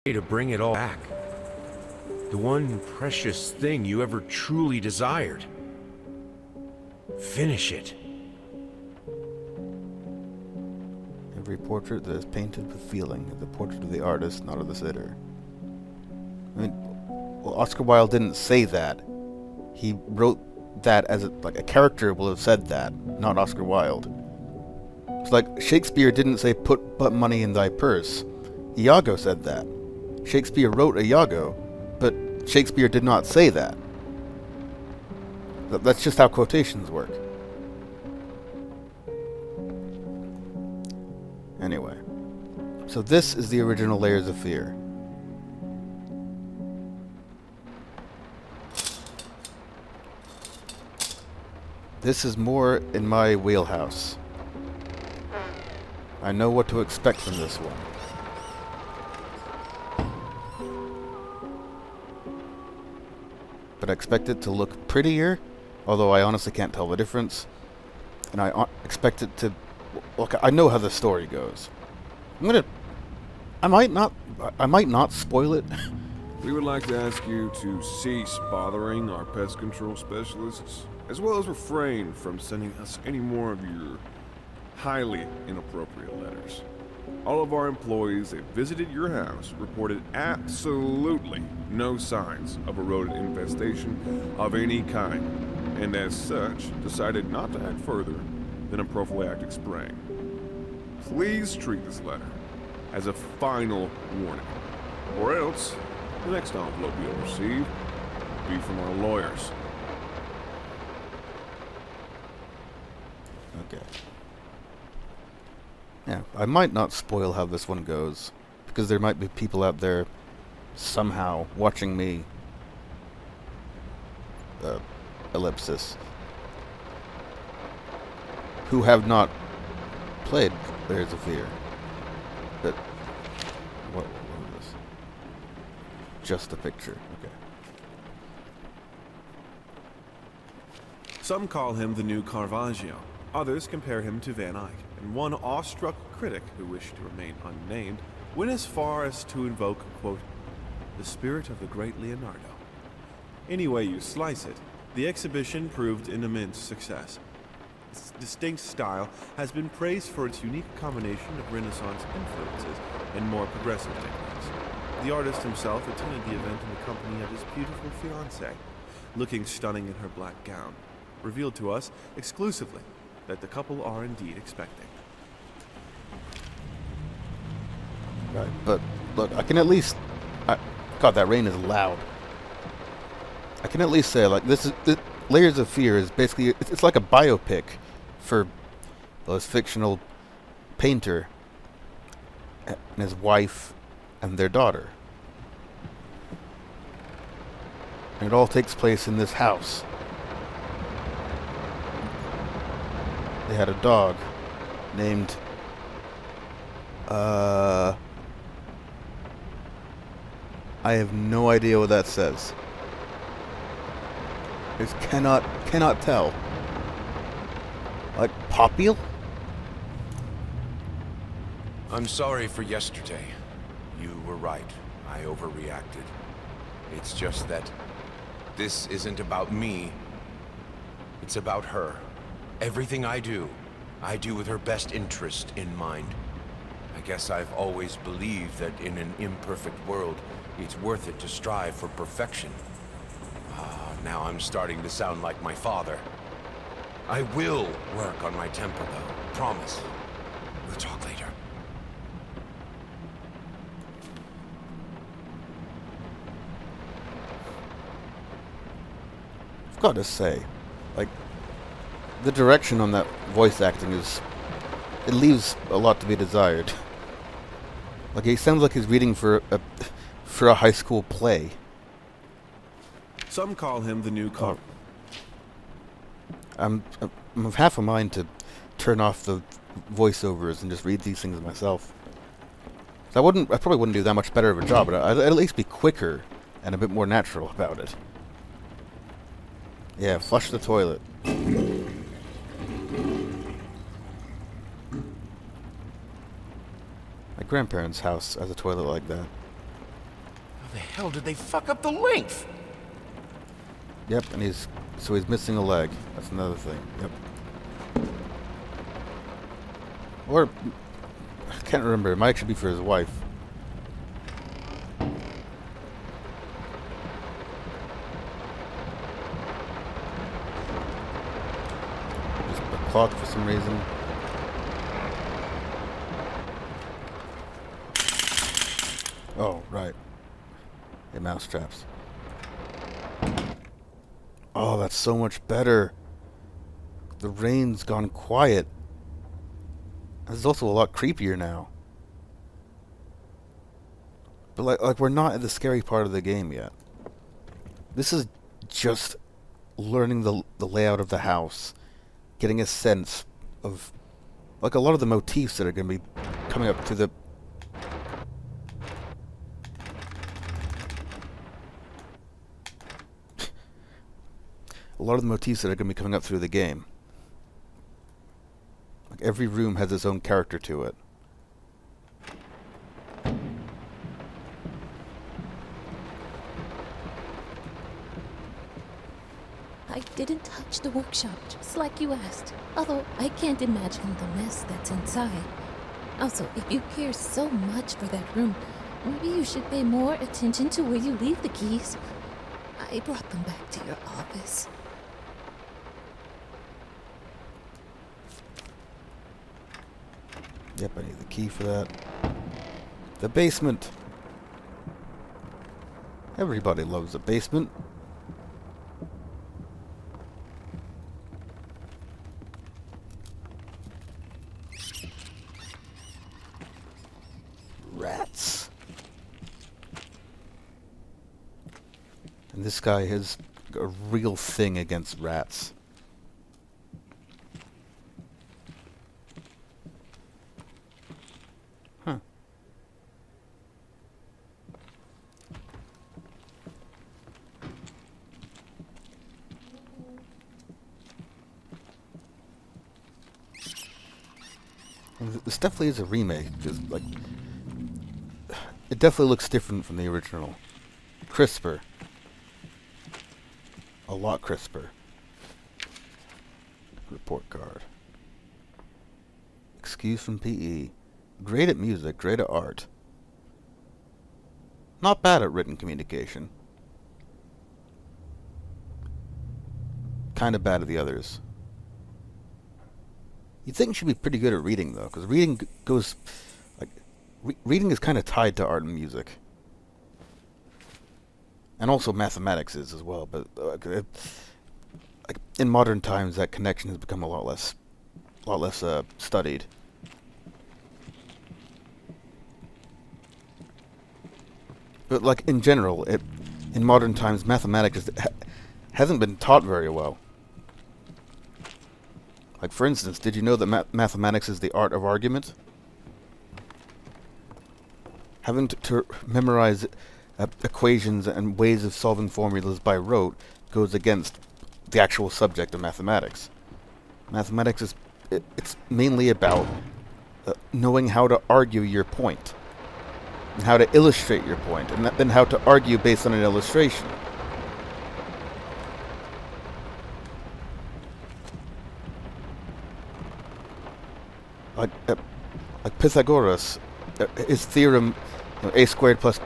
to bring it all back. The one precious thing you ever truly desired. Finish it. Every portrait that is painted with feeling is the portrait of the artist, not of the sitter. I mean, well, Oscar Wilde didn't say that. He wrote that as like a character will have said that, not Oscar Wilde. It's like Shakespeare didn't say put money in thy purse. Iago said that. Shakespeare wrote Iago, but Shakespeare did not say that. That's just how quotations work. Anyway, so this is the original Layers of Fear. This is more in my wheelhouse. I know what to expect from this one. But I expect it to look prettier, although I honestly can't tell the difference. And I expect it to... Look, I know how the story goes. I might not spoil it. We would like to ask you to cease bothering our pest control specialists, as well as refrain from sending us any more of your highly inappropriate letters. All of our employees that visited your house reported absolutely no signs of a rodent infestation of any kind, and as such, decided not to act further than a prophylactic spraying. Please treat this letter as a final warning, or else the next envelope you'll receive will be from our lawyers. Okay. Yeah, I might not spoil how this one goes, because there might be people out there somehow watching me ellipsis who have not played Layers of Fear. But what is this? Just a picture. Okay. Some call him the new Caravaggio. Others compare him to Van Eyck, and one awestruck critic who wished to remain unnamed went as far as to invoke, quote, the spirit of the great Leonardo. Any way you slice it, the exhibition proved an immense success. Its distinct style has been praised for its unique combination of Renaissance influences and more progressive techniques. The artist himself attended the event in the company of his beautiful fiancée, looking stunning in her black gown, revealed to us exclusively that the couple are indeed expecting. Right, but look, I can at least... God, that rain is loud. I can at least say, like, Layers of Fear is basically... It's like a biopic for this fictional painter and his wife and their daughter. And it all takes place in this house. They had a dog named... I have no idea what that says. I just cannot tell. Like, Poppiel? I'm sorry for yesterday. You were right. I overreacted. It's just that this isn't about me. It's about her. Everything I do with her best interest in mind. I guess I've always believed that in an imperfect world, it's worth it to strive for perfection. Now I'm starting to sound like my father. I will work on my temper, though. Promise. We'll talk later. I've got to say, like, the direction on that voice acting it leaves a lot to be desired. Like, he sounds like he's reading for a high school play. Some call him the new Car... I'm of half a mind to turn off the voiceovers and just read these things myself. I probably wouldn't do that much better of a job, but I'd at least be quicker and a bit more natural about it. Yeah, flush the toilet. My grandparents' house has a toilet like that. the hell did they fuck up the length? Yep, and he's missing a leg. That's another thing. Yep. Or I can't remember. It might actually be for his wife. Just a clock for some reason. Oh, right. Hey, mouse traps. Oh, that's so much better. The rain's gone quiet. It's also a lot creepier now. But like we're not at the scary part of the game yet. This is just learning the layout of the house, getting a sense of like a lot of the motifs that are going to be coming up to the a lot of the motifs that are going to be coming up through the game. Like every room has its own character to it. I didn't touch the workshop, just like you asked. Although I can't imagine the mess that's inside. Also, if you care so much for that room, maybe you should pay more attention to where you leave the keys. I brought them back to your office. Yep, I need the key for that. The basement. Everybody loves the basement. Rats. And this guy has a real thing against rats. Huh. And this definitely is a remake, because, like, it definitely looks different from the original. Crisper. A lot crisper. Report card. Excuse from PE. Great at music, great at art. Not bad at written communication. Kind of bad at the others. You'd think she'd be pretty good at reading, though, because reading goes... like, reading is kind of tied to art and music. And also mathematics is as well, but like, in modern times that connection has become a lot less studied. But like in general, in modern times mathematics hasn't been taught very well. Like for instance, did you know that mathematics is the art of argument? Having to memorize equations and ways of solving formulas by rote goes against the actual subject of mathematics. Mathematics is it's mainly about knowing how to argue your point, and how to illustrate your point, and then how to argue based on an illustration. Like Pythagoras, his theorem, a squared plus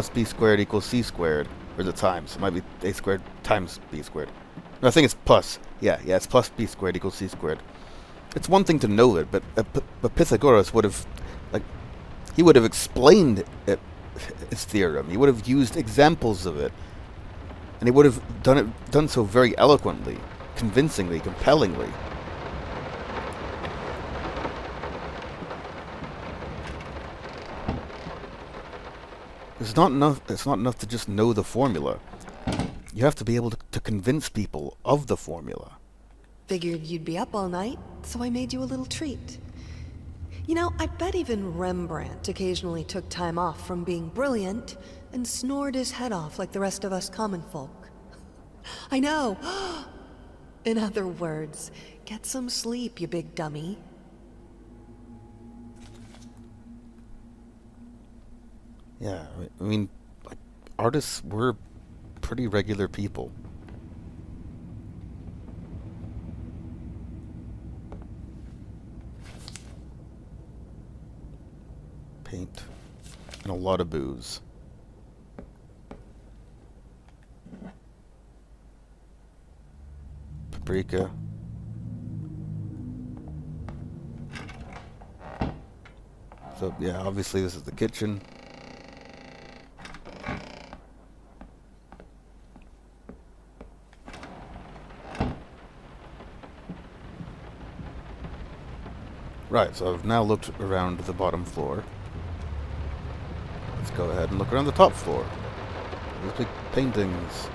b squared equals c squared, or is it times? It might be a squared times b squared. No, I think it's plus. Yeah, it's plus b squared equals c squared. It's one thing to know it, but Pythagoras would have, he would have explained his theorem. He would have used examples of it, and he would have done so very eloquently, convincingly, compellingly. It's not enough to just know the formula. You have to be able to convince people of the formula. Figured you'd be up all night, so I made you a little treat. You know, I bet even Rembrandt occasionally took time off from being brilliant and snored his head off like the rest of us common folk. I know. In other words, get some sleep, you big dummy. Yeah, I mean, artists were pretty regular people. Paint. And a lot of booze. Paprika. So, yeah, obviously this is the kitchen. Right, so I've now looked around the bottom floor. Let's go ahead and look around the top floor. These big paintings.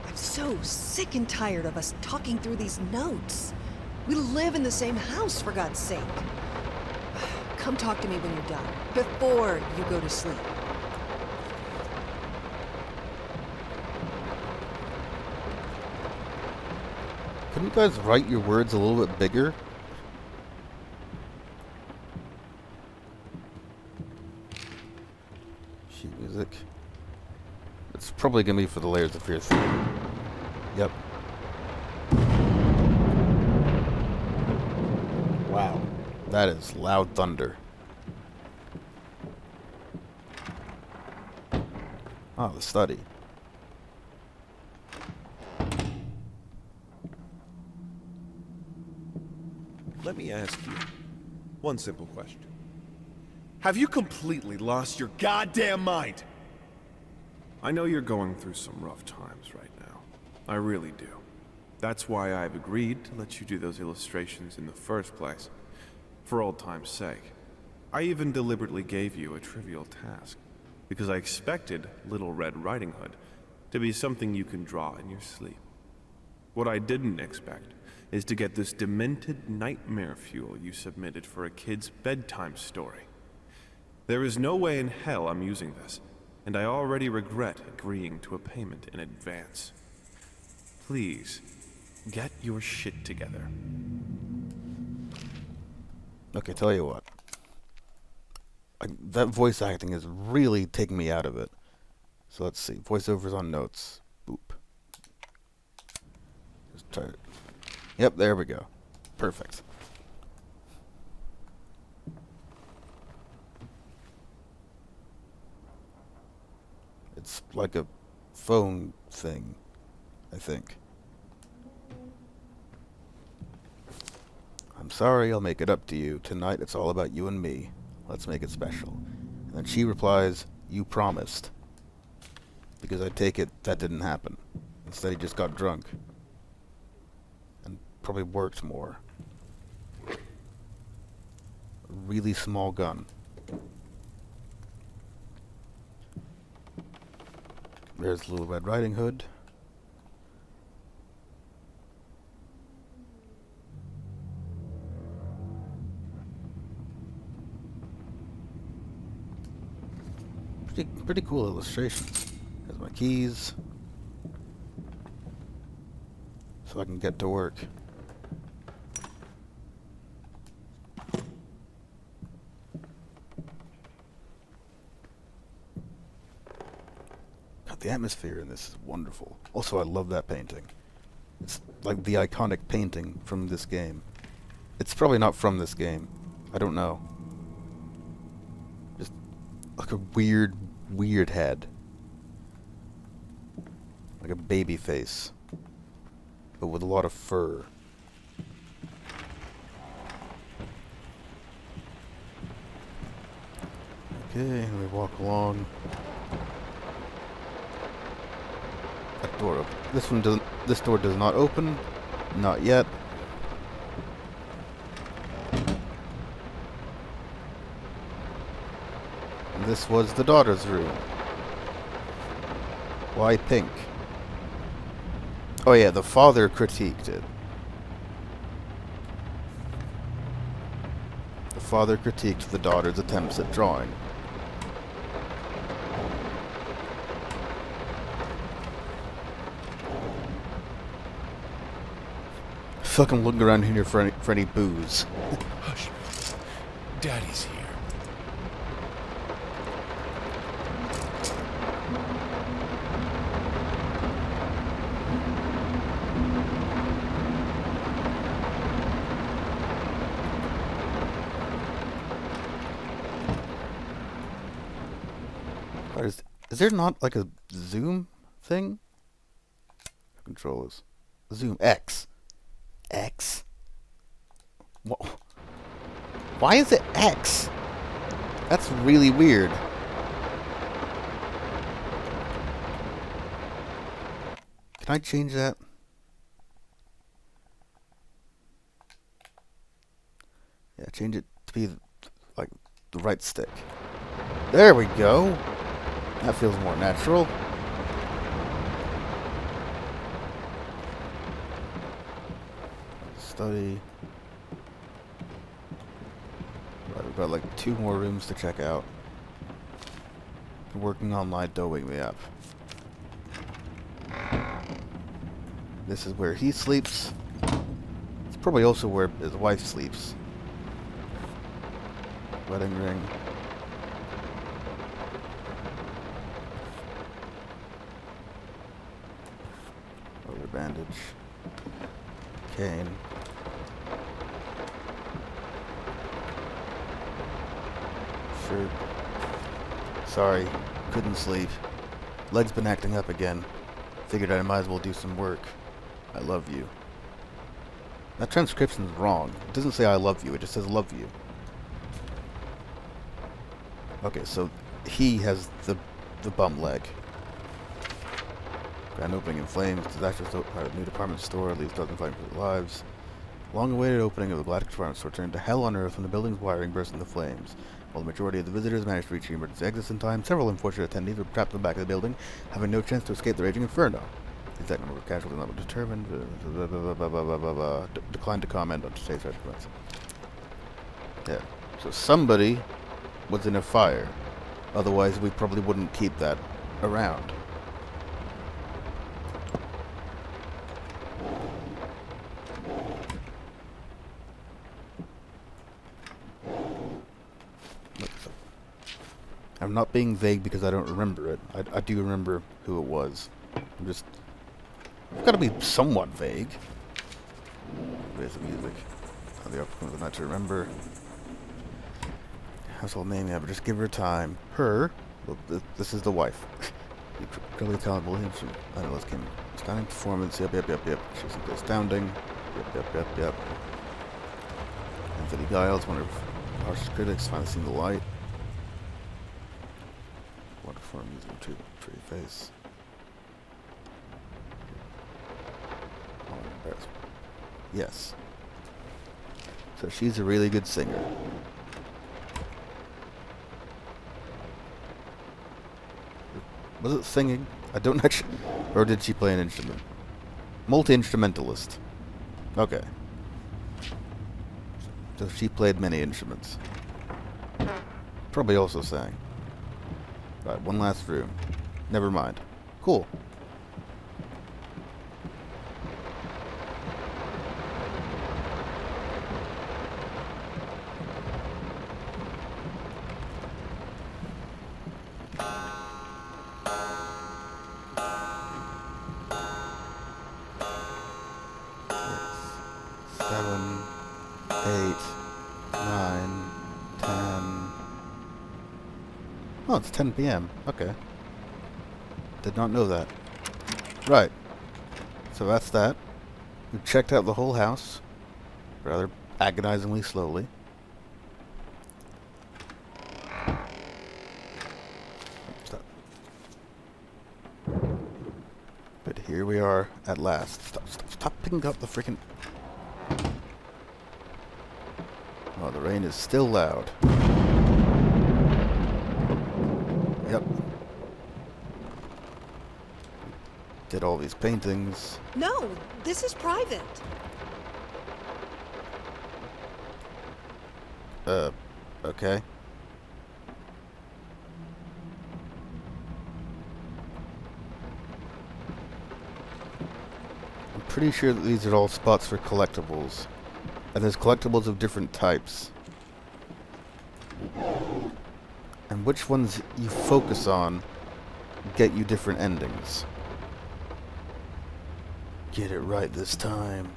I'm so sick and tired of us talking through these notes. We live in the same house, for God's sake. Come talk to me when you're done, before you go to sleep. Can you guys write your words a little bit bigger? Sheet music. It's probably gonna be for the Layers of Fear theme. Yep. Wow. That is loud thunder. Ah, the study. Let me ask you one simple question. Have you completely lost your goddamn mind? I know you're going through some rough times right now. I really do. That's why I've agreed to let you do those illustrations in the first place. For old time's sake. I even deliberately gave you a trivial task, because I expected Little Red Riding Hood to be something you can draw in your sleep. What I didn't expect is to get this demented nightmare fuel you submitted for a kid's bedtime story. There is no way in hell I'm using this, and I already regret agreeing to a payment in advance. Please, get your shit together. Okay, tell you what. That voice acting is really taking me out of it. So let's see. Voiceovers on notes. Boop. Just try it. Yep, there we go. Perfect. It's like a phone thing, I think. I'm sorry, I'll make it up to you. Tonight it's all about you and me. Let's make it special. And then she replies, you promised. Because I take it that didn't happen. Instead he just got drunk. And probably worked more. A really small gun. There's Little Red Riding Hood. Pretty cool illustrations. There's my keys. So I can get to work. God, the atmosphere in this is wonderful. Also, I love that painting. It's like the iconic painting from this game. It's probably not from this game. I don't know. Just like a weird head. Like a baby face. But with a lot of fur. Okay, let me walk along. That door open. This door does not open. Not yet. And this was the daughter's room. Why pink? Oh yeah, the father critiqued it. The father critiqued the daughter's attempts at drawing. I feel like I'm looking around here for any booze. Hush. Daddy's here. Is there not like a zoom thing? Controllers. Zoom X. X? Why is it X? That's really weird. Can I change that? Yeah, change it to be like the right stick. There we go. That feels more natural. Study. Right, we've got like 2 more rooms to check out. Working all night, don't wake me up. This is where he sleeps. It's probably also where his wife sleeps. Wedding ring. Other bandage. Cane. Shirt. Sorry, couldn't sleep. Leg's been acting up again. Figured I might as well do some work. I love you. That transcription's wrong. It doesn't say I love you, it just says love you. Okay, so he has the bum leg. Grand opening in flames. Disastrous new department store leaves dozens fighting for their lives. Long-awaited opening of the Galactic department store turned to hell on Earth when the building's wiring burst into flames. While the majority of the visitors managed to reach the emergency exits in time, several unfortunate attendees were trapped in the back of the building, having no chance to escape the raging inferno. The exact number of casualties not determined. Declined to comment on today's consequences. Yeah. So somebody was in a fire. Otherwise, we probably wouldn't keep that around. I'm not being vague because I don't remember it. I do remember who it was. I've got to be somewhat vague. There's the music. The opportunity of the night to remember. Household name, yeah, but just give her time. Her, well, this is the wife. Incredibly talented, I know this came. Stunning performance, yep. She's simply astounding. Yep. Anthony Giles, one of harshest critics, finally seen the light. Wonderful using a pretty face. Oh, yes. So she's a really good singer. Was it singing? I don't actually... Or did she play an instrument? Multi-instrumentalist. Okay. So she played many instruments. Probably also sang. Right, one last room. Never mind. Cool. Oh, it's 10 p.m. Okay. Did not know that. Right. So that's that. We've checked out the whole house. Rather agonizingly slowly. Stop. But here we are at last. Stop picking up the freaking... Oh, the rain is still loud. Yep. Did all these paintings. No, this is private. Okay. I'm pretty sure that these are all spots for collectibles. And there's collectibles of different types. And which ones you focus on get you different endings. Get it right this time.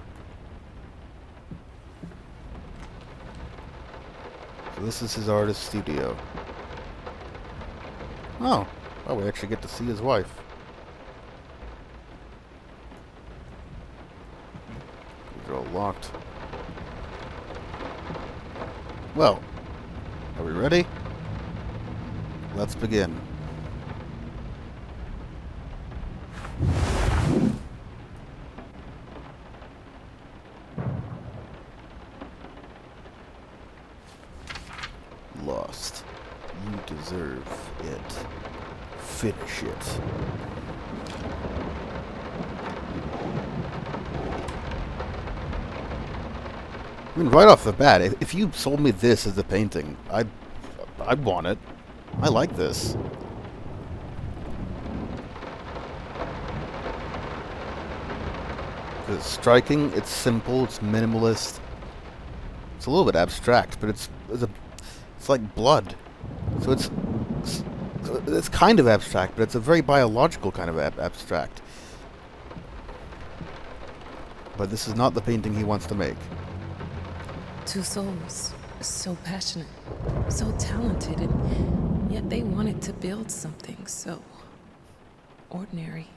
So this is his artist studio. Oh, Oh, we actually get to see his wife. These are all locked. Well, are we ready? Let's begin. Lost. You deserve it. Finish it. I mean, right off the bat, if you sold me this as a painting, I'd want it. I like this. It's striking, it's simple, it's minimalist. It's a little bit abstract, but it's like blood. So it's kind of abstract, but it's a very biological kind of abstract. But this is not the painting he wants to make. Two souls, so passionate, so talented, and yet they wanted to build something so ordinary.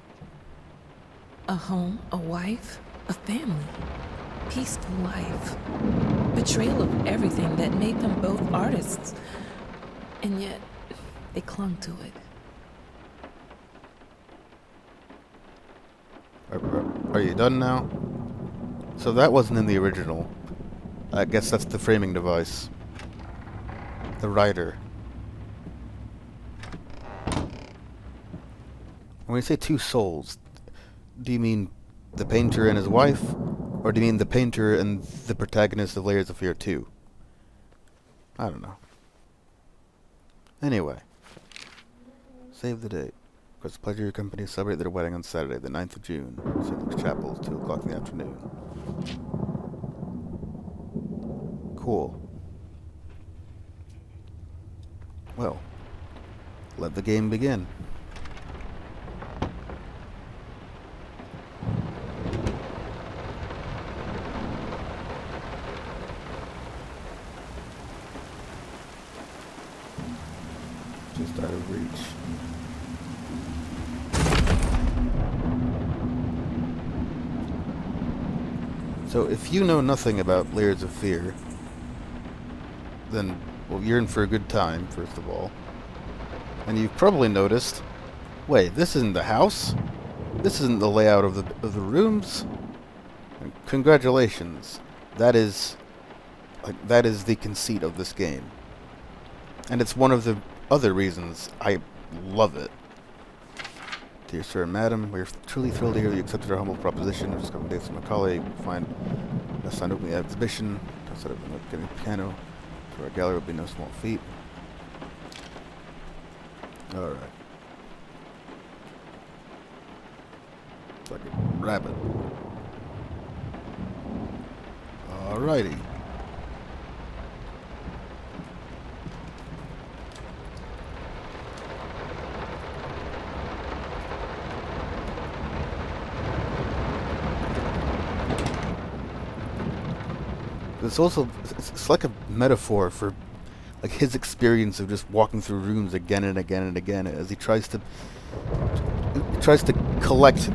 A home, a wife, a family, peaceful life. Betrayal of everything that made them both artists, and yet they clung to it. Are you done now? So that wasn't in the original. I guess that's the framing device. The writer. When you say two souls, do you mean the painter and his wife? Or do you mean the painter and the protagonist of Layers of Fear 2? I don't know. Anyway. Save the date. Request pleasure your company celebrate their wedding on Saturday, the 9th of June. St. Luke's Chapel, 2 o'clock in the afternoon. Cool. Well, let the game begin. Just out of reach. So if you know nothing about Layers of Fear, then, well, you're in for a good time, first of all. And you've probably noticed, wait, this isn't the house? This isn't the layout of the rooms? And congratulations. That is the conceit of this game. And it's one of the other reasons I love it. Dear Sir and Madam, we are truly thrilled to hear you accepted our humble proposition. We're just a couple days from Macaulay. Find a sign opening the exhibition. Instead of getting a piano. To our gallery will be no small feat. Alright. It's like a rabbit. Alrighty. It's also, it's like a metaphor for like his experience of just walking through rooms again and again and again as he tries to collect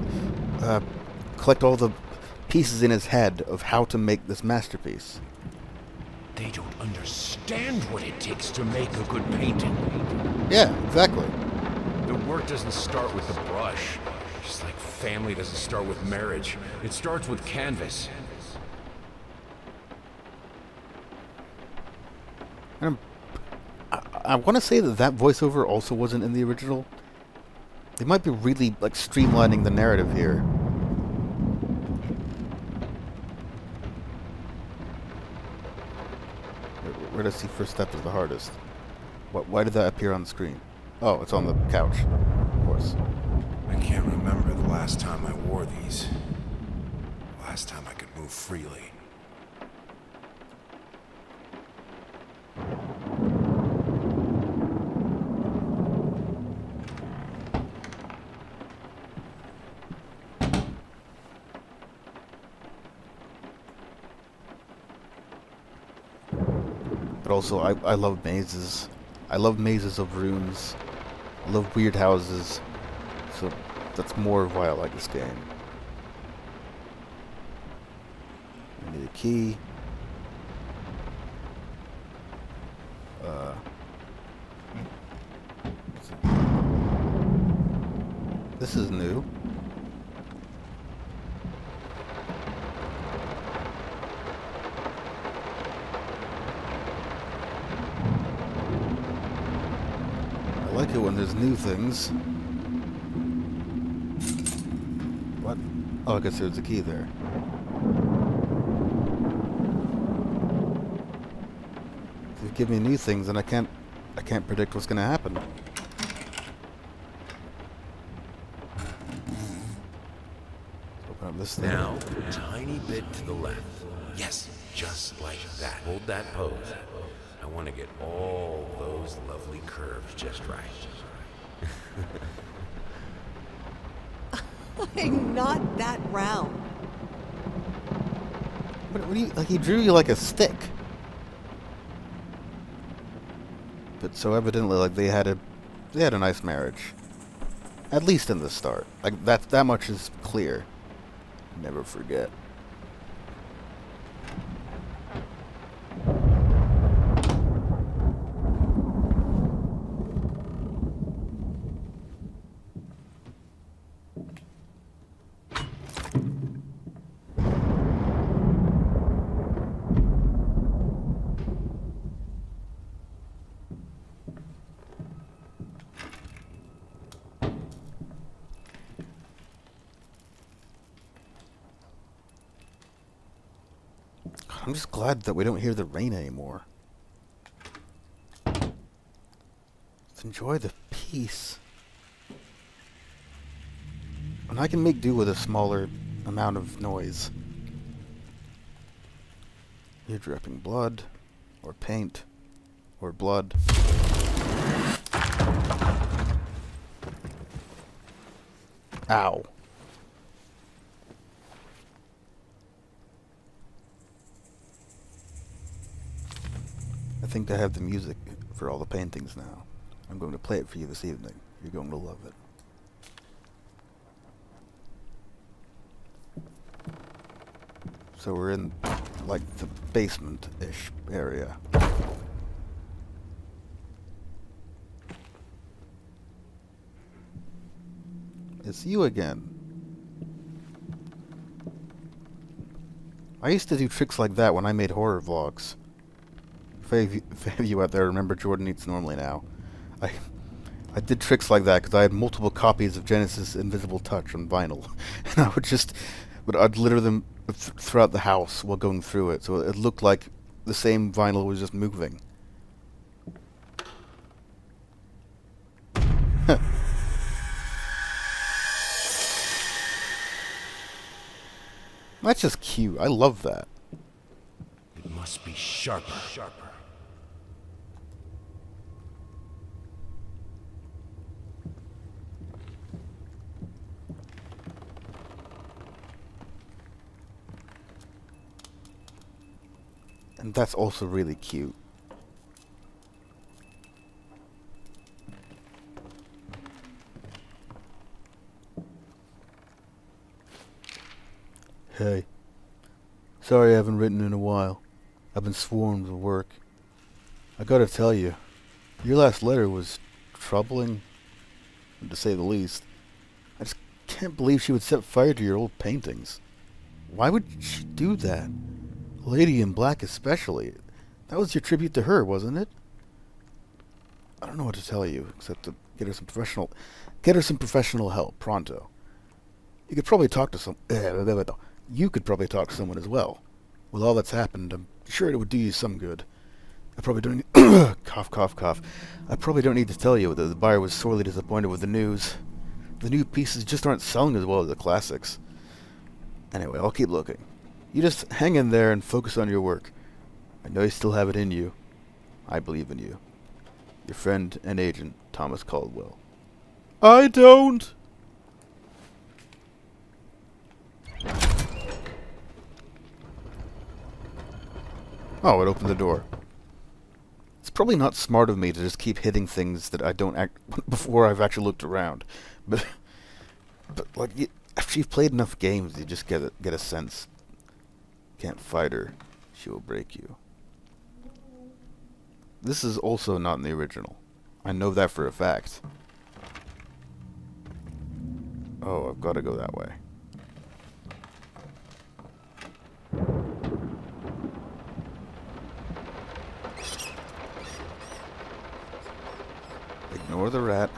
all the pieces in his head of how to make this masterpiece. They don't understand what it takes to make a good painting. Yeah, exactly. The work doesn't start with the brush. Just like family doesn't start with marriage. It starts with canvas. I want to say that voiceover also wasn't in the original. They might be really like streamlining the narrative here. Where does he first step is the hardest? Why did that appear on the screen? Oh, it's on the couch, of course. I can't remember the last time I wore these. Last time I could move freely. But also, I love mazes. I love mazes of rooms. I love weird houses, so that's more of why I like this game. I need a key. This is new. I like it when there's new things. What? Oh, I guess there's a key there. If you give me new things, then I can't predict what's gonna happen. Open up this thing. Now, a tiny bit to the left. Yes, just like that. Hold that pose. I want to get all those lovely curves just right. I'm not that round. What do you, like, he drew you like a stick. But so evidently, like, they had a nice marriage. At least in the start. Like, that much is clear. Never forget. I'm just glad that we don't hear the rain anymore. Let's enjoy the peace. And I can make do with a smaller amount of noise. You're dripping blood, or paint, or blood. Ow. I think I have the music for all the paintings now. I'm going to play it for you this evening. You're going to love it. So we're in, like, the basement-ish area. It's you again. I used to do tricks like that when I made horror vlogs. If any of you out there remember Jordan Eats Normally Now, I did tricks like that because I had multiple copies of Genesis Invisible Touch on vinyl, and I'd litter them throughout the house while going through it, so it looked like the same vinyl was just moving. That's just cute. I love that. It must be sharper. And that's also really cute. Hey. Sorry I haven't written in a while. I've been swarmed with work. I gotta tell you, your last letter was troubling, to say the least. I just can't believe she would set fire to your old paintings. Why would she do that? Lady in Black especially. That was your tribute to her, wasn't it? I don't know what to tell you, except to get her some professional help, pronto. You could probably talk to You could probably talk to someone as well. With all that's happened, I'm sure it would do you some good. I probably don't need cough, cough, cough. I probably don't need to tell you that the buyer was sorely disappointed with the news. The new pieces just aren't selling as well as the classics. Anyway, I'll keep looking. You just hang in there and focus on your work. I know you still have it in you. I believe in you. Your friend and agent, Thomas Caldwell. I don't! Oh, it opened the door. It's probably not smart of me to just keep hitting things that I don't act before I've actually looked around. But like, after you've played enough games, you just get a sense. Can't fight her; she will break you. This is also not in the original. I know that for a fact. Oh, I've got to go that way. Ignore the rat.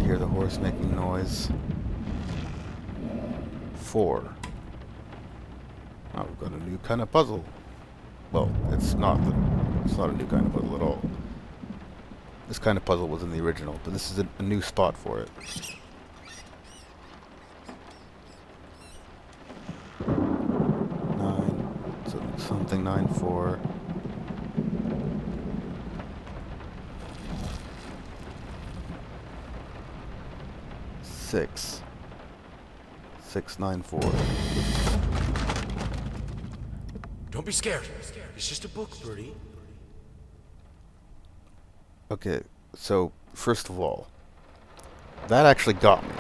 Hear the horse making noise. 4. Oh, we've got a new kind of puzzle. Well, it's not a new kind of puzzle at all. This kind of puzzle was in the original, but this is a new spot for it. So something 9-4. Six. 6-9-4. Don't be scared. It's just a book, Birdie. Okay, so first of all, that actually got me.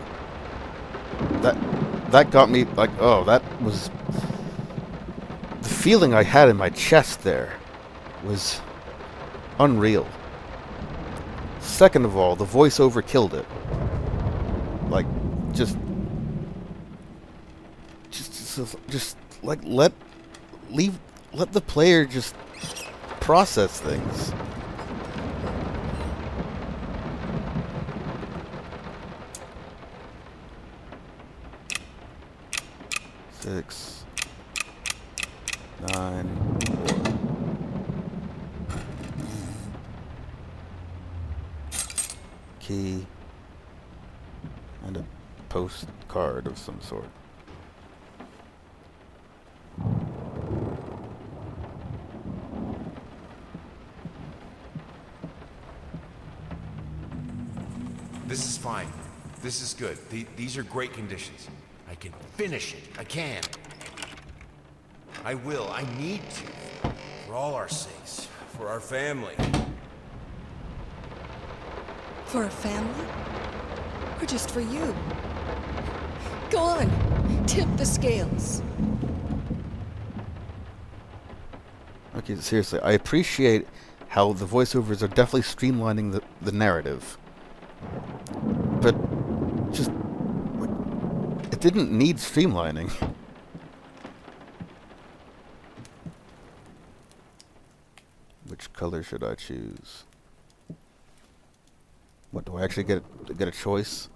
That got me, like, oh, that was... The feeling I had in my chest there was unreal. Second of all, the voiceover killed it. Like, just like, let the player just process things. Six, 9, 4. Key. And a postcard of some sort. This is fine. This is good. These are great conditions. I can finish it. I can. I will. I need to. For all our sakes. For our family. For a family? Or just for you? Go on, tip the scales. Okay, seriously, I appreciate how the voiceovers are definitely streamlining the narrative. But just, like, it didn't need streamlining. Which color should I choose? What, do I actually get a choice?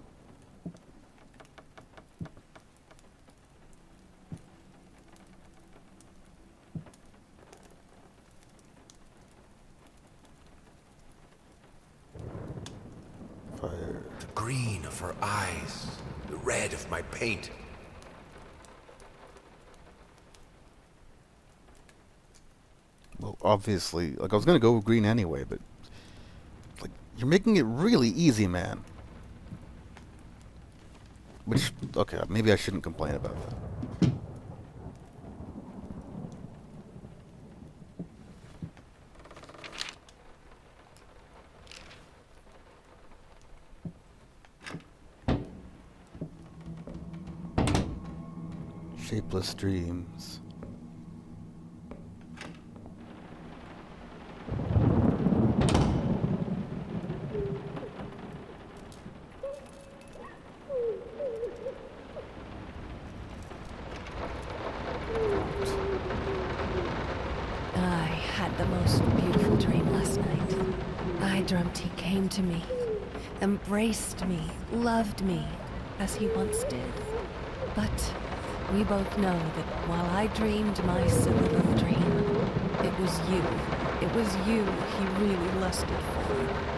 Fire. The green of her eyes. The red of my paint. Well, obviously, like, I was gonna go with green anyway, but like, you're making it really easy, man. Which, okay, maybe I shouldn't complain about that. Shapeless dreams. I had the most beautiful dream last night. I dreamt he came to me, embraced me, loved me, as he once did. But we both know that while I dreamed my silly little dream, it was you. It was you he really lusted for.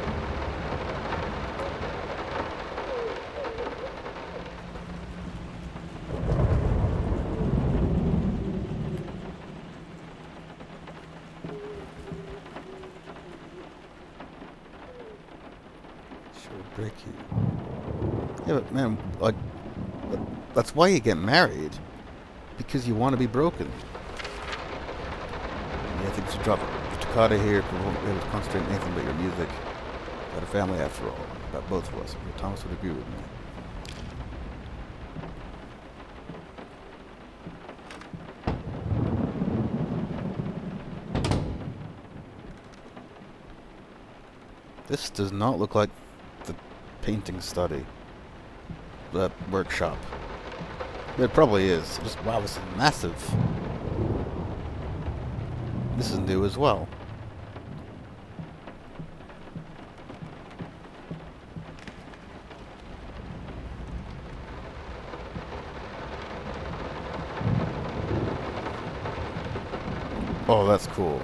break you. Yeah, but man, like, that's why you get married. Because you want to be broken. Yeah, I think you should drop the toccata here, because we won't be able to concentrate on anything but your music. Got a family after all. About both of us. Thomas would agree with me. This does not look like the painting study. The workshop. It probably is. Just, wow, this is massive. This is new as well. Oh, that's cool.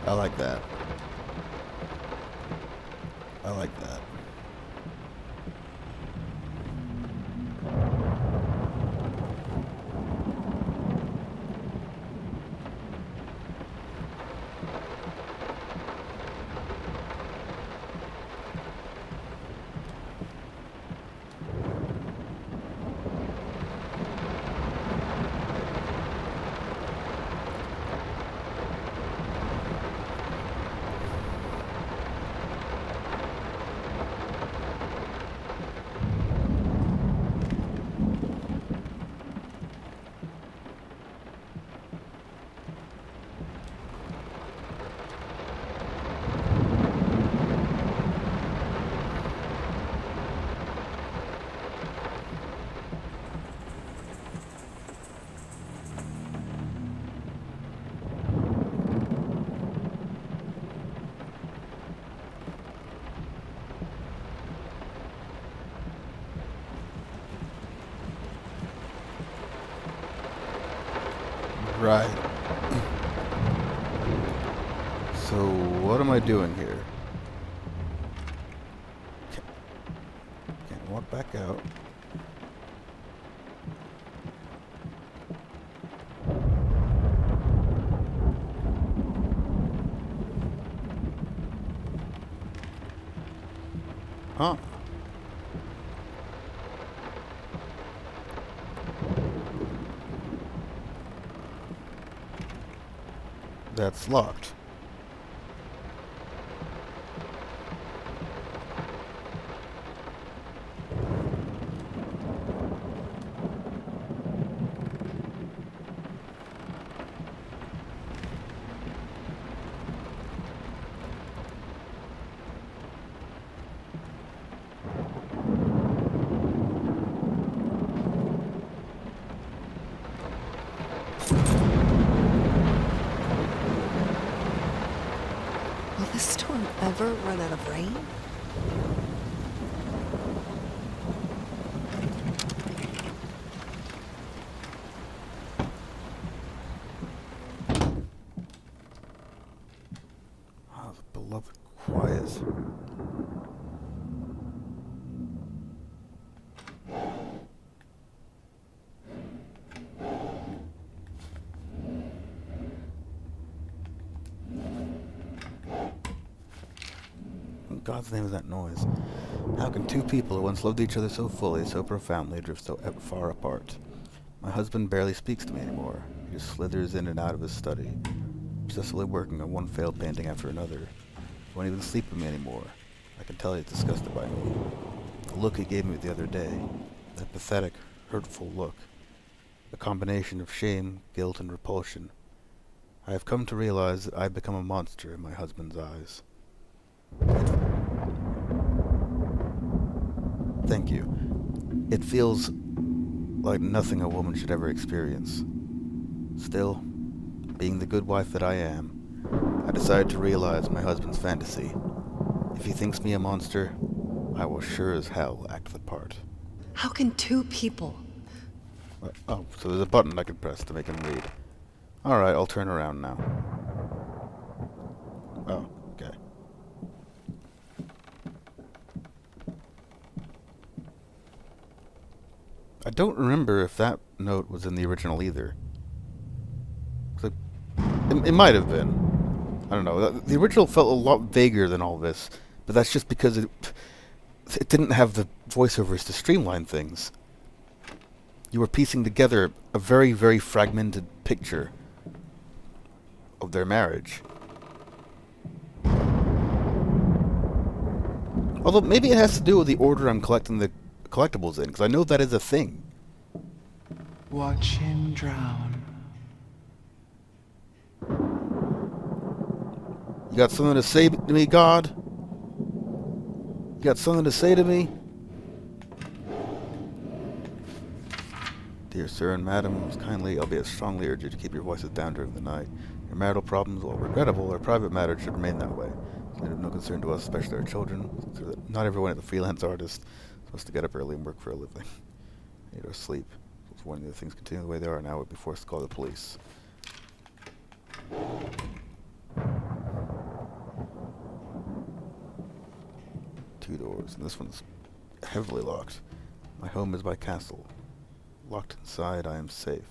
I like that. I like that. Right. So, what am I doing here? Can't walk back out. Huh. That's locked. Will this storm ever run out of rain? Ah, the beloved quiet. What in God's name is that noise? How can two people who once loved each other so fully, so profoundly, drift so far apart? My husband barely speaks to me anymore. He just slithers in and out of his study, obsessively working on one failed painting after another. He won't even sleep with me anymore. I can tell he's disgusted by me. The look he gave me the other day, that pathetic, hurtful look, a combination of shame, guilt, and repulsion. I have come to realize that I've become a monster in my husband's eyes. Thank you. It feels like nothing a woman should ever experience. Still, being the good wife that I am, I decided to realize my husband's fantasy. If he thinks me a monster, I will sure as hell act the part. How can two people? Oh, so there's a button I can press to make him read. Alright, I'll turn around now. Oh, okay. I don't remember if that note was in the original either. It might have been. I don't know. The original felt a lot vaguer than all this, but that's just because it didn't have the voiceovers to streamline things. You were piecing together a very, very fragmented picture of their marriage. Although maybe it has to do with the order I'm collecting the collectibles in, because I know that is a thing. Watch him drown. You got something to say to me, God? You got something to say to me? Dear sir and madam, most kindly, albeit strongly urge you to keep your voices down during the night. Your marital problems, while regrettable, are private matters should remain that way. It's of no concern to us, especially our children. So that not everyone at the freelance artist is supposed to get up early and work for a living. Eat or sleep. It's one of the things continue the way they are now would be forced to call the police. Two doors, and this one's heavily locked. My home is my castle. Locked inside, I am safe.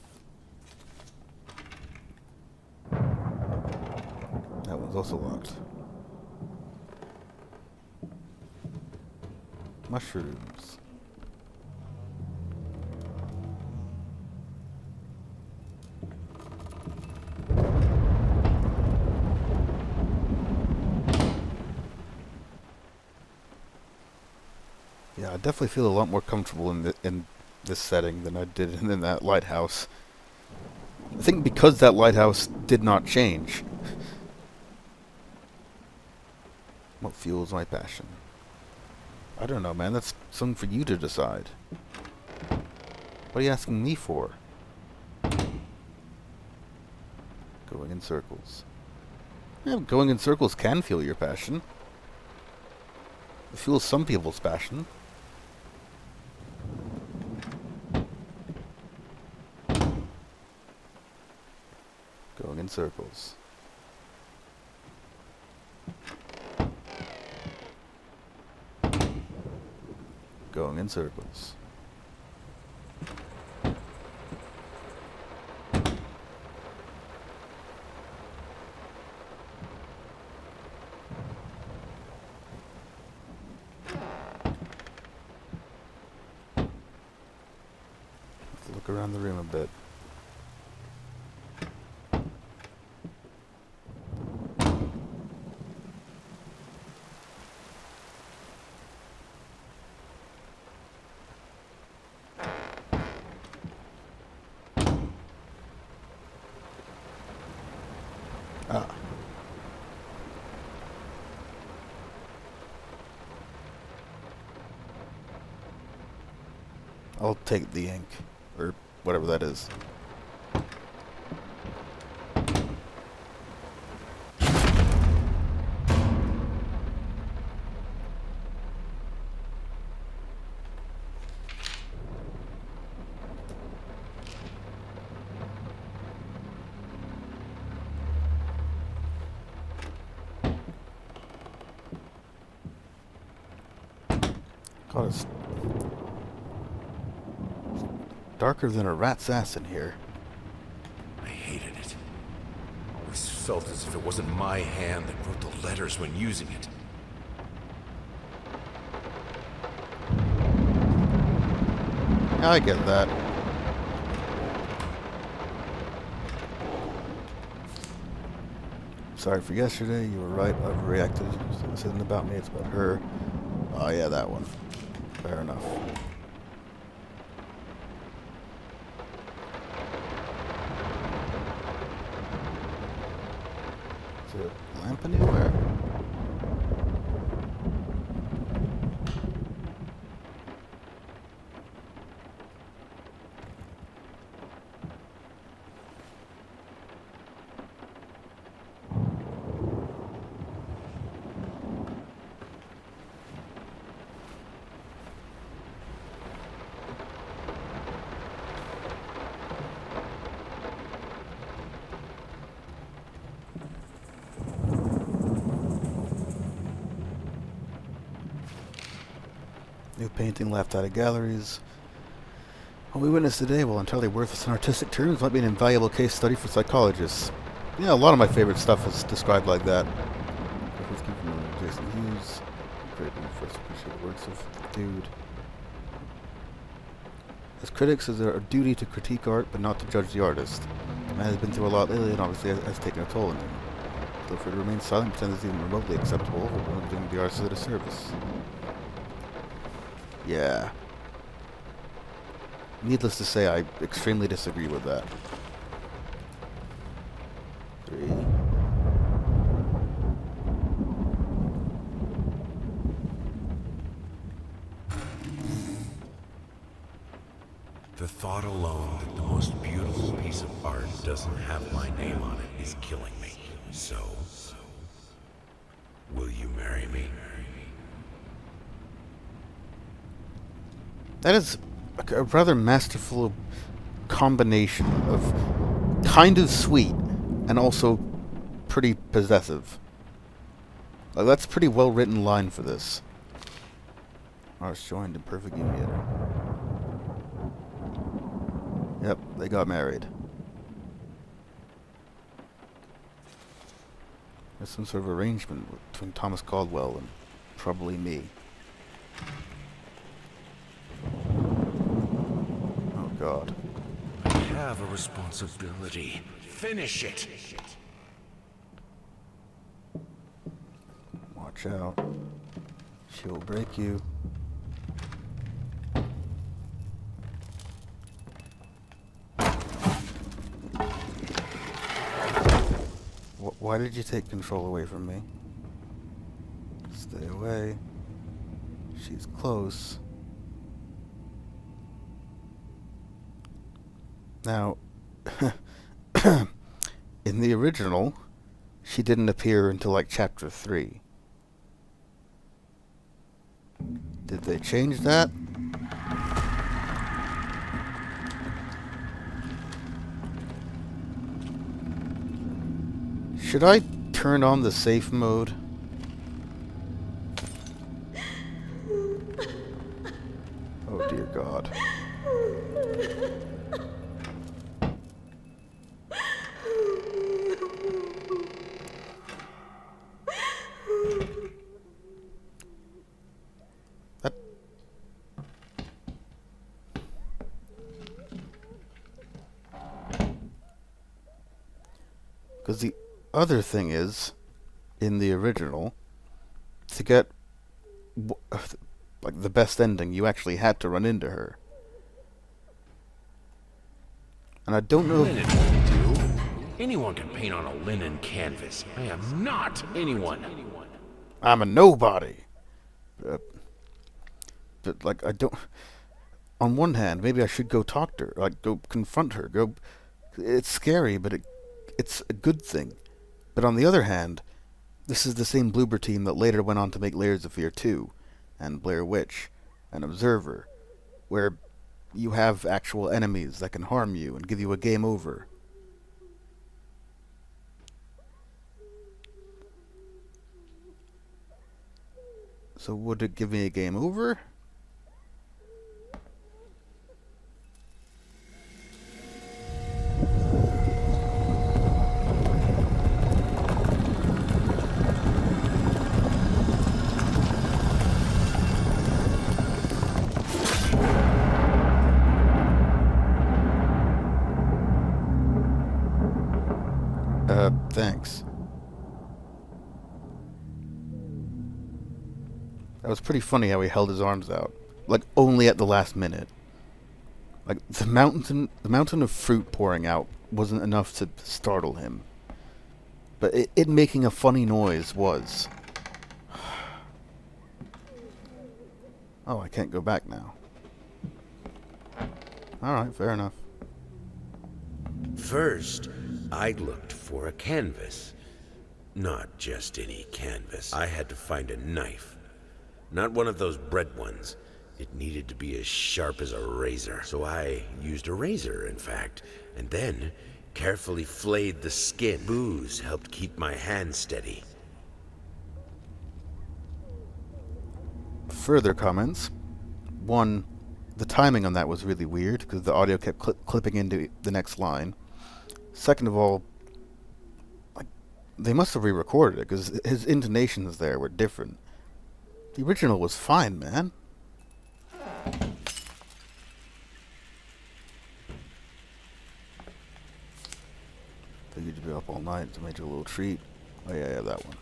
That one's also locked. Mushrooms. Yeah, I definitely feel a lot more comfortable in this setting than I did in that lighthouse. I think because that lighthouse did not change. What fuels my passion? I don't know, man. That's something for you to decide. What are you asking me for? Going in circles. Yeah, going in circles can fuel your passion. It fuels some people's passion. Going in circles. Going in circles. Let's look around the room a bit. Ah. I'll take the ink, or whatever that is. God, it's darker than a rat's ass in here. I hated it. Always felt as if it wasn't my hand that wrote the letters when using it. I get that. Sorry for yesterday, you were right, I overreacted. This isn't about me, it's about her. Oh yeah, that one. Fair enough. Is there a lamp anywhere? New painting left out of galleries. What we witnessed today, while entirely worthless in artistic terms, might be an invaluable case study for psychologists. Yeah, a lot of my favorite stuff is described like that. Jason Hughes. critic when you first appreciate the works of dude. As critics, it's our duty to critique art, but not to judge the artist. The man has been through a lot lately, and obviously has taken a toll on him. Feel free to remain silent, pretend it's even remotely acceptable, or we're doing the artist a disservice. Yeah. Needless to say, I extremely disagree with that. 3. The thought alone that the most beautiful piece of art doesn't have my name on it is killing me. So, will you marry me? That is a rather masterful combination of kind of sweet and also pretty possessive. Like, that's a pretty well written line for this. Ours joined in perfect union. Yep, they got married. There's some sort of arrangement between Thomas Caldwell and probably me. Oh God. I have a responsibility. Finish it! Watch out. She'll break you. Why did you take control away from me? Stay away. She's close. Now, in the original, she didn't appear until like chapter 3. Did they change that? Should I turn on the safe mode? Oh dear God. Because the other thing is, in the original, to get like the best ending, you actually had to run into her. And I don't know Linen won't do. Anyone can paint on a linen canvas. I am not anyone. I'm a nobody. But like, I don't... On one hand, maybe I should go talk to her, like go confront her, go... It's scary, but it's a good thing. But on the other hand, this is the same Bloober team that later went on to make Layers of Fear 2, and Blair Witch, and Observer, where you have actual enemies that can harm you and give you a game over. So would it give me a game over? Thanks. That was pretty funny how he held his arms out. Like, only at the last minute. Like, the mountain of fruit pouring out wasn't enough to startle him. But it making a funny noise was. Oh, I can't go back now. Alright, fair enough. First, I looked for a canvas. Not just any canvas. I had to find a knife. Not one of those bread ones. It needed to be as sharp as a razor. So I used a razor, in fact, and then carefully flayed the skin. Booze helped keep my hand steady. Further comments. One, the timing on that was really weird because the audio kept clipping into the next line. Second of all, like, they must have re-recorded it because his intonations there were different. The original was fine, man. Figured you'd be up all night to make you a little treat. Oh yeah, that one.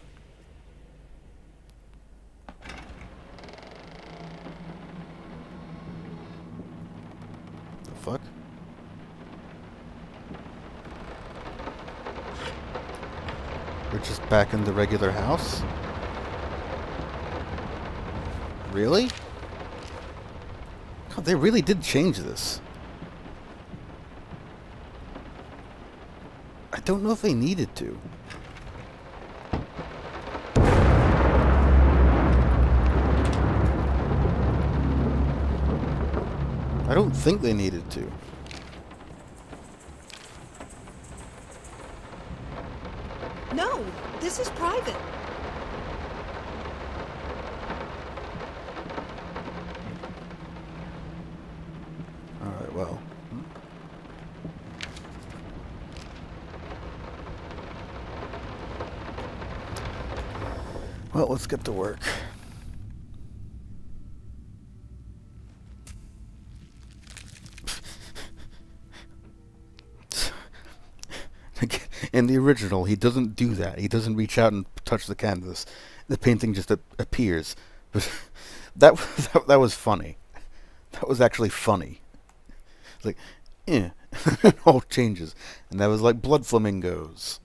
The fuck? We're just back in the regular house? Really? God, they really did change this. I don't know if they needed to. I don't think they needed to. No, this is private. Alright, well. Well, let's get to work. In the original, he doesn't do that. He doesn't reach out and touch the canvas. The painting just appears. But that was funny. That was actually funny. It's like, it all changes. And that was like blood flamingos.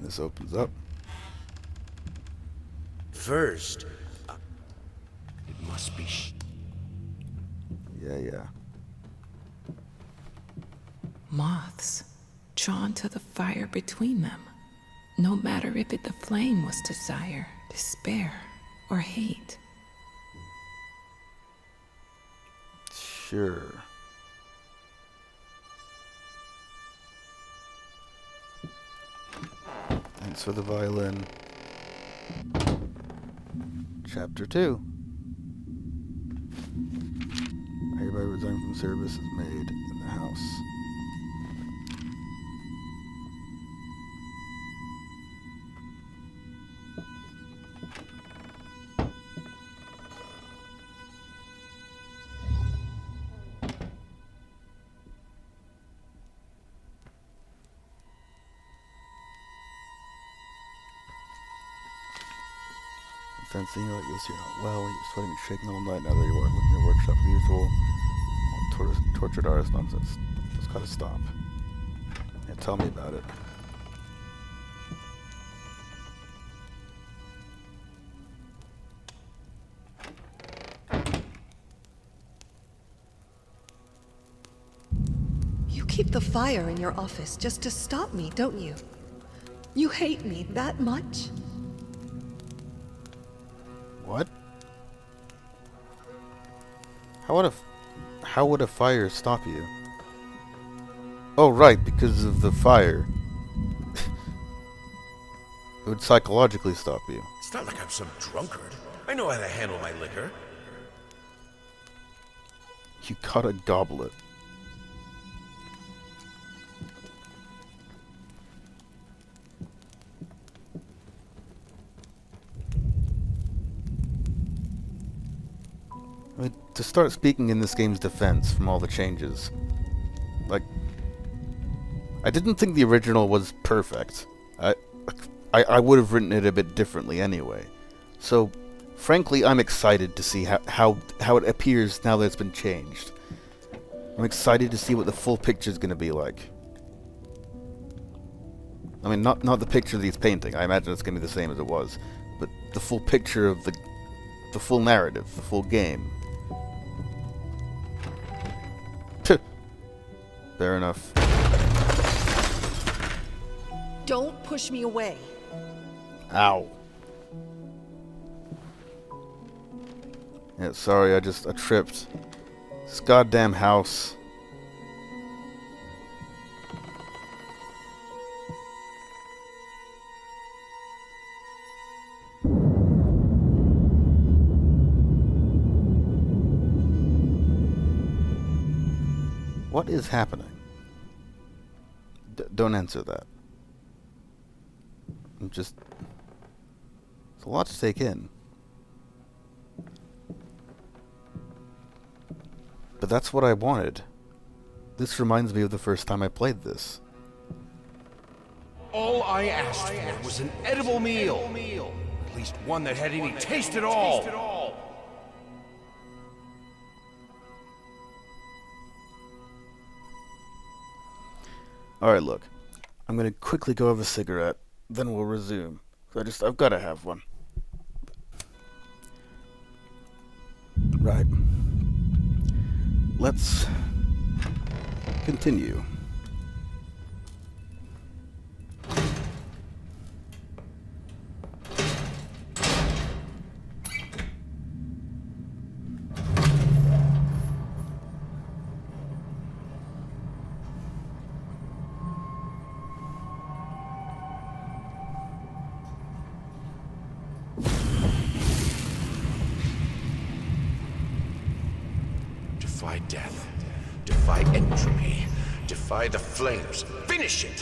This opens up. First, it must be Yeah. Moths, drawn to the fire between them, no matter if it the flame was desire, despair, or hate. Sure. Thanks for the violin. Chapter 2. I hereby resign from service as maid in the house. Then seeing you like this, you're not well, you're sweating and shaking all night now that you're working in your workshop with the usual tortured artist nonsense. It's gotta stop. Yeah, tell me about it. You keep the fire in your office just to stop me, don't you? You hate me that much? What? How would a fire stop you? Oh, right, because of the fire. It would psychologically stop you. It's not like I'm some drunkard. I know how to handle my liquor. You got a goblet. I mean, to start speaking in this game's defense from all the changes, like, I didn't think the original was perfect. I would have written it a bit differently anyway. So, frankly, I'm excited to see how it appears now that it's been changed. I'm excited to see what the full picture is going to be like. I mean, not the picture that he's painting. I imagine it's going to be the same as it was, but the full picture of the full narrative, the full game. Fair enough. Don't push me away. Ow. Yeah, sorry, I tripped. This goddamn house. What is happening? Don't answer that. I'm just It's a lot to take in. But that's what I wanted. This reminds me of the first time I played this. All I asked for was an edible meal. At least one that had any taste at all. Alright, look. I'm gonna quickly go have a cigarette, then we'll resume. I've gotta have one. Right. Let's continue. Defy death. Defy entropy. Defy the flames. Finish it!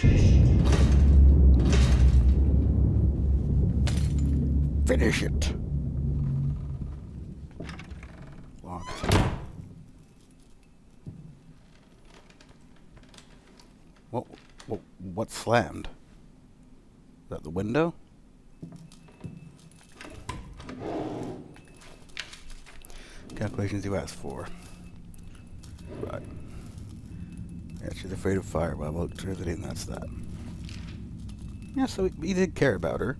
Finish it. Locked. What slammed? Is that the window? Calculations you asked for. Right. Yeah, she's afraid of fire. Well, electricity, and that's that. Yeah, so he did care about her.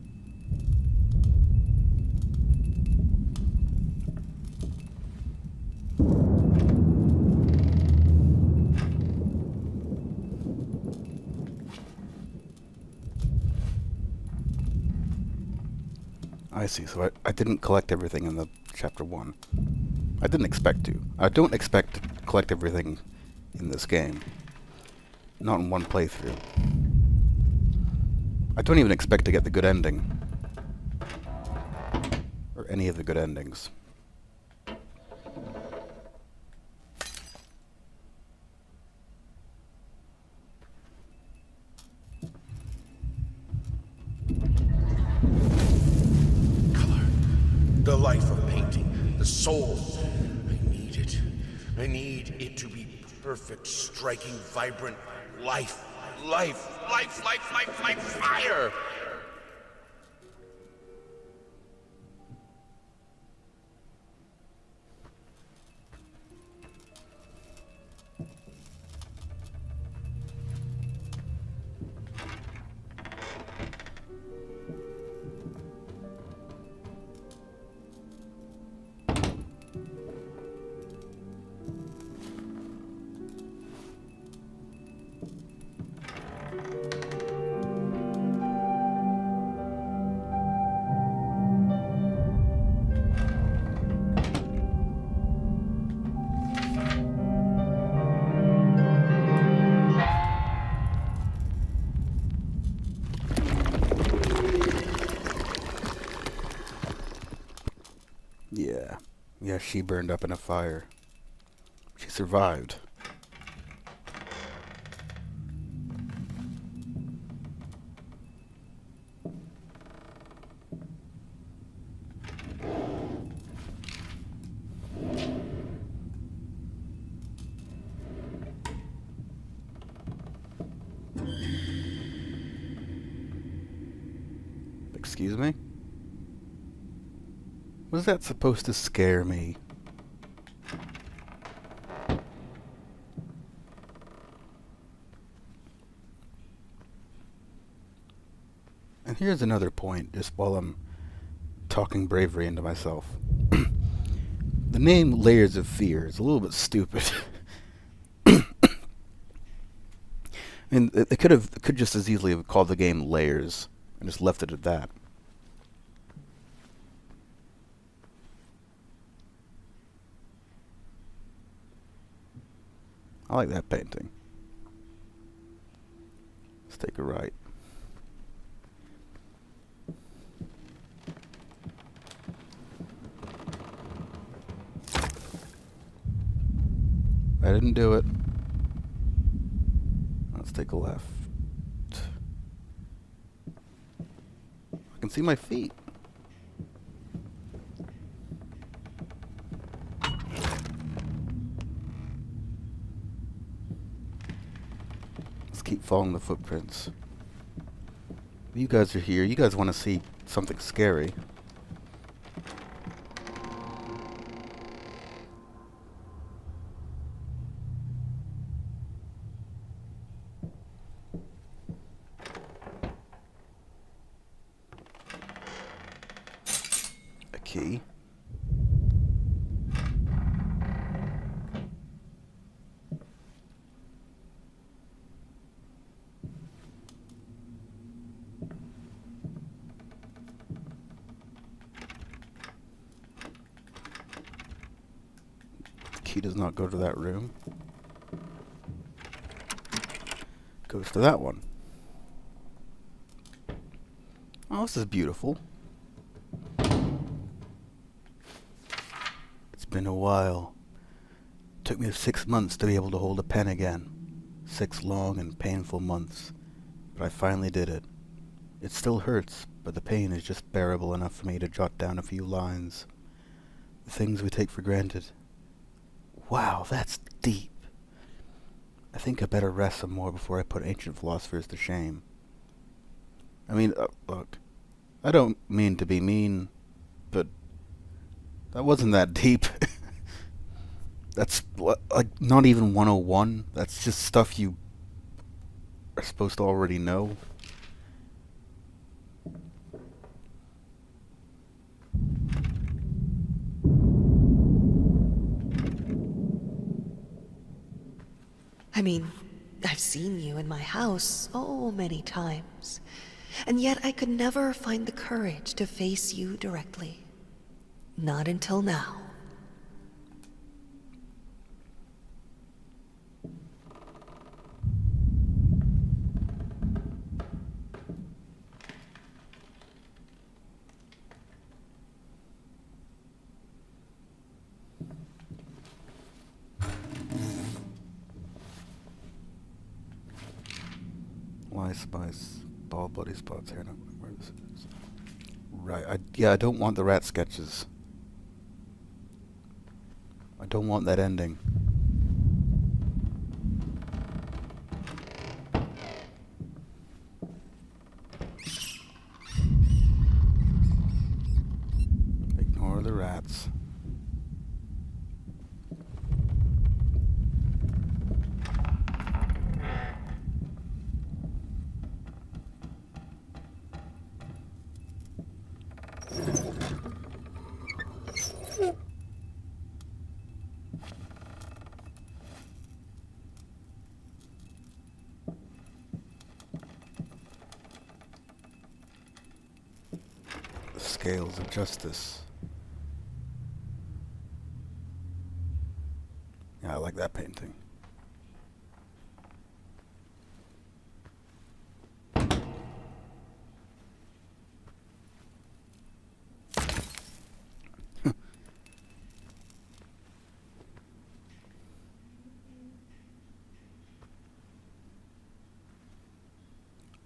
I see. So I didn't collect everything in the chapter 1. I didn't expect to. I don't expect to collect everything in this game. Not in one playthrough. I don't even expect to get the good ending. Or any of the good endings. Color. The life of painting. The soul. I need it. I need it to be perfect, striking, vibrant life. Life. Life, life, life, life, fire! Yeah, she burned up in a fire. She survived. Excuse me? Was that supposed to scare me? And here's another point, just while I'm talking bravery into myself. The name Layers of Fear is a little bit stupid. I mean, they could just as easily have called the game Layers and just left it at that. I like that painting. Let's take a right. I didn't do it. Let's take a left. I can see my feet. following the footprints. You guys are here. You guys want to see something scary. A key. Key does not go to that room. Goes to that one. Oh, this is beautiful. It's been a while. Took me 6 months to be able to hold a pen again. 6 long and painful months. But I finally did it. It still hurts, but the pain is just bearable enough for me to jot down a few lines. The things we take for granted. Wow, that's deep. I think I better rest some more before I put ancient philosophers to shame. I mean, look, I don't mean to be mean, but that wasn't that deep. That's like not even 101. That's just stuff you are supposed to already know. I mean, I've seen you in my house so many times, and yet I could never find the courage to face you directly. Not until now. Why spice? Ball bloody spots here. No, where this is. Right. I don't want the rat sketches. I don't want that ending. Ignore the rats. Scales of justice. Yeah, I like that painting.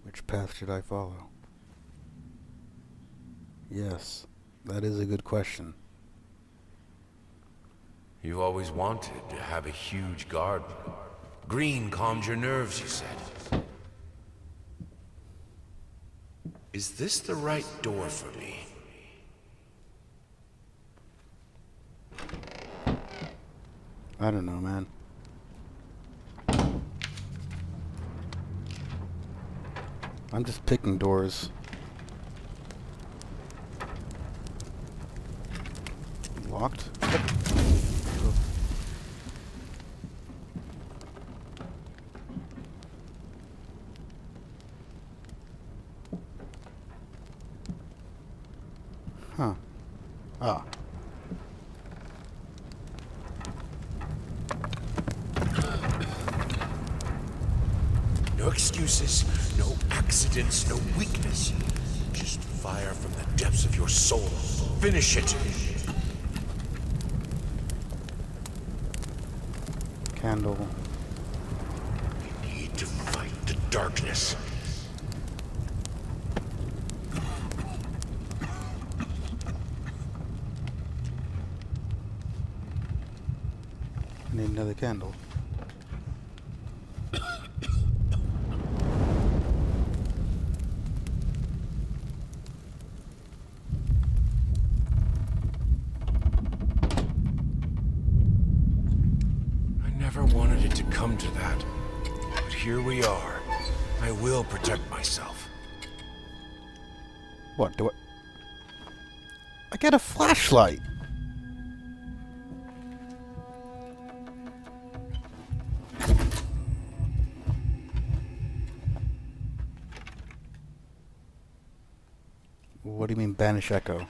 Which path should I follow? Yes, that is a good question. You always wanted to have a huge garden. Green calmed your nerves, you said. Is this the right door for me? I don't know, man. I'm just picking doors. Locked? Huh. Ah. No excuses, no accidents, no weakness. Just fire from the depths of your soul. Finish it! Candle. You need to fight the darkness. I need another candle. come to that. But here we are. I will protect myself. What, do I get a flashlight! What do you mean, banish echo?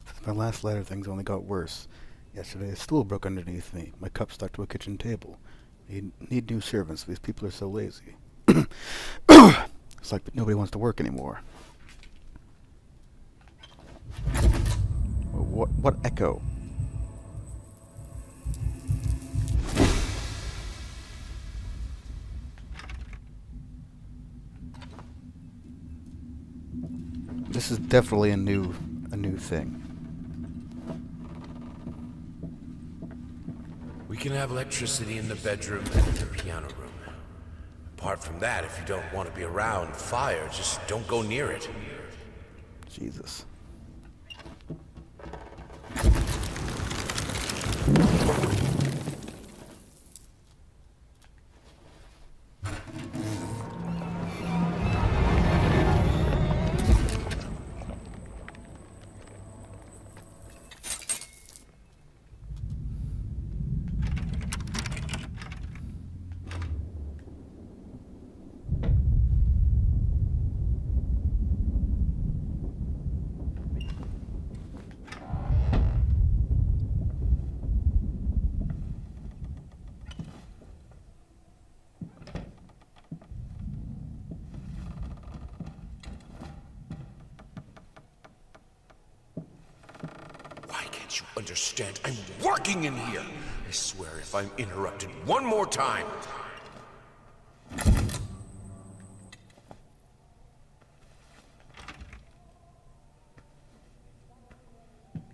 Since my last letter, things only got worse. Yesterday, a stool broke underneath me. My cup stuck to a kitchen table. Need new servants. These people are so lazy. It's like nobody wants to work anymore. What echo? This is definitely a new thing. We can have electricity in the bedroom and in the piano room. Apart from that, if you don't want to be around fire, just don't go near it. Jesus. You understand? I'm working in here. I swear if I'm interrupted one more time.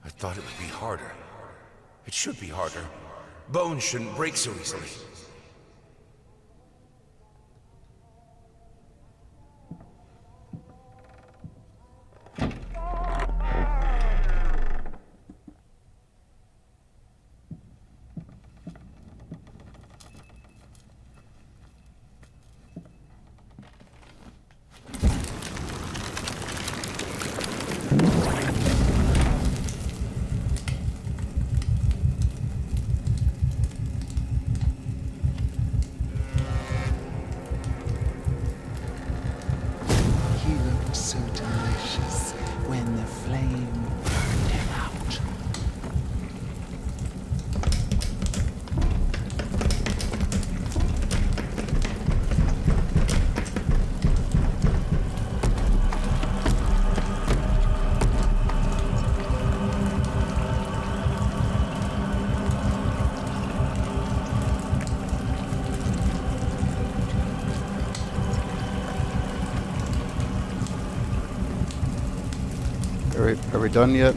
I thought it would be harder. It should be harder. Bones shouldn't break so easily. He looked so delicious when the flame burned him out. Are we done yet?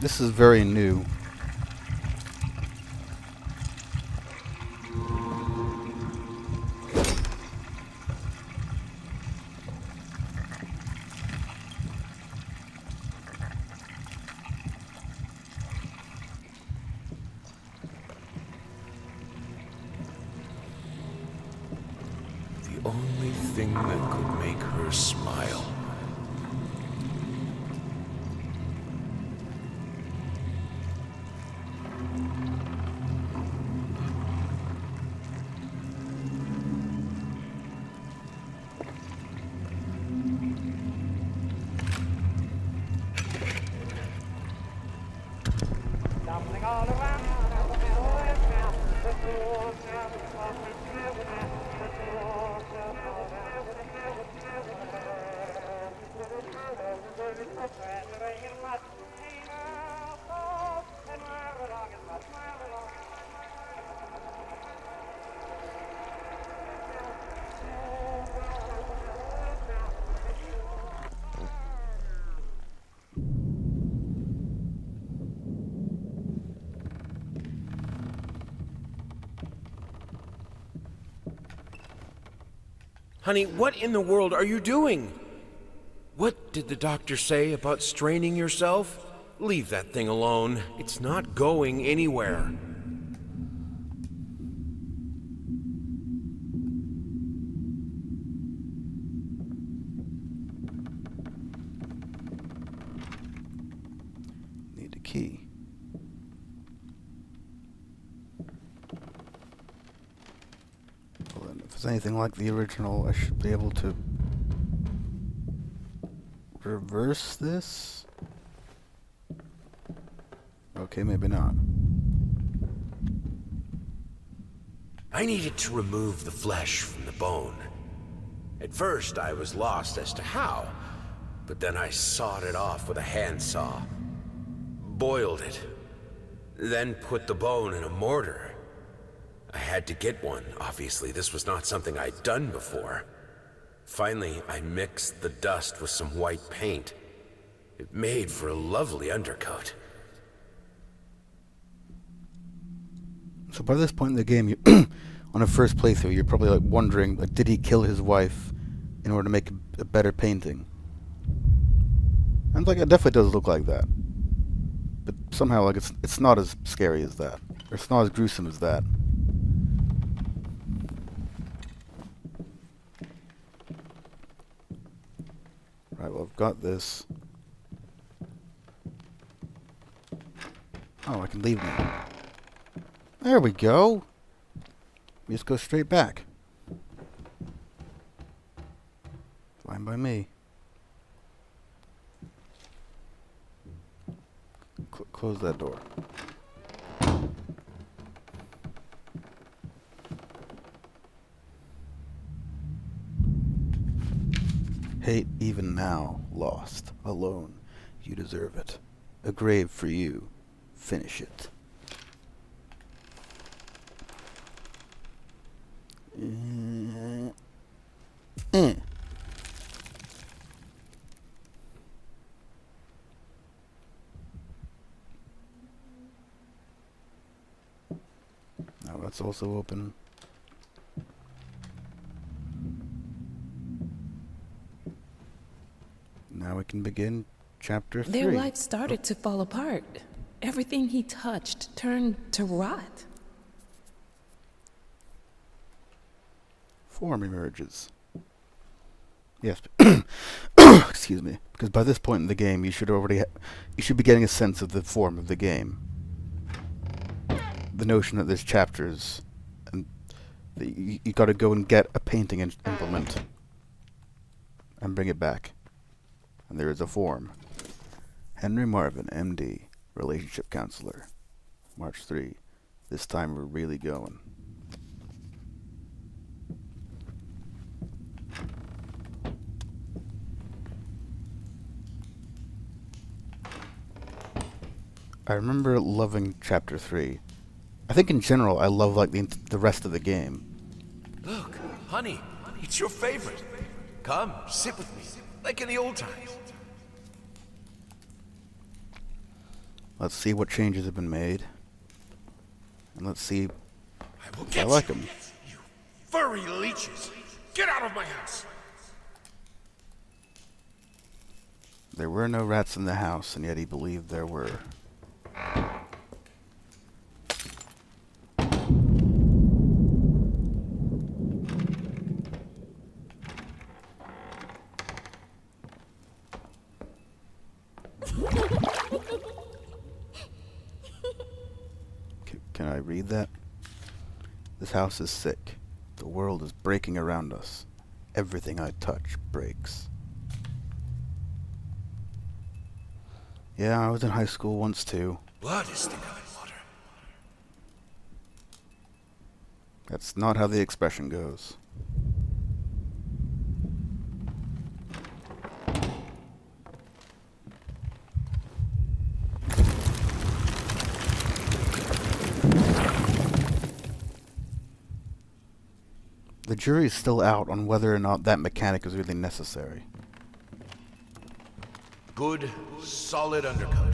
This is very new. The only thing that could make her smile. Honey, what in the world are you doing? What did the doctor say about straining yourself? Leave that thing alone. It's not going anywhere. Need a key. Well, then, if it's anything like the original, I should be able to reverse this? Okay, maybe not. I needed to remove the flesh from the bone. At first, I was lost as to how, but then I sawed it off with a handsaw, boiled it, then put the bone in a mortar. I had to get one. Obviously, this was not something I'd done before. Finally, I mixed the dust with some white paint. It made for a lovely undercoat. So by this point in the game, you on a first playthrough, you're probably like wondering, like, did he kill his wife in order to make a better painting? And like, it definitely does look like that. But somehow, like, it's not as scary as that. Or it's not as gruesome as that. Right, well, I've got this. Oh, I can leave now. There we go. We just go straight back. Fine by me. Close that door. Hate even now, lost, alone. You deserve it. A grave for you. Finish it. Now that's also open. Now we can begin chapter 3. Their life started to fall apart. Everything he touched turned to rot. Form emerges. Yes. Excuse me. Because by this point in the game, you should be getting a sense of the form of the game. The notion that there's chapters, and you got to go and get a painting and implement, and bring it back. And there is a form. Henry Marvin, MD, relationship counselor. March 3. This time we're really going. I remember loving chapter 3. I think in general I love like the rest of the game. Look, honey, it's your favorite. Come, sit with me, like in the old times. Let's see what changes have been made. And let's see I will if get I like you, them. you furry leeches. Get out of my house. There were no rats in the house, and yet he believed there were. Can I read that? This house is sick. The world is breaking around us. Everything I touch breaks. Yeah, I was in high school once too. Blood is thicker than water. That's not how the expression goes. The jury's still out on whether or not that mechanic is really necessary. Good, solid undercoat.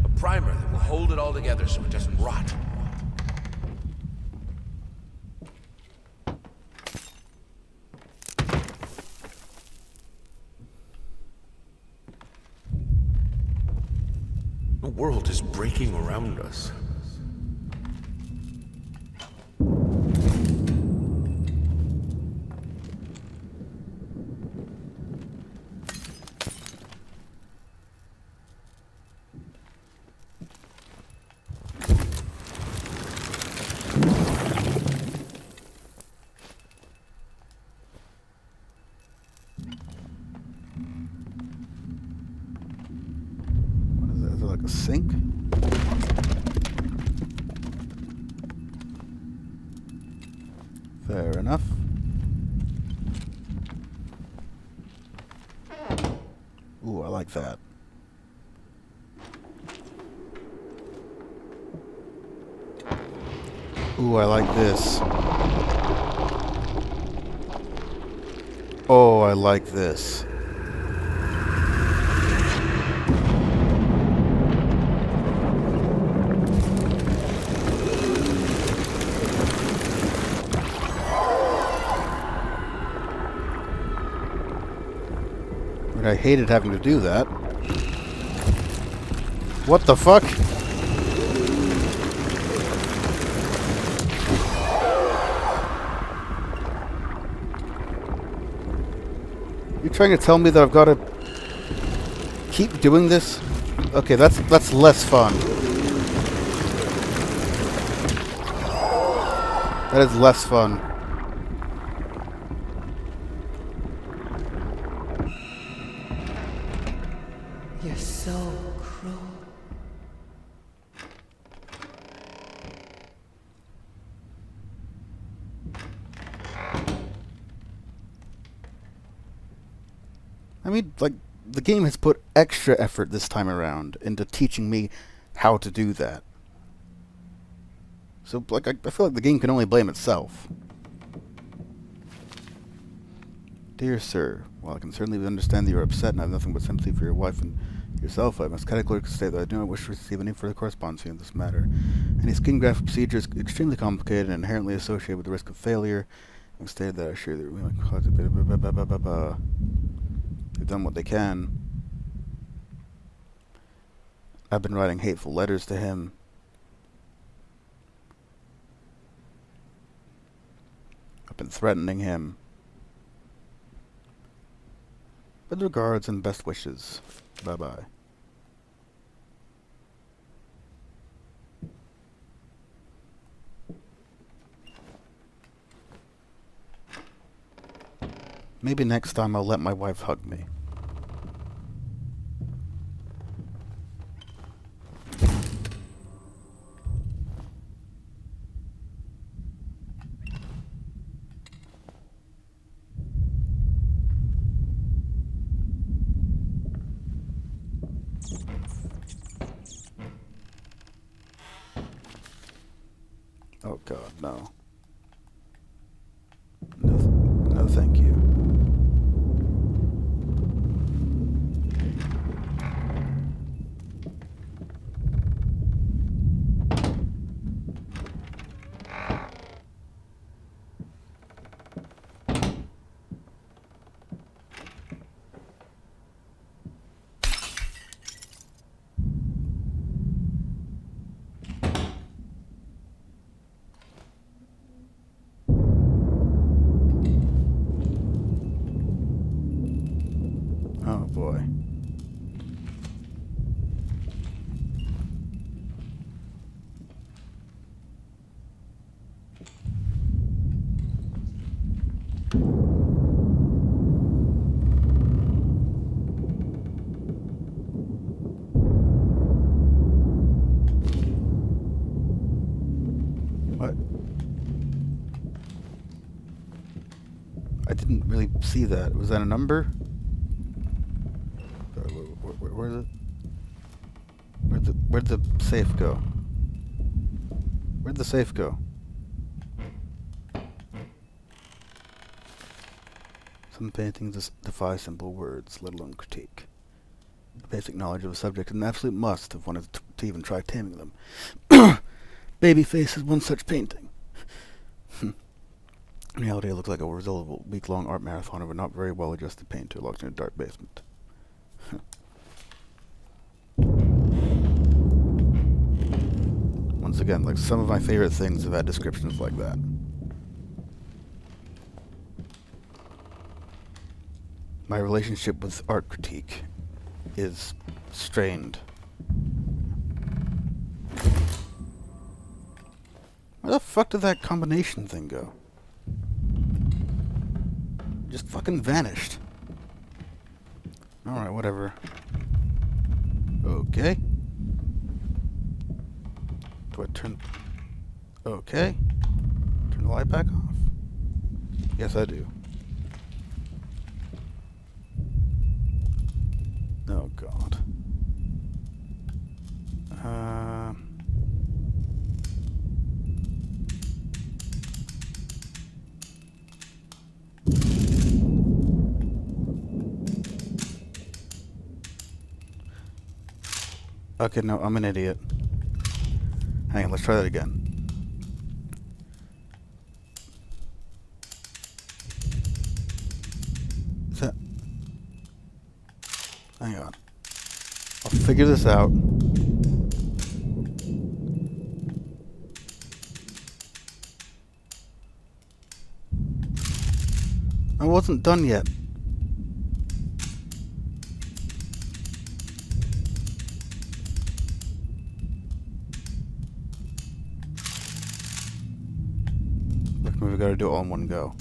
A primer that will hold it all together so it doesn't rot. world is breaking around us. What is that? Is it like a sink? Fair enough. Ooh, I like that. Ooh, I like this. Oh, I like this. But I hated having to do that. What the fuck? You trying to tell me that I've got to keep doing this? Okay, that's less fun. That is less fun. You're so cruel. I mean, like, the game has put extra effort this time around into teaching me how to do that. So, like, I feel like the game can only blame itself. Dear sir, while I can certainly understand that you are upset and I have nothing but sympathy for your wife and yourself, I must categorically state that I do not wish to receive any further correspondence with you in this matter. Any skin graft procedure is extremely complicated and inherently associated with the risk of failure. I've stated that I assure that we might cause a bit of They've done what they can. I've been writing hateful letters to him. I've been threatening him. With regards and best wishes. Bye-bye. Maybe next time I'll let my wife hug me. Oh God, no. No, no, thank you. Oh boy. What? I didn't really see that. Was that a number? Where'd the safe go? Where'd the safe go? Some paintings defy simple words, let alone critique. A basic knowledge of a subject is an absolute must if one is to even try taming them. Babyface is one such painting. In reality, it looks like a result of a week-long art marathon of a not very well-adjusted painter locked in a dark basement. again, like some of my favorite things have had descriptions like that. My relationship with art critique is strained. Where the fuck did that combination thing go? Just fucking vanished. Alright, whatever. Okay. Do I turn... Okay. Turn the light back off? Yes, I do. Oh, God. Okay, no, I'm an idiot. Hang on, let's try that again. Is that... Hang on. I'll figure this out. I wasn't done yet. Look, we've got to do it all in one go.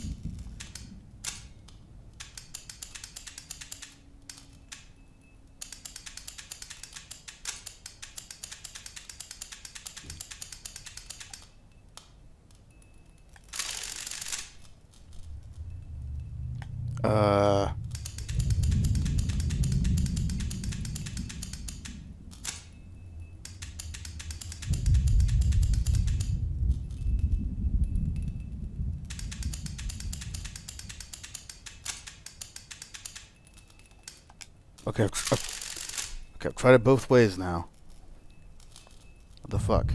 Okay, I've tried it both ways now. What the fuck?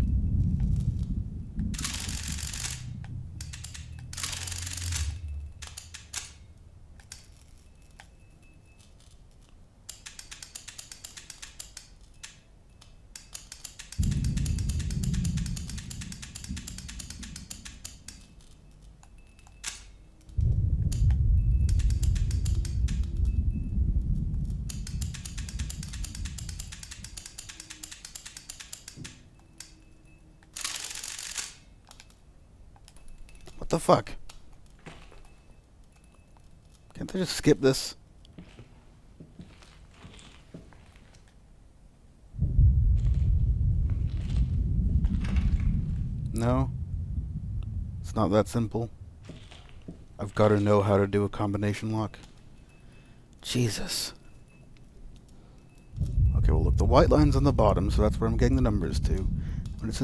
What the fuck? Can't they just skip this? No? It's not that simple. I've got to know how to do a combination lock. Jesus. Okay, well look, the white line's on the bottom, so that's where I'm getting the numbers to. When it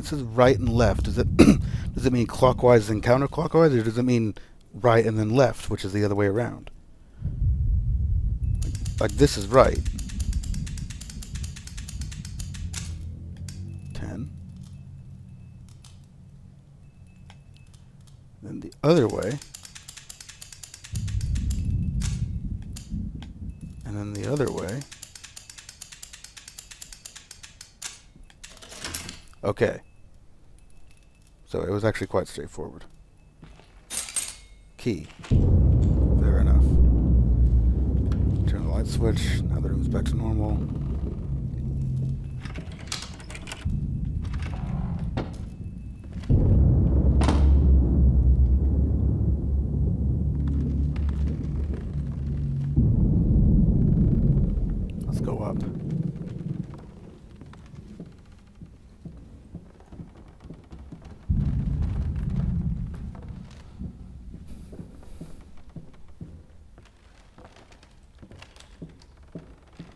says right and left, does it mean clockwise and counterclockwise, or does it mean right and then left, which is the other way around? Like this is right. 10. Then the other way. And then the other way. Okay. So it was actually quite straightforward. Key. Fair enough. Turn the light switch. Now the room's back to normal. Let's go up.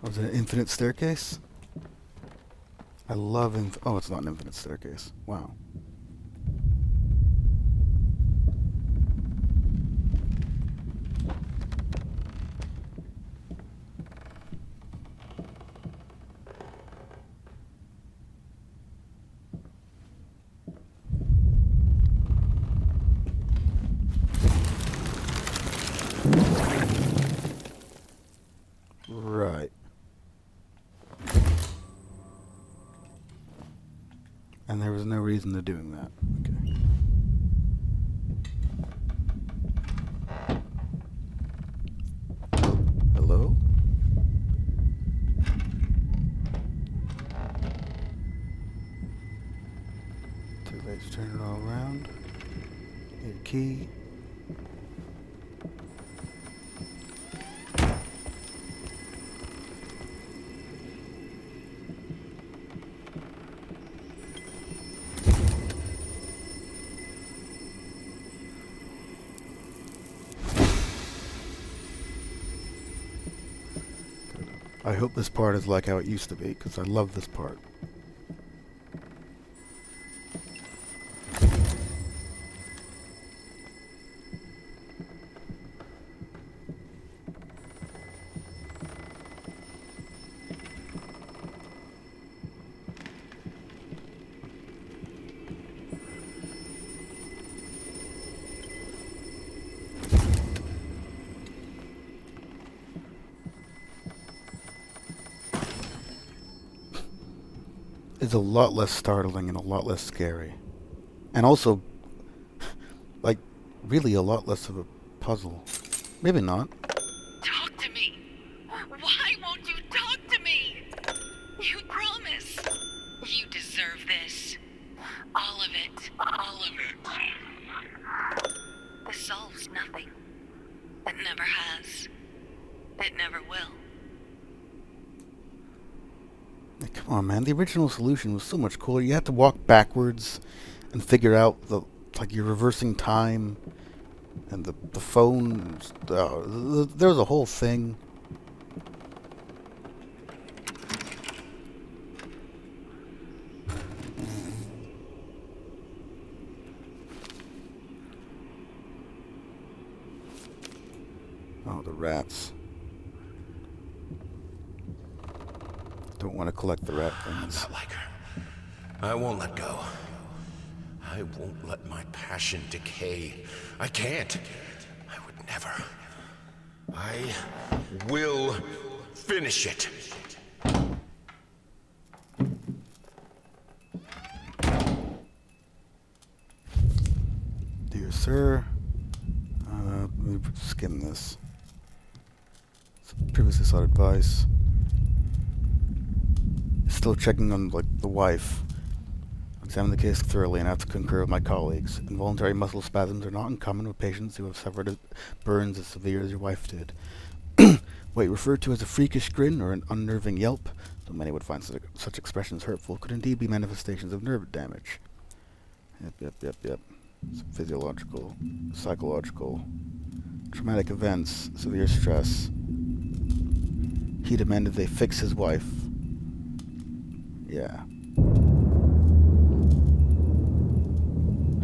Was it an infinite staircase? I love oh, it's not an infinite staircase. Wow. Right. reason they're doing that. Okay. Hello? Too late to turn it all around. Need a key. I hope this part is like how it used to be, because I love this part. It's a lot less startling and a lot less scary. And also, like, really a lot less of a puzzle. Maybe not. Talk to me. Why won't you talk to me? You promise. You deserve this. All of it. All of it. This solves nothing. It never has. It never will. Come on, man. The original solution was so much cooler. You had to walk backwards and figure out like you're reversing time, and the phone. There was a whole thing. Oh, the rats. Don't want to collect the rat things. I'm not like her. I won't let go. I won't let my passion decay. I can't. I would never. I will finish it. Dear sir, let me skim this. Previously sought advice. Still checking on the wife. Examine the case thoroughly and have to concur with my colleagues. Involuntary muscle spasms are not uncommon with patients who have suffered burns as severe as your wife did. What you refer to as a freakish grin or an unnerving yelp, though many would find such expressions hurtful, could indeed be manifestations of nerve damage. Yep. Some physiological, psychological, traumatic events, severe stress. He demanded they fix his wife. Yeah.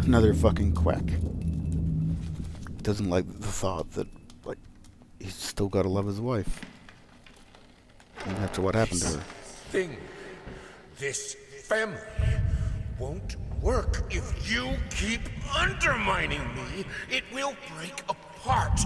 Another fucking quack. Doesn't like the thought that, he's still gotta love his wife. Even after what happened to her. This family won't work. If you keep undermining me, it will break apart.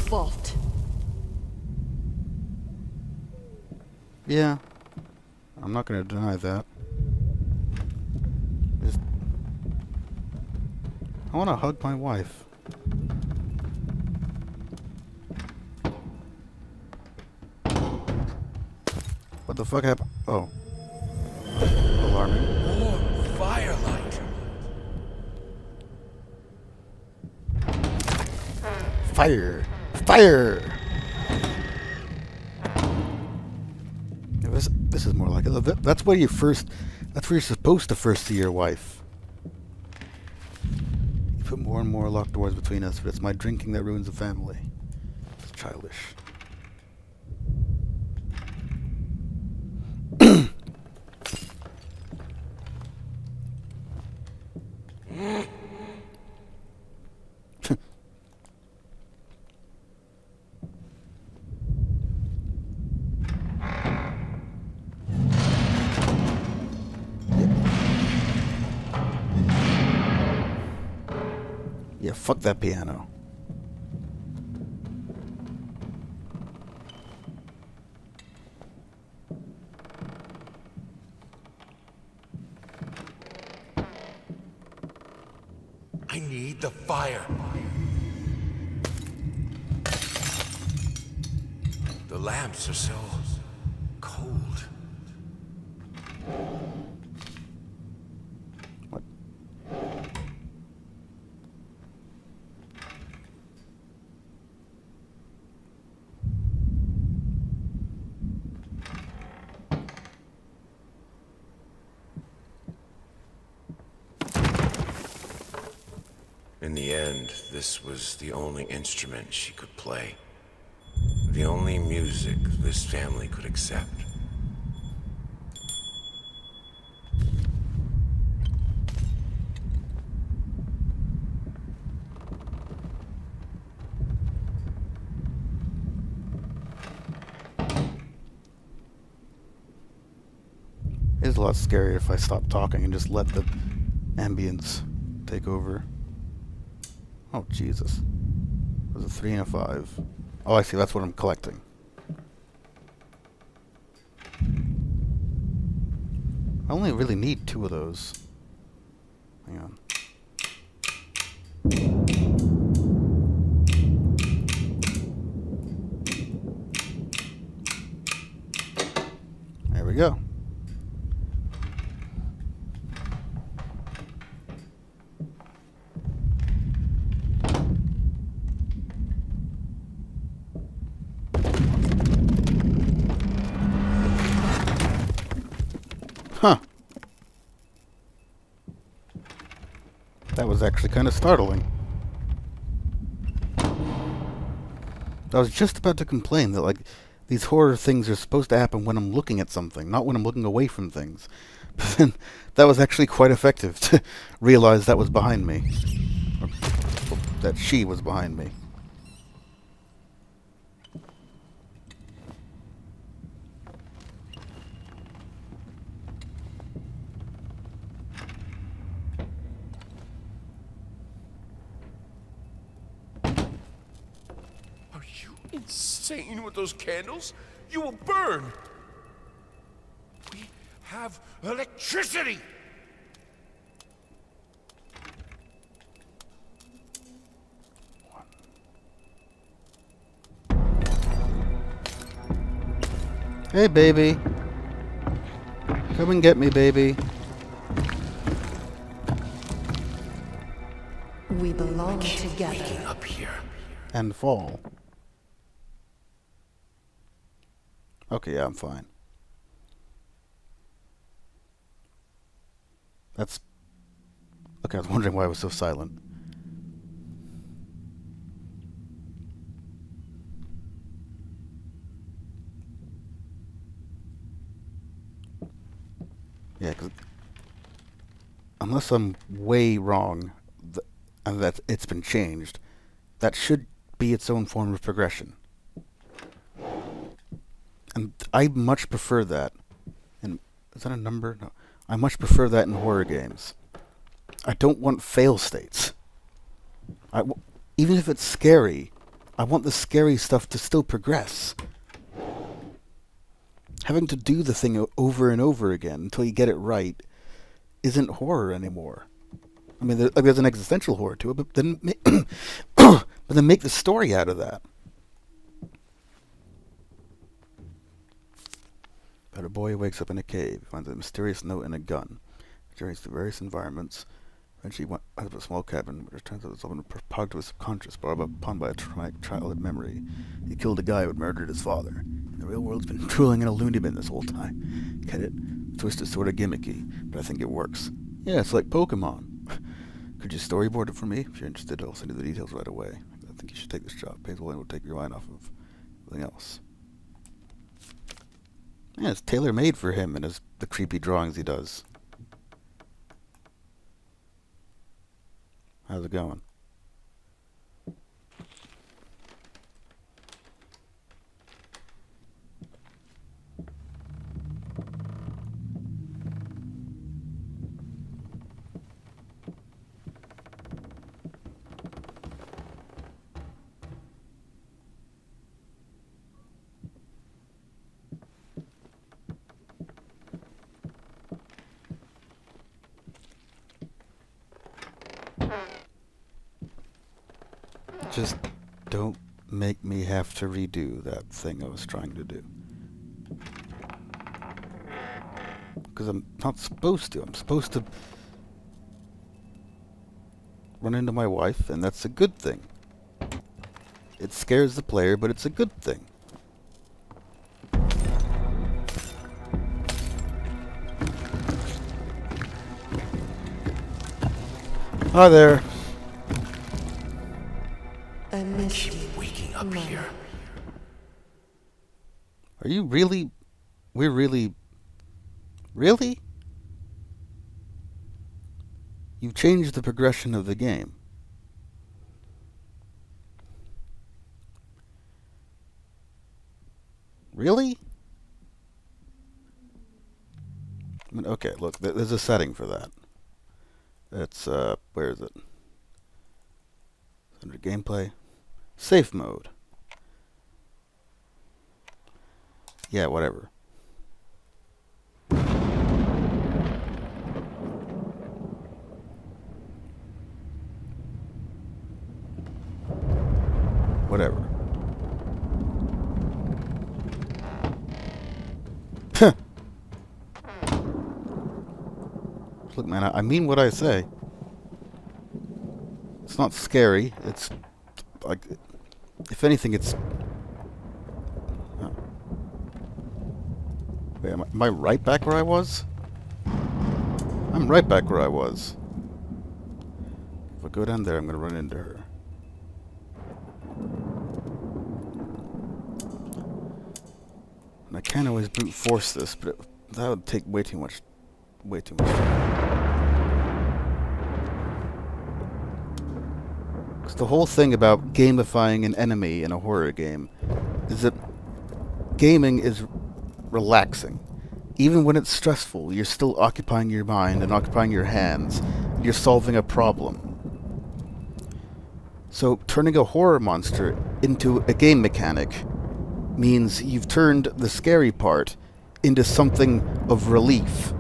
Fault. Yeah. I'm not gonna deny that. I wanna hug my wife. What the fuck happened? Oh. Alarming. More firelight. Fire! Fire! Yeah, this is more like it. That's where that's where you're supposed to first see your wife. You put more and more locked doors between us, but it's my drinking that ruins the family. It's childish. Yeah, fuck that piano. I need the fire. The lamps are so cold. What? In the end, this was the only instrument she could play. The only music this family could accept. It's a lot scarier if I stop talking and just let the ambience take over. Oh, Jesus. It was a 3 and a 5. Oh, I see. That's what I'm collecting. I only really need 2 of those. Hang on. There we go. Huh. That was actually kind of startling. I was just about to complain that, like, these horror things are supposed to happen when I'm looking at something, not when I'm looking away from things. But then, that was actually quite effective to realize that was behind me. Or, that she was behind me. Are you insane with those candles? You will burn! We have electricity! Hey, baby. Come and get me, baby. We belong together. Waking up here. And fall. Okay, yeah, I'm fine. That's... Okay, I was wondering why I was so silent. Yeah, because... Unless I'm way wrong, and that it's been changed, that should be its own form of progression. And I much prefer that. And is that a number? No. I much prefer that in horror games. I don't want fail states. Even if it's scary, I want the scary stuff to still progress. Having to do the thing over and over again until you get it right isn't horror anymore. I mean, there's an existential horror to it, but then but then make the story out of that. But a boy wakes up in a cave, finds a mysterious note and a gun. He journeys to various environments. Eventually, winds up in a small cabin, which turns out it's all part of his subconscious, brought upon by a traumatic childhood memory. He killed a guy who had murdered his father. And the real world's been drooling in a loony bin this whole time. Get it? The twist is sort of gimmicky, but I think it works. Yeah, it's like Pokemon. Could you storyboard it for me? If you're interested, I'll send you the details right away. I think you should take this job. Pays well and will take your mind off of everything else. Yeah, it's tailor-made for him and the creepy drawings he does. How's it going? Just don't make me have to redo that thing I was trying to do. Because I'm not supposed to. I'm supposed to run into my wife, and that's a good thing. It scares the player, but it's a good thing. Hi there. I miss you. Waking up here. Are you really... We're really... Really? You've changed the progression of the game. Really? I mean, okay, look, there's a setting for that. It's, where is it? Under gameplay. Safe mode. Yeah, whatever. Whatever. Look, man, I mean what I say. It's not scary. It's like, if anything, it's... Wait, am I right back where I was? I'm right back where I was. If I go down there, I'm gonna run into her. And I can't always brute force this, but that would take way too much time. Because the whole thing about gamifying an enemy in a horror game is that gaming is relaxing. Even when it's stressful, you're still occupying your mind and occupying your hands. You're solving a problem. So turning a horror monster into a game mechanic means you've turned the scary part into something of relief.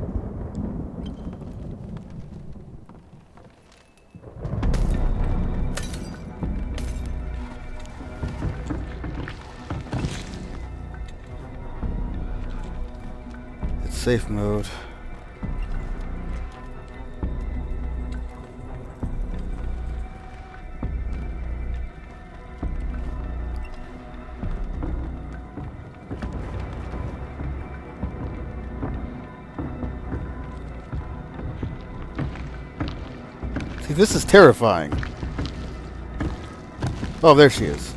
It's safe mode. See, this is terrifying. Oh, there she is.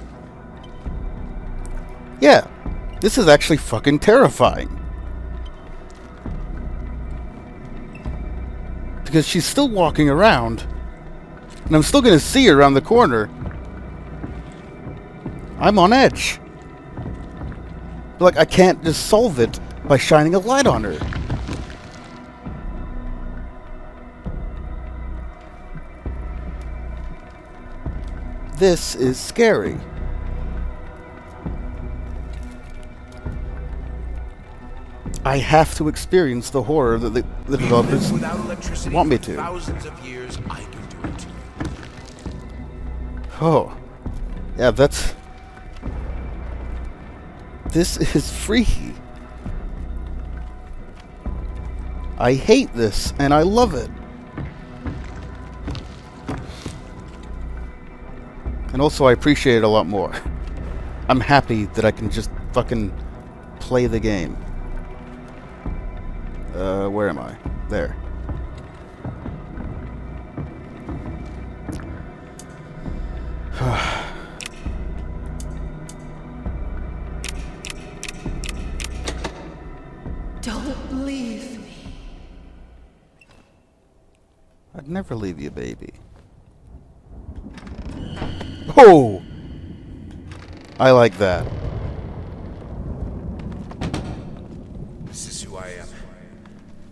Yeah, this is actually fucking terrifying. Because she's still walking around, and I'm still gonna see her around the corner. I'm on edge. But, like, I can't just solve it by shining a light on her. This is scary. I have to experience the horror that the developers want me to. Thousands of years, I can do it too. Oh. Yeah, that's... This is freaky. I hate this, and I love it. And also, I appreciate it a lot more. I'm happy that I can just fucking play the game. Where am I? There. Don't leave me. I'd never leave you, baby. Oh! I like that. This is who I am.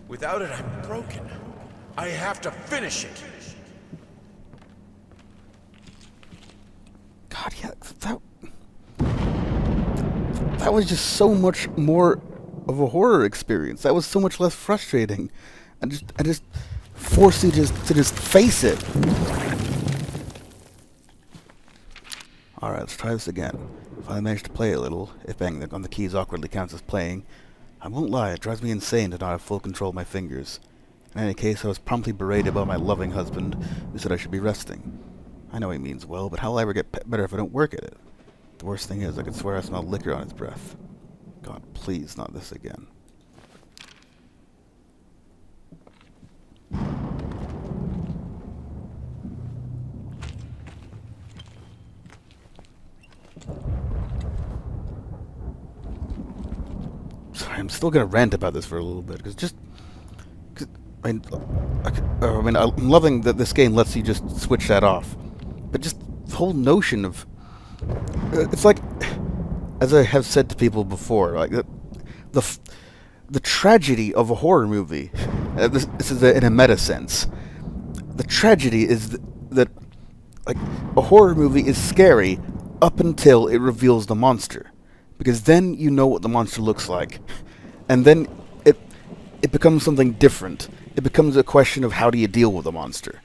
Without it, I'm broken. I have to finish it. God, yeah, that was just so much more of a horror experience. That was so much less frustrating. I just forced you to just face it. Alright, let's try this again. If I manage to play a little, if banging on the keys awkwardly counts as playing, I won't lie, it drives me insane to not have full control of my fingers. In any case, I was promptly berated by my loving husband, who said I should be resting. I know he means well, but how will I ever get better if I don't work at it? The worst thing is, I could swear I smell liquor on his breath. God, please, not this again. Sorry, I'm still gonna rant about this for a little bit, because I'm loving that this game lets you just switch that off. But just the whole notion of... it's like, as I have said to people before, like, the tragedy of a horror movie, this is in a meta sense, the tragedy is that, like, a horror movie is scary up until it reveals the monster. Because then you know what the monster looks like. And then it becomes something different. It becomes a question of how do you deal with the monster.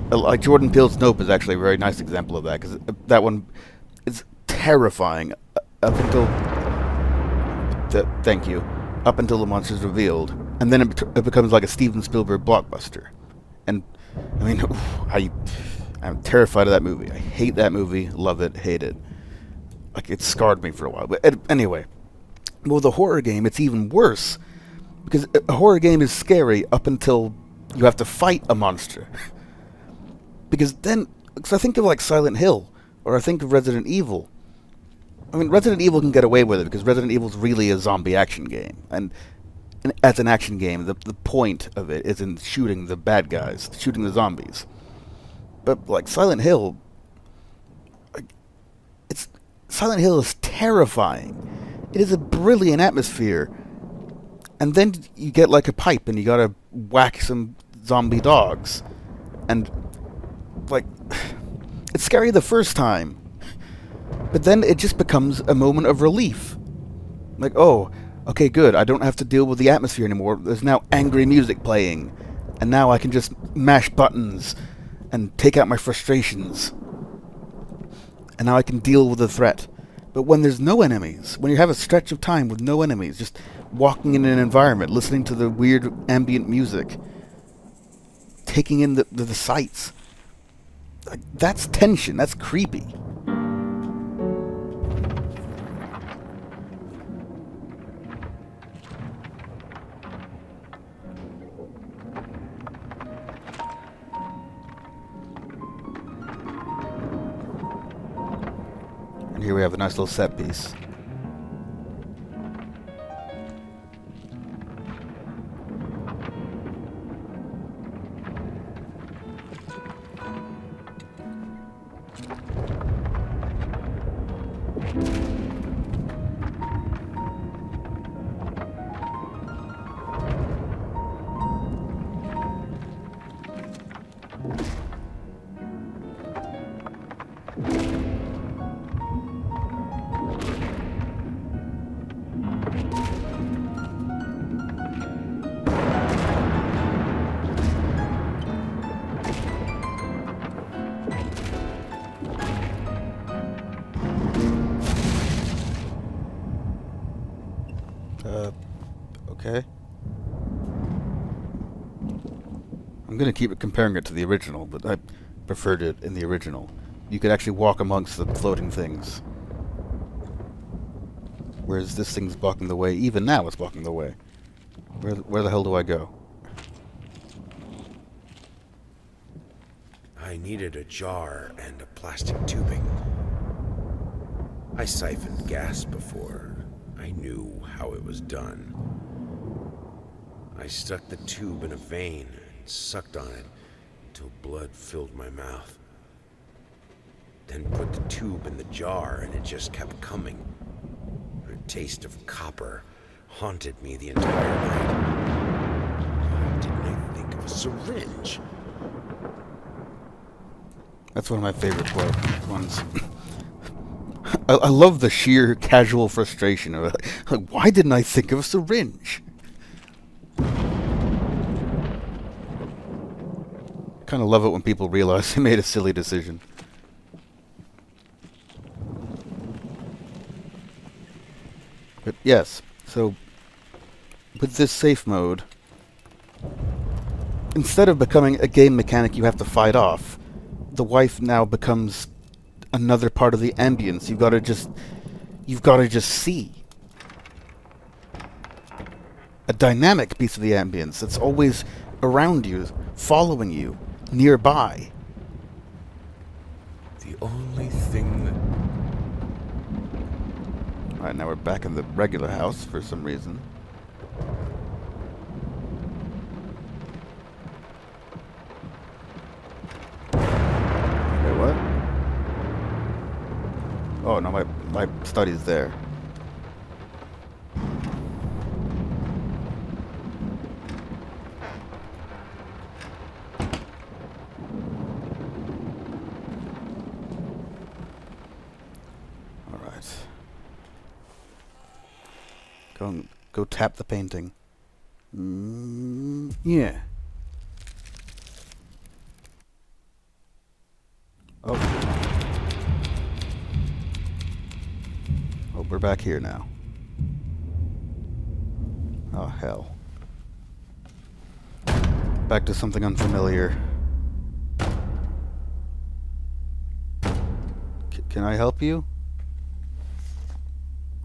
Like Jordan Peele's Nope is actually a very nice example of that, because that one is terrifying up until... thank you. Up until the monster's revealed. And then it becomes like a Steven Spielberg blockbuster. And, I mean, I'm terrified of that movie. I hate that movie, love it, hate it. Like, it scarred me for a while. But anyway, with a horror game, it's even worse. Because a horror game is scary up until you have to fight a monster. Because then, because I think of like Silent Hill, or I think of Resident Evil. I mean, Resident Evil can get away with it, because Resident Evil's really a zombie action game. And as an action game, the point of it is in shooting the bad guys, shooting the zombies. But, like, Silent Hill... Silent Hill is terrifying. It is a brilliant atmosphere. And then you get like a pipe and you gotta whack some zombie dogs. And, like, it's scary the first time. But then it just becomes a moment of relief. Like, oh, okay, good. I don't have to deal with the atmosphere anymore. There's now angry music playing. And now I can just mash buttons and take out my frustrations. And now I can deal with the threat. But when there's no enemies, when you have a stretch of time with no enemies, just walking in an environment, listening to the weird ambient music, taking in the sights, like, that's tension, that's creepy. And here we have a nice little set piece. Okay. I'm gonna keep comparing it to the original, but I preferred it in the original. You could actually walk amongst the floating things. Whereas this thing's blocking the way. Even now it's blocking the way. Where the hell do I go? I needed a jar and a plastic tubing. I siphoned gas before. I knew how it was done. I stuck the tube in a vein and sucked on it until blood filled my mouth. Then put the tube in the jar and it just kept coming. The taste of copper haunted me the entire night. Why didn't I think of a syringe? That's one of my favorite ones. I love the sheer casual frustration of it. Like, why didn't I think of a syringe? Kind of love it when people realize they made a silly decision. But yes, so with this safe mode, instead of becoming a game mechanic you have to fight off, the wife now becomes another part of the ambience. You've got to just see. A dynamic piece of the ambience that's always around you, following you, nearby. The only thing that... Alright, now we're back in the regular house for some reason. Wait, what? Oh, no, my study's there. Go tap the painting. Yeah. Oh. Oh, we're back here now. Oh, hell. Back to something unfamiliar. Can I help you?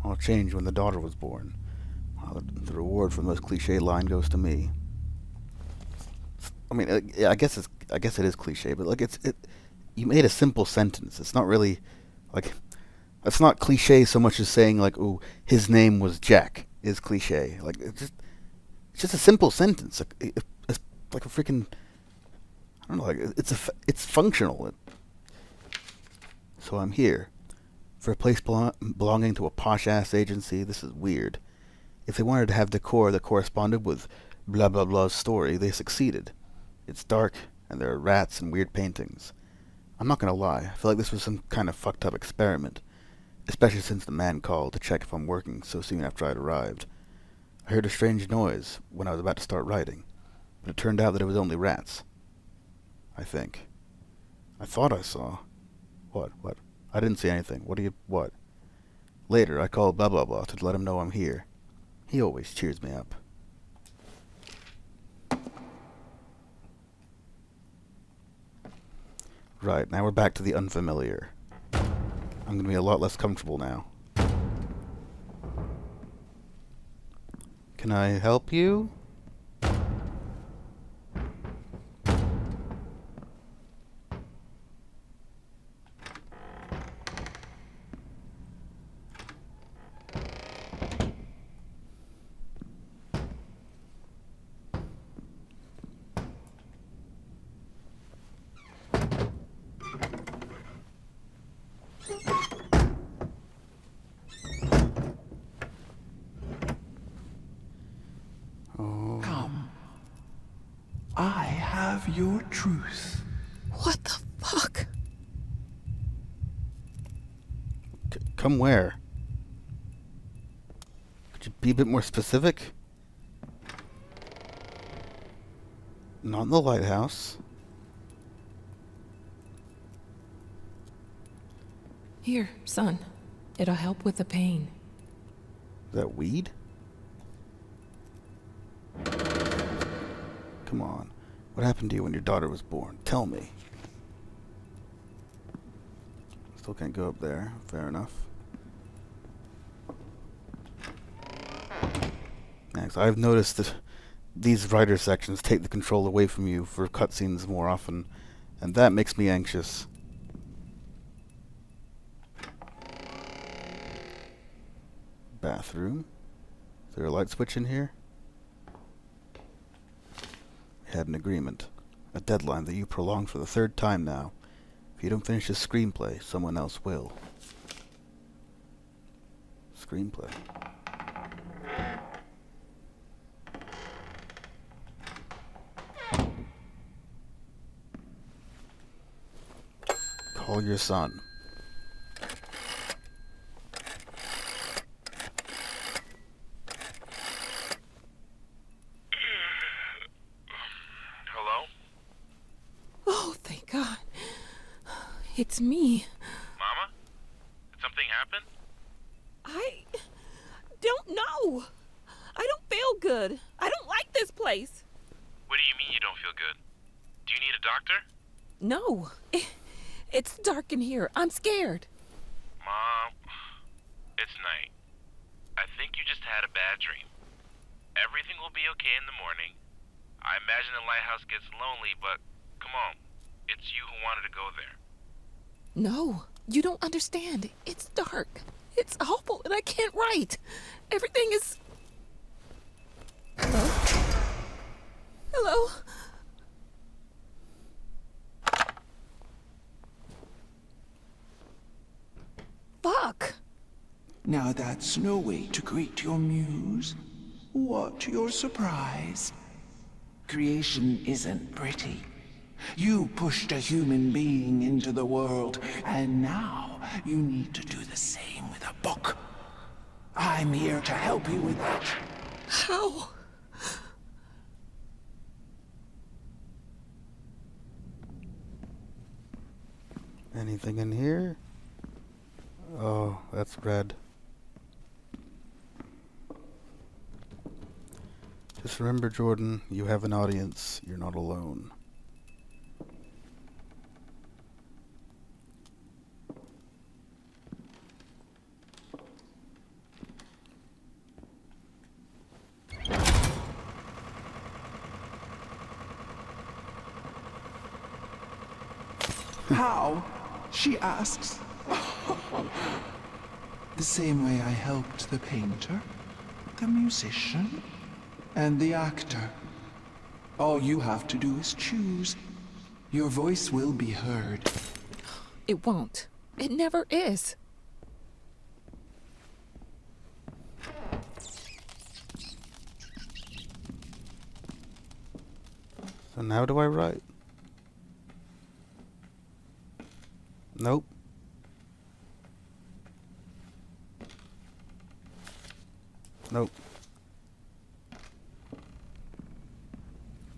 All changed when the daughter was born. The reward from this cliche line goes to me. I mean, I guess it is cliche, but like you made a simple sentence. It's not really like it's not cliche so much as saying like, "Oh, his name was Jack," is cliche. Like it's just a simple sentence. It's like a freaking I don't know. Like it's functional. So I'm here for a place belonging to a posh ass agency. This is weird. If they wanted to have decor that corresponded with blah blah blah's story, they succeeded. It's dark, and there are rats and weird paintings. I'm not gonna lie, I feel like this was some kind of fucked up experiment, especially since the man called to check if I'm working so soon after I'd arrived. I heard a strange noise when I was about to start writing, but it turned out that it was only rats. I think. I thought I saw. What? I didn't see anything. What? Later, I called blah blah blah to let him know I'm here. He always cheers me up. Right, now we're back to the unfamiliar. I'm gonna be a lot less comfortable now. Can I help you? I have your truth. What the fuck? Come where? Could you be a bit more specific? Not in the lighthouse. Here, son. It'll help with the pain. Is that weed? Come on. What happened to you when your daughter was born? Tell me. Still can't go up there. Fair enough. Next, I've noticed that these writer sections take the control away from you for cutscenes more often, and that makes me anxious. Bathroom. Is there a light switch in here? We had an agreement. A deadline that you prolonged for the third time now. If you don't finish this screenplay, someone else will. Screenplay. Call your son. Oh, thank God. It's me. Mama? Did something happen? Don't No! I don't feel good. I don't like this place. What do you mean you don't feel good? Do you need a doctor? No. It's dark in here. I'm scared. Mom, it's night. I think you just had a bad dream. Everything will be okay in the morning. I imagine the lighthouse gets lonely, but come on. It's you who wanted to go there. No, you don't understand. It's dark. It's awful, and I can't write. Everything is... Hello? Hello? Fuck. Now that's no way to greet your muse. What your surprise? Creation isn't pretty. You pushed a human being into the world, and now you need to do the same with a book. I'm here to help you with that. How? Anything in here? Oh, that's red. Just remember, Jordan, you have an audience. You're not alone. How? She asks. The same way I helped the painter, the musician, and the actor. All you have to do is choose. Your voice will be heard. It won't. It never is. So now do I write? Nope. Nope.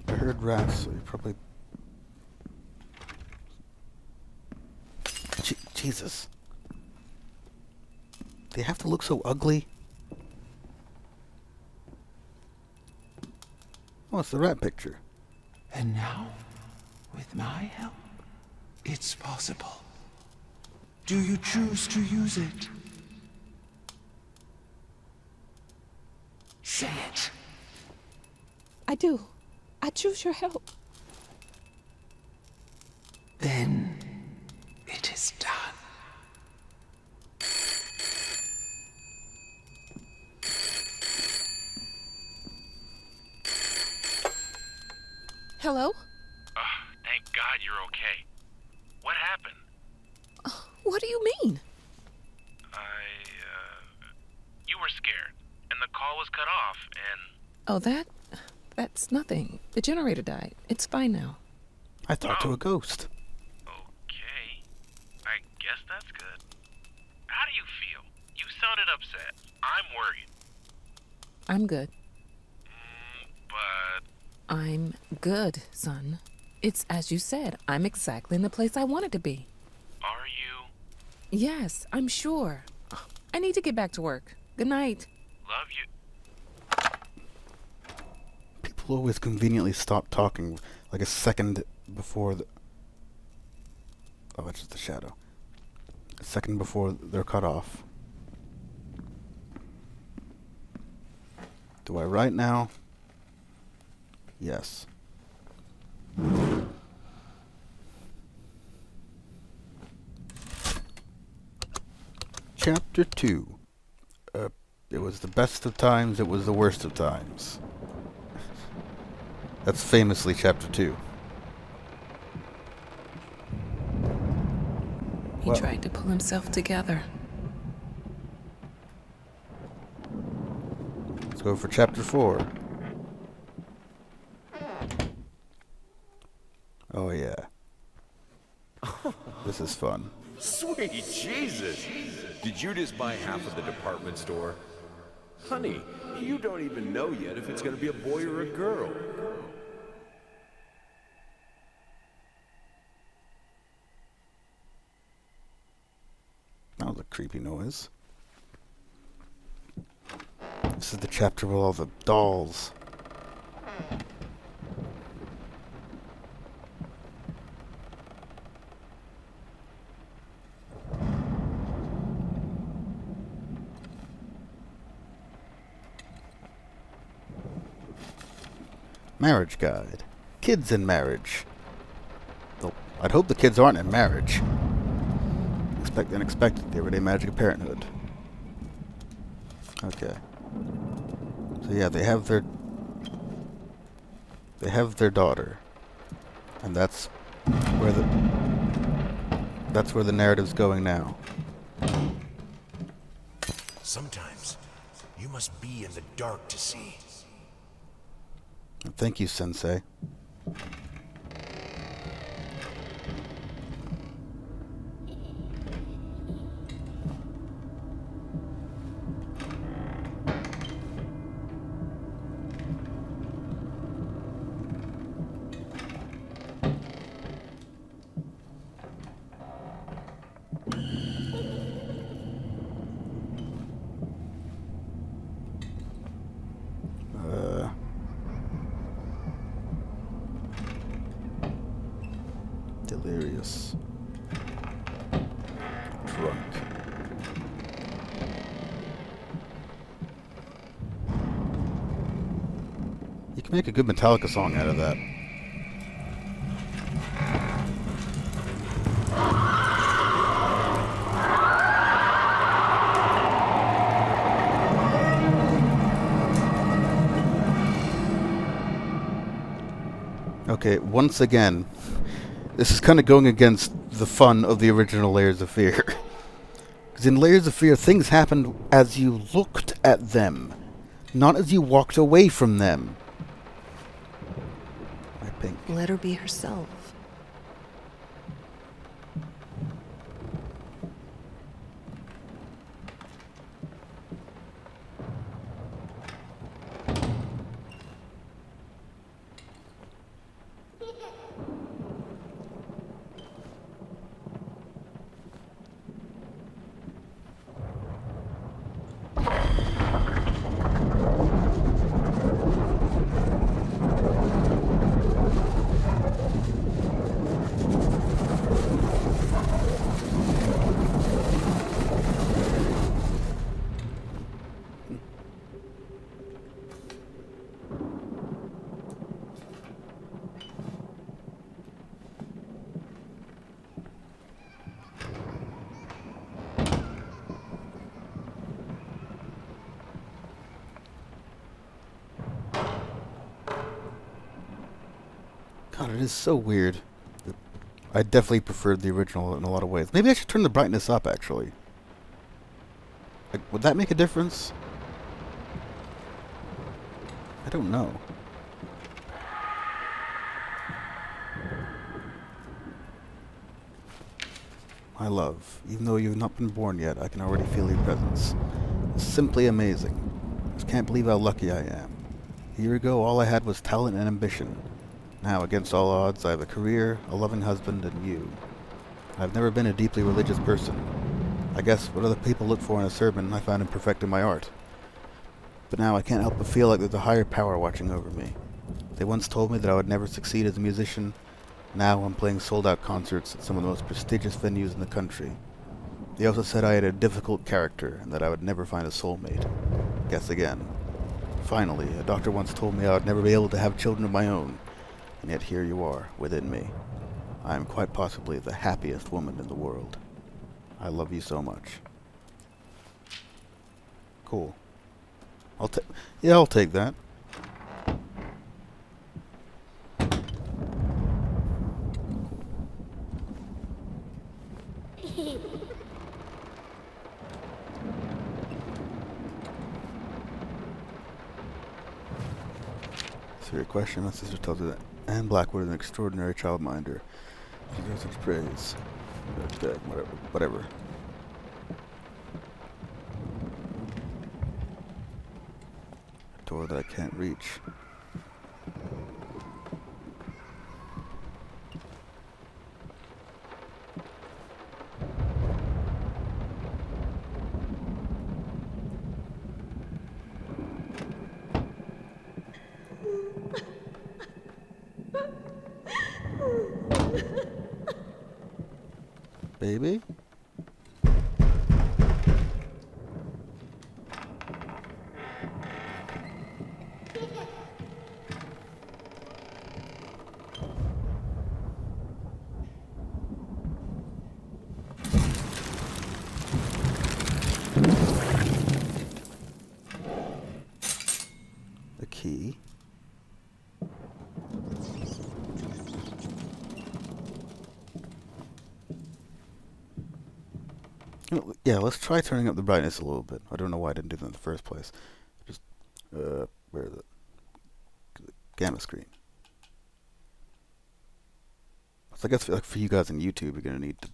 I heard rats, so you probably... Jesus. They have to look so ugly. Oh, it's the rat picture. And now, with my help, it's possible. Do you choose to use it? Say it. I do. I choose your help. Then it is done. Hello? Thank God you're okay. What happened? What do you mean? You were scared, and the call was cut off, and... Oh, that's nothing. The generator died. It's fine now. I talked to a ghost. Okay. I guess that's good. How do you feel? You sounded upset. I'm worried. I'm good. But... I'm good, son. It's as you said. I'm exactly in the place I wanted to be. Are you? Yes, I'm sure. I need to get back to work. Good night. Love you. People always conveniently stop talking like a second before the... Oh, it's just a shadow. A second before they're cut off. Do I write now? Yes. Chapter 2. It was the best of times, it was the worst of times. That's famously Chapter 2. He tried to pull himself together. Let's go for Chapter 4. Oh yeah. This is fun. Sweet Jesus! Did you just buy half of the department store? Honey, you don't even know yet if it's gonna be a boy or a girl. That was a creepy noise. This is the chapter with all the dolls. Marriage guide. Kids in marriage. Though I'd hope the kids aren't in marriage. Expect unexpected, the everyday magic of parenthood. Okay. So yeah, they have their daughter. And that's where the narrative's going now. Sometimes you must be in the dark to see. Thank you, Sensei. Delirious. Drunk. You can make a good Metallica song out of that. Okay, once again, this is kind of going against the fun of the original Layers of Fear. Because in Layers of Fear, things happened as you looked at them, not as you walked away from them. My pink. Let her be herself. God, it is so weird. I definitely preferred the original in a lot of ways. Maybe I should turn the brightness up, actually. Like, would that make a difference? I don't know. My love, even though you've not been born yet, I can already feel your presence. It's simply amazing. I just can't believe how lucky I am. A year ago, all I had was talent and ambition. Now, against all odds, I have a career, a loving husband, and you. I've never been a deeply religious person. I guess what other people look for in a sermon, I found in perfecting my art. But now I can't help but feel like there's a higher power watching over me. They once told me that I would never succeed as a musician. Now I'm playing sold-out concerts at some of the most prestigious venues in the country. They also said I had a difficult character and that I would never find a soulmate. Guess again. Finally, a doctor once told me I would never be able to have children of my own. And yet here you are, within me. I am quite possibly the happiest woman in the world. I love you so much. Cool. I'll take that. Serious question. My sister tells me that Anne Blackwood is an extraordinary childminder. She does such praise. But, whatever. A door that I can't reach. baby. The key. Yeah, let's try turning up the brightness a little bit. I don't know why I didn't do that in the first place. Just, where is it? Gamma screen. So I guess like for you guys on YouTube, you're gonna need to.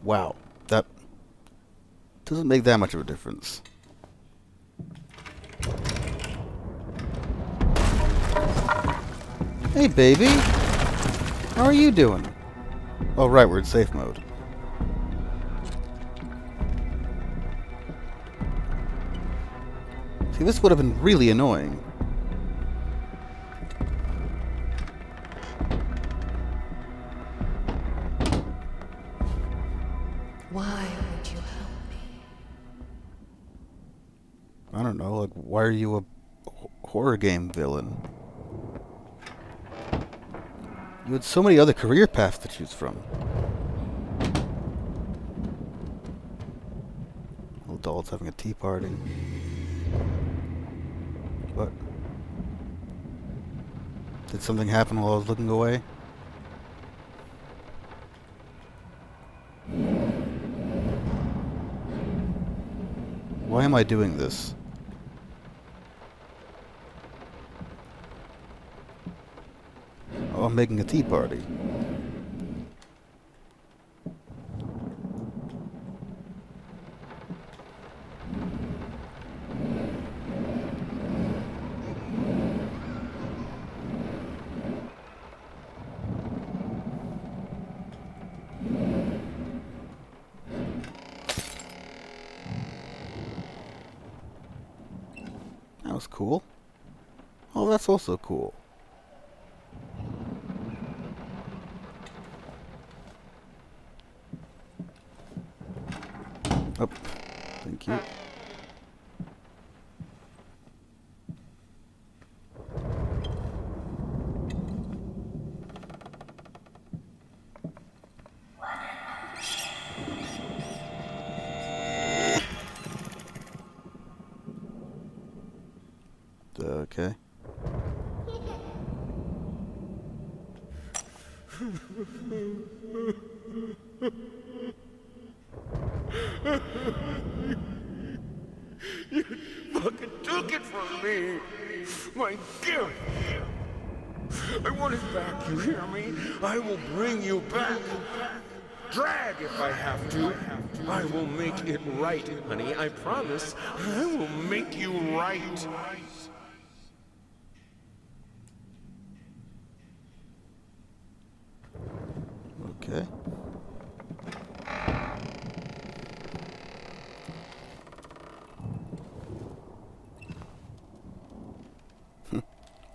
Wow, that doesn't make that much of a difference. Hey, baby, how are you doing? Oh, right, we're in safe mode. See, this would have been really annoying. Why would you help me? I don't know, like, why are you a horror game villain? You had so many other career paths to choose from. Little doll's having a tea party. What? Did something happen while I was looking away? Why am I doing this? Oh, I'm making a tea party. That was cool. Oh, that's also cool. Oh, thank you. Okay. Fucking took it from me. My gift. I want it back, you hear me? I will bring you back. Drag if I have to. I will make it right, honey. I promise. I will make you right. Okay.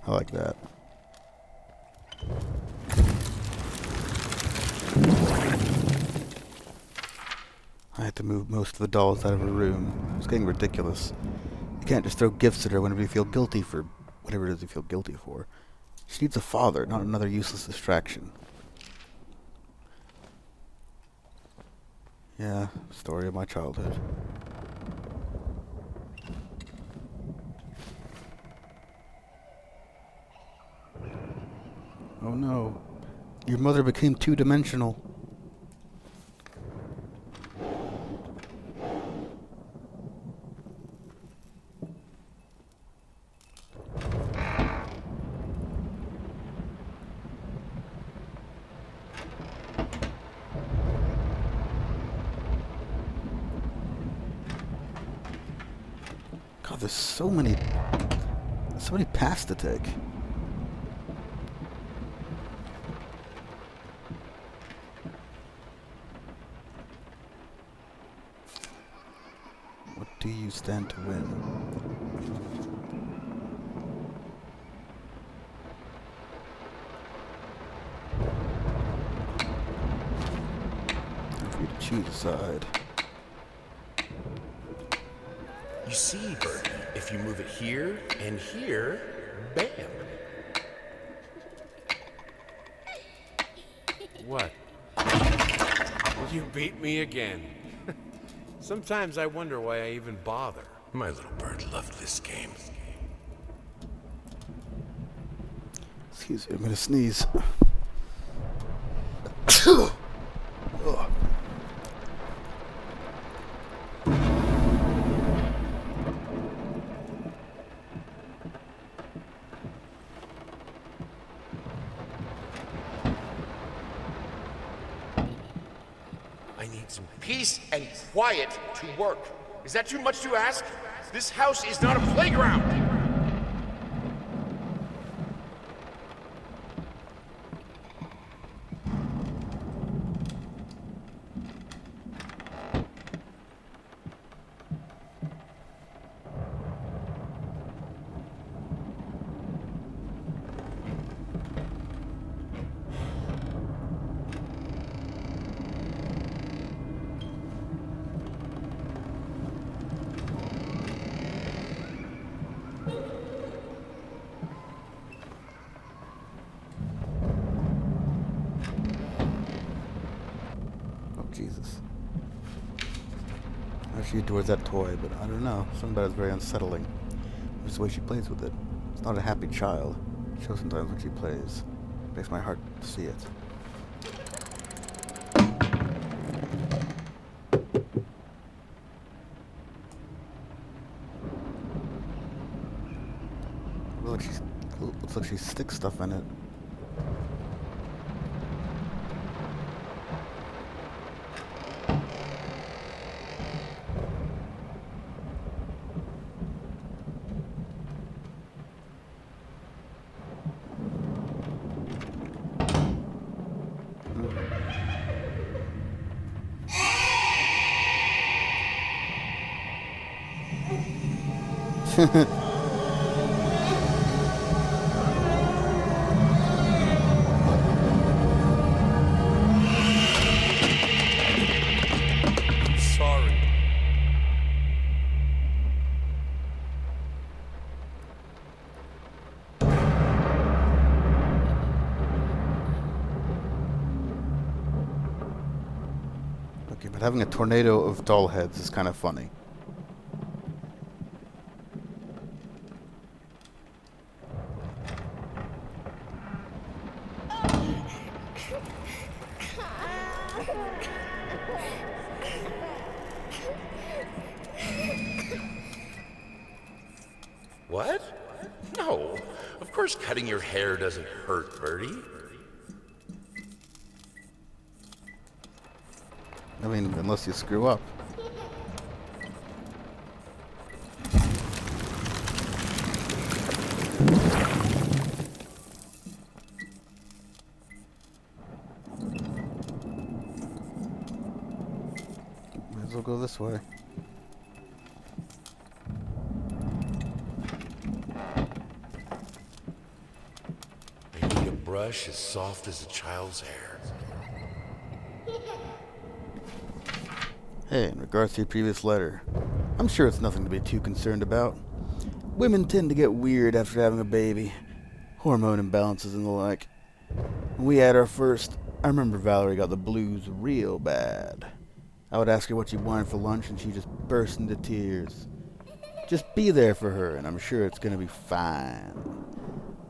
I like that. I had to move most of the dolls out of her room. It's getting ridiculous. You can't just throw gifts at her whenever you feel guilty for whatever it is you feel guilty for. She needs a father, not another useless distraction. Yeah, story of my childhood. Oh no. Your mother became two-dimensional. God, there's so many paths to take. What do you stand to win? to the side. You see, Bertie, if you move it here and here, bam. What? Well, you beat me again. Sometimes I wonder why I even bother. My little bird loved this game. Excuse me, I'm gonna sneeze. I need some peace and quiet to work. Is that too much to ask? This house is not a playground! Jesus. She adores that toy, but I don't know. Something about it is very unsettling. Just the way she plays with it. It's not a happy child. It shows sometimes when she plays. It breaks my heart to see it. Looks like she sticks stuff in it. Sorry. Okay, but having a tornado of doll heads is kind of funny. What? No. Of course cutting your hair doesn't hurt, Bertie. I mean, unless you screw up. Might as well go this way. I need a brush as soft as a child's hair. Hey, in regards to your previous letter, I'm sure it's nothing to be too concerned about. Women tend to get weird after having a baby. Hormone imbalances and the like. When we had our first, I remember Valerie got the blues real bad. I would ask her what she wanted for lunch and she'd just burst into tears. Just be there for her and I'm sure it's gonna be fine.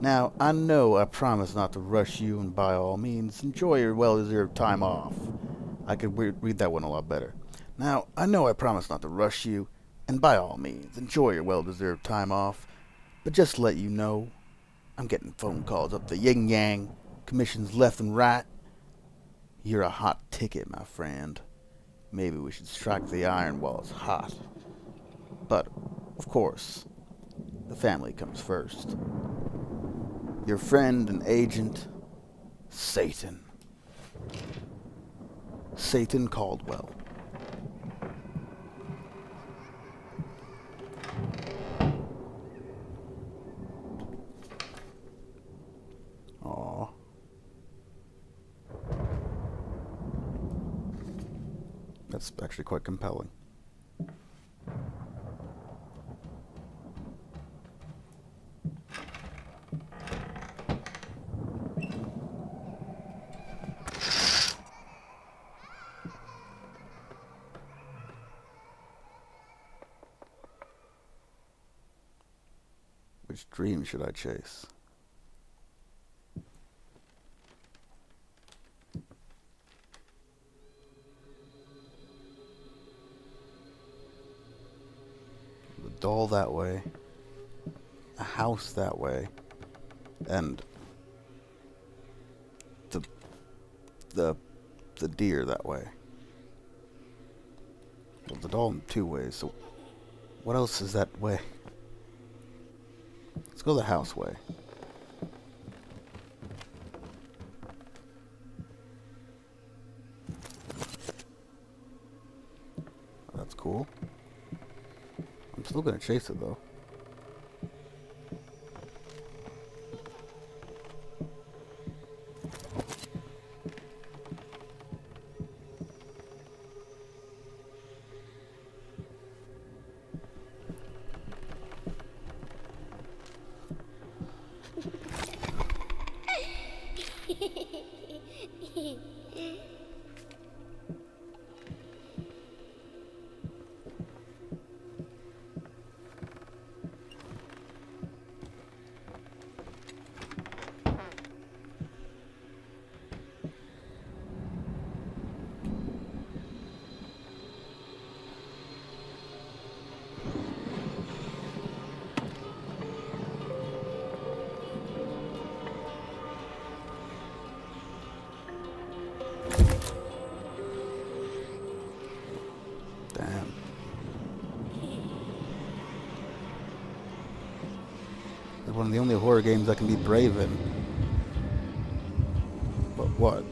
Now, I know I promise not to rush you and by all means, enjoy your well-deserved time off. I could read that one a lot better. Now, I know I promise not to rush you, and by all means, enjoy your well-deserved time off, but just to let you know, I'm getting phone calls up the yin-yang, commissions left and right. You're a hot ticket, my friend. Maybe we should strike the iron while it's hot. But, of course, the family comes first. Your friend and agent, Satan. Satan Caldwell. Aw. That's actually quite compelling. Which dream should I chase? The doll that way, a house that way, and the deer that way. Well, the doll in 2 ways, so what else is that way? Let's go the house way. That's cool. I'm still gonna chase it though. Damn. It's one of the only horror games I can be brave in. But what?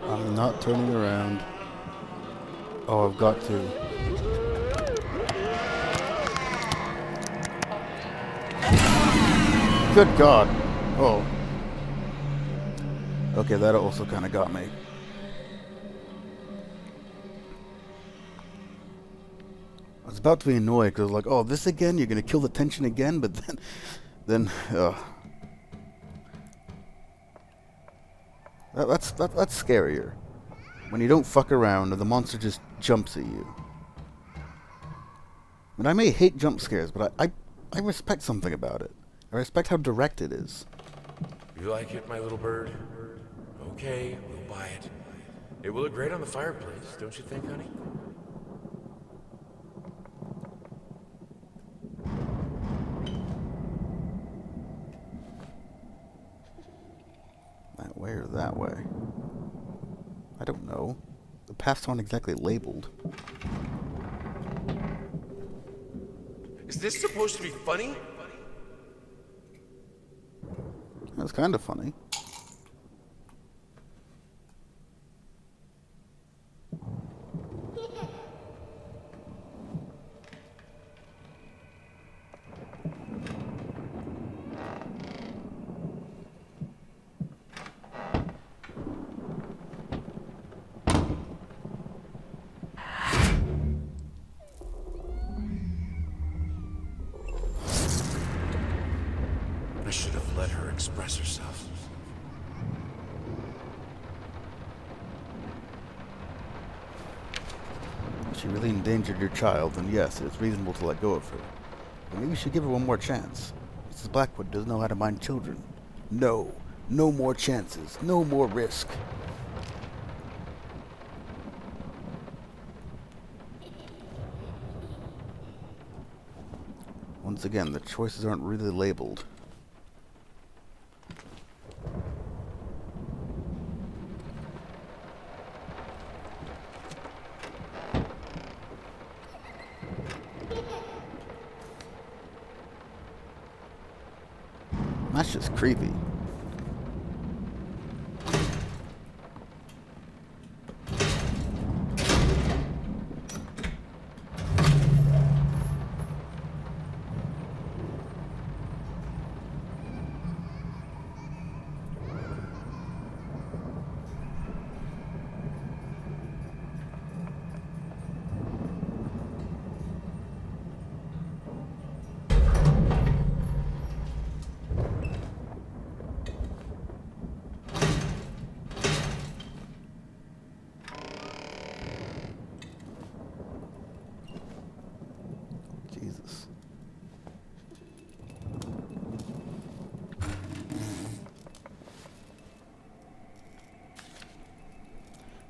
I'm not turning around. Oh, I've got to. Good God. Oh. Okay, that also kind of got me. I was about to be annoyed because I was like, oh, this again? You're going to kill the tension again? But then, That's scarier. When you don't fuck around and the monster just jumps at you. And I may hate jump scares, but I respect something about it. I respect how direct it is. You like it, my little bird? Okay, we'll buy it. It will look great on the fireplace, don't you think, honey? That way or that way? I don't know. The paths aren't exactly labeled. Is this supposed to be funny? That's kind of funny. I should have let her express herself. If she really endangered your child, then yes, it's reasonable to let go of her. But maybe you should give her one more chance. Mrs. Blackwood doesn't know how to mind children. No. No more chances. No more risk. Once again, the choices aren't really labeled. That's just creepy. Jesus.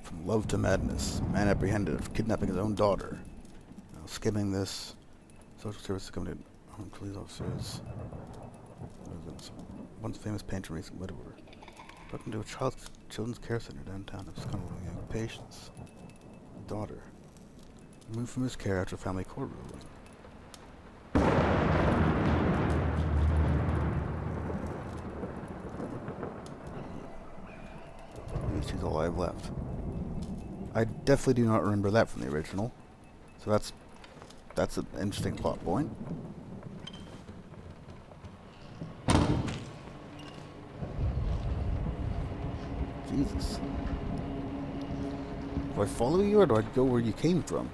From love to madness, man apprehended of kidnapping his own daughter. Now, skimming this, social services company, armed police officers, once famous painter, recent widower, broken into a children's care center downtown of Scotland, young patients, daughter, removed from his care after family court ruling. At least he's alive left. I definitely do not remember that from the original, so that's an interesting plot point. Jesus. Do I follow you or do I go where you came from?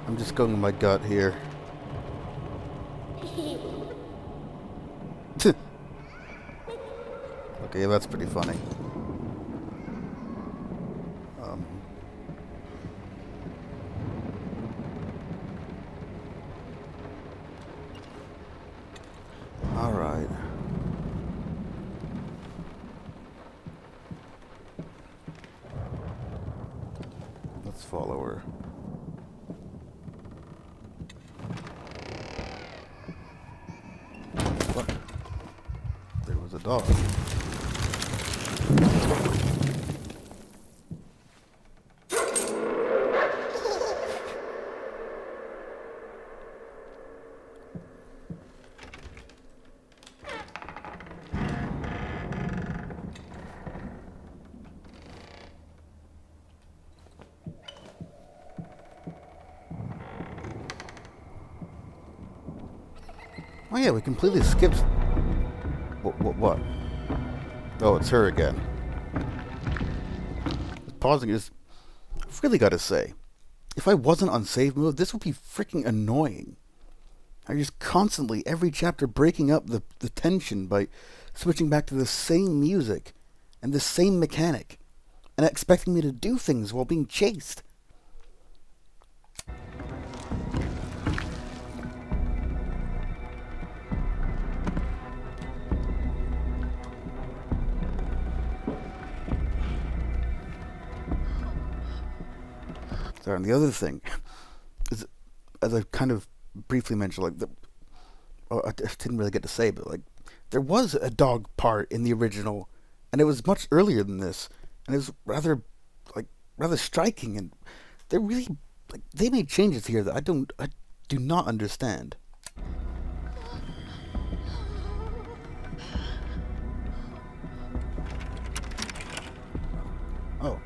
I'm just going with my gut here. Okay, that's pretty funny. All right. Let's follow her. What? There was a dog. Oh yeah, we completely skipped. What? Oh, it's her again. Pausing is. I've really got to say, if I wasn't on save mode, this would be freaking annoying. I'm just constantly, every chapter, breaking up the tension by switching back to the same music and the same mechanic, and expecting me to do things while being chased. And the other thing is, as I kind of briefly mentioned, I didn't really get to say, but there was a dog part in the original, and it was much earlier than this, and it was rather striking, and they really they made changes here that I do not understand. Oh.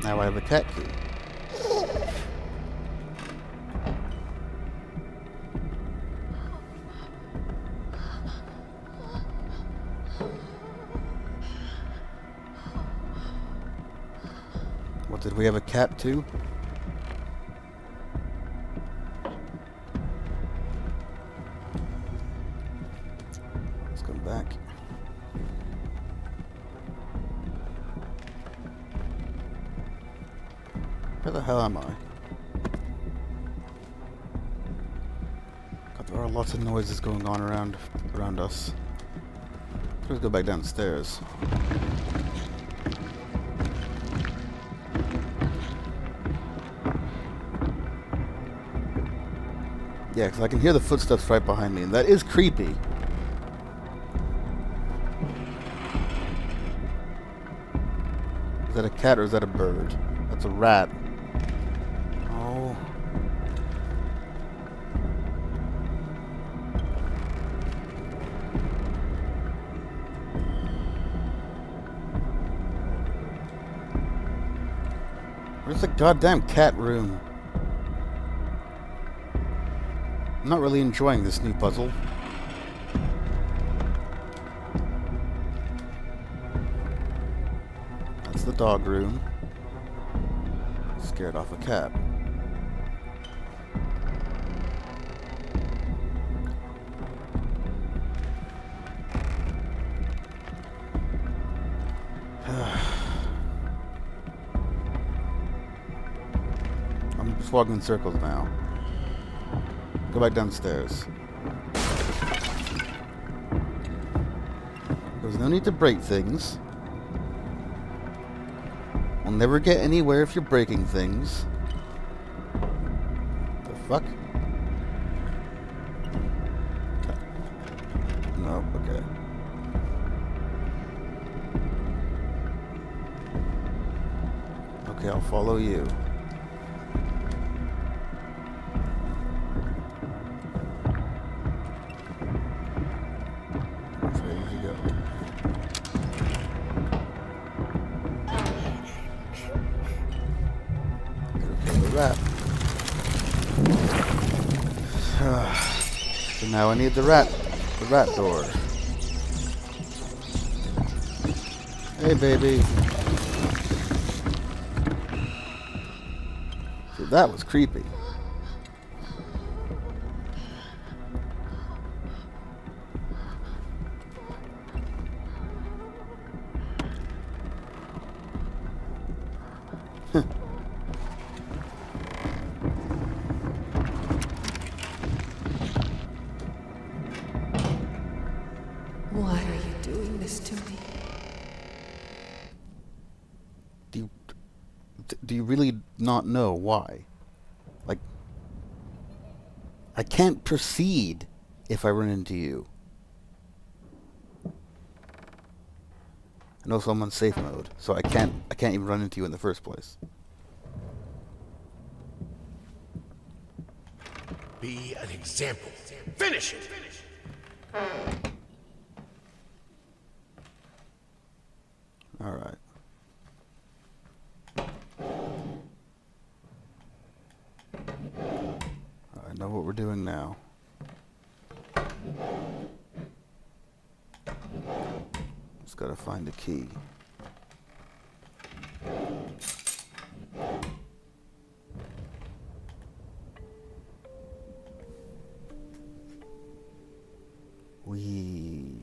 Now I have a cat key. What, did we have a cat too? Let's go back. Where the hell am I? There are lots of noises going on around us. Let's go back downstairs. Yeah, because I can hear the footsteps right behind me, and that is creepy. Is that a cat or is that a bird? That's a rat. Oh. Where's the goddamn cat room? I'm not really enjoying this new puzzle. That's the dog room. Scared off a cat. I'm just walking in circles now. Go back downstairs. There's no need to break things. We'll never get anywhere if you're breaking things. The fuck? No, okay. Okay, I'll follow you. So now I need the rat door. Hey, baby. So that was creepy. Why are you doing this to me? Do you really not know why? Like, I can't proceed if I run into you. And also I'm on safe mode, so I can't even run into you in the first place. Be an example. Finish it! Alright. I know what we're doing now. Just gotta find a key. Wee.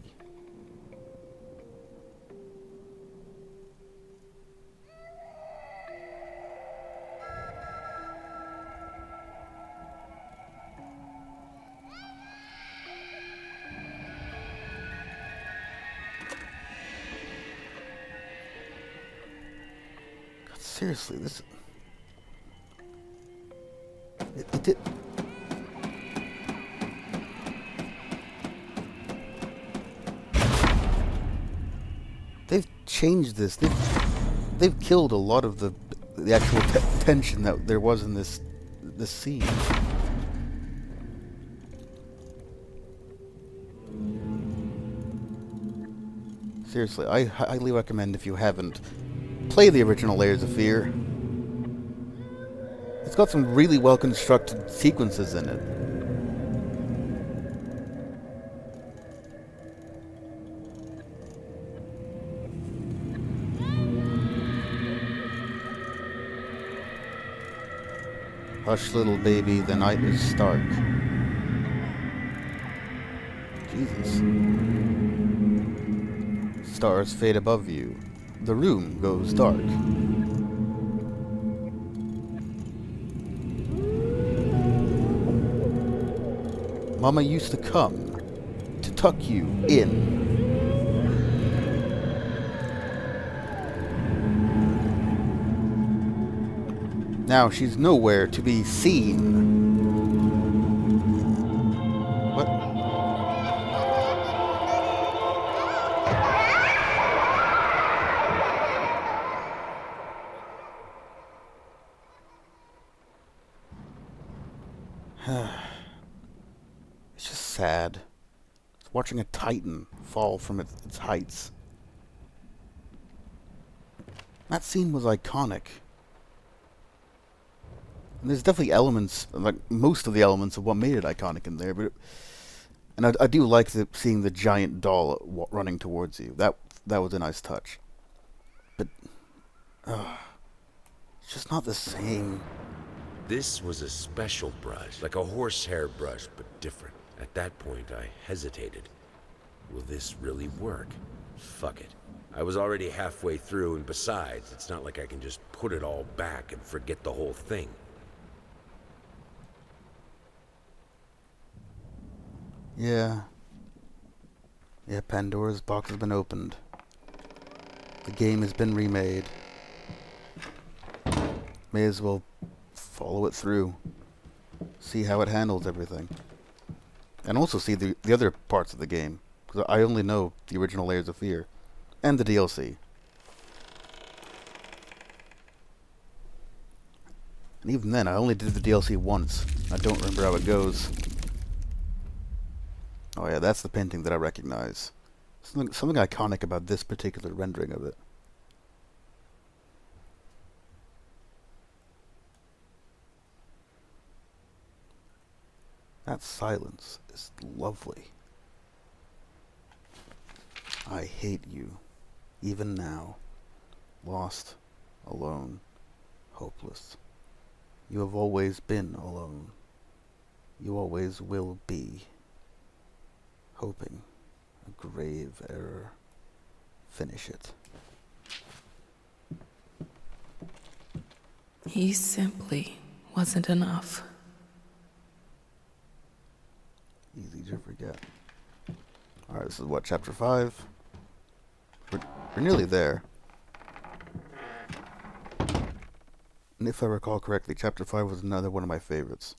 God, seriously, this... It did... They've changed this. They've killed a lot of the actual tension that there was in this scene. Seriously, I highly recommend, if you haven't, play the original Layers of Fear. It's got some really well constructed sequences in it. Hush, little baby, the night is stark. Jesus. Stars fade above you. The room goes dark. Mama used to come to tuck you in. Now she's nowhere to be seen. What? It's just sad. It's watching a titan fall from its heights. That scene was iconic. And there's definitely elements, like most of the elements of what made it iconic in there, but and I do like seeing the giant doll running towards you. That was a nice touch. But it's just not the same. This was a special brush, like a horsehair brush, but different. At that point, I hesitated. Will this really work? Fuck it. I was already halfway through, and besides, it's not like I can just put it all back and forget the whole thing. Yeah. Yeah, Pandora's box has been opened. The game has been remade. May as well follow it through. See how it handles everything. And also see the other parts of the game. Because I only know the original Layers of Fear. And the DLC. And even then, I only did the DLC once. I don't remember how it goes. Oh yeah, that's the painting that I recognize. Something iconic about this particular rendering of it. That silence is lovely. I hate you, even now. Lost, alone, hopeless. You have always been alone. You always will be. Hoping. A grave error. Finish it. He simply wasn't enough. Easy to forget. Alright, this is what, chapter 5? We're nearly there. And if I recall correctly, chapter 5 was another one of my favorites.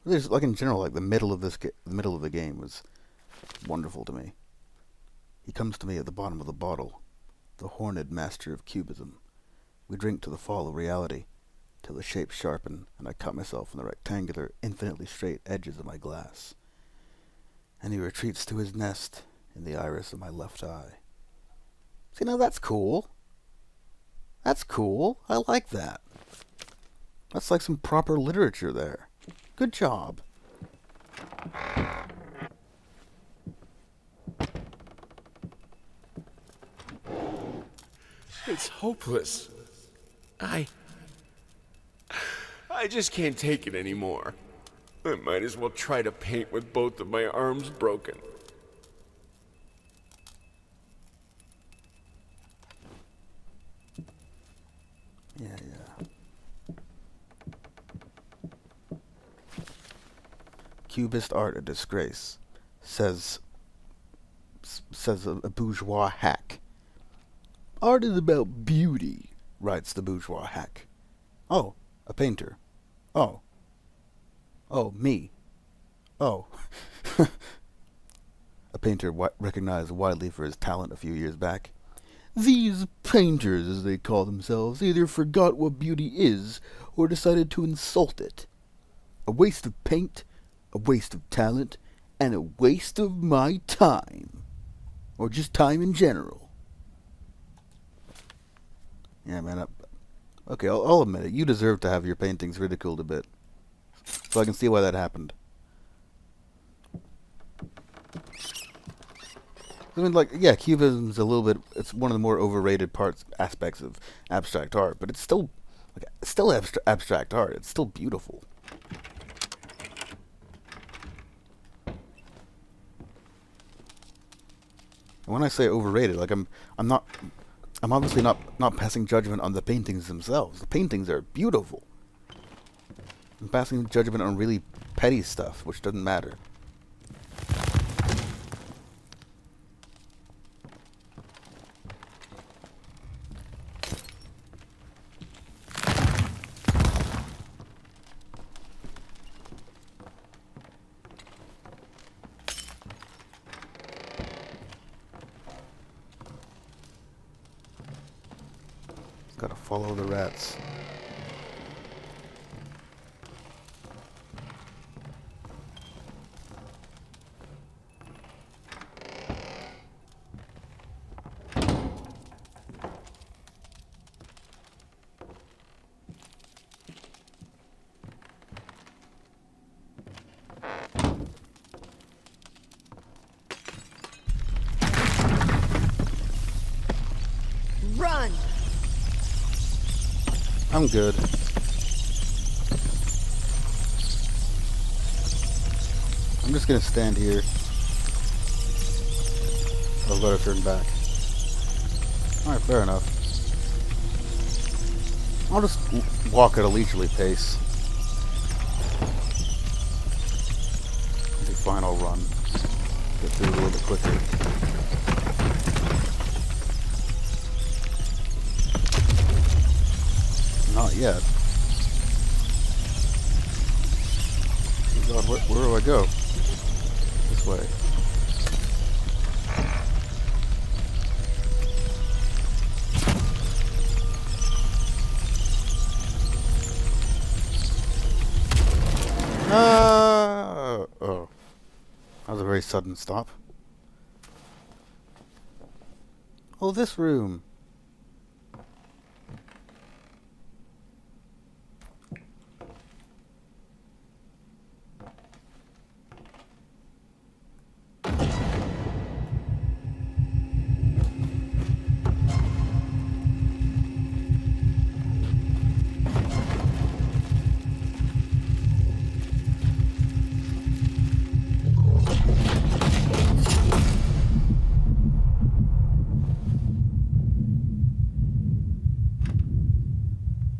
There's, like, in general, like, the middle of the game was wonderful to me. He comes to me at the bottom of the bottle, the horned master of cubism. We drink to the fall of reality, till the shapes sharpen, and I cut myself in the rectangular, infinitely straight edges of my glass. And he retreats to his nest in the iris of my left eye. See, now that's cool. That's cool. I like that. That's like some proper literature there. Good job. It's hopeless. I just can't take it anymore. I might as well try to paint with both of my arms broken. Yeah. Cubist art a disgrace, says a bourgeois hack. Art is about beauty, writes the bourgeois hack. Oh, a painter. Oh, me. Oh. A painter recognized widely for his talent a few years back. These painters, as they call themselves, either forgot what beauty is or decided to insult it. A waste of paint, a waste of talent, and a waste of my time. Or just time in general. Yeah, man. Okay, I'll admit it. You deserve to have your paintings ridiculed a bit. So I can see why that happened. I mean, like, yeah, Cubism's a little bit, it's one of the more overrated aspects of abstract art, but it's still abstract art. It's still beautiful. And when I say overrated, like, I'm obviously not passing judgment on the paintings themselves. The paintings are beautiful. I'm passing judgment on really petty stuff, which doesn't matter. Follow the rats. Run! I'm good. I'm just gonna stand here. I'll let her turn back. Alright, fair enough. I'll just walk at a leisurely pace. It'll be fine, I'll run. Get through it a little bit quicker. Not yet. Oh God, where do I go? This way. Oh. That was a very sudden stop. Oh, this room.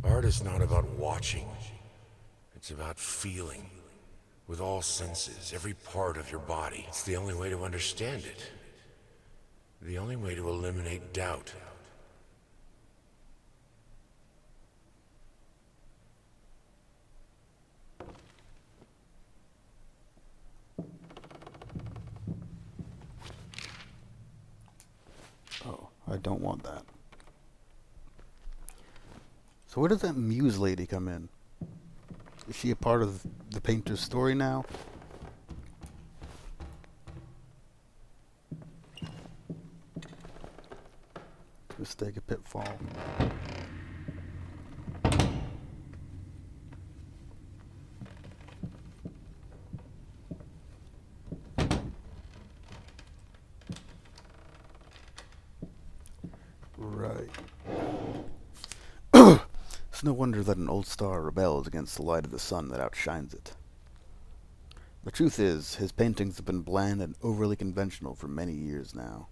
Art is not about watching. It's about feeling. With all senses, every part of your body. It's the only way to understand it. The only way to eliminate doubt. Oh, I don't want that. So where does that muse lady come in? Is she a part of the painter's story now? Mistake a pitfall. Right. It's no wonder that an old star rebels against the light of the sun that outshines it. The truth is, his paintings have been bland and overly conventional for many years now.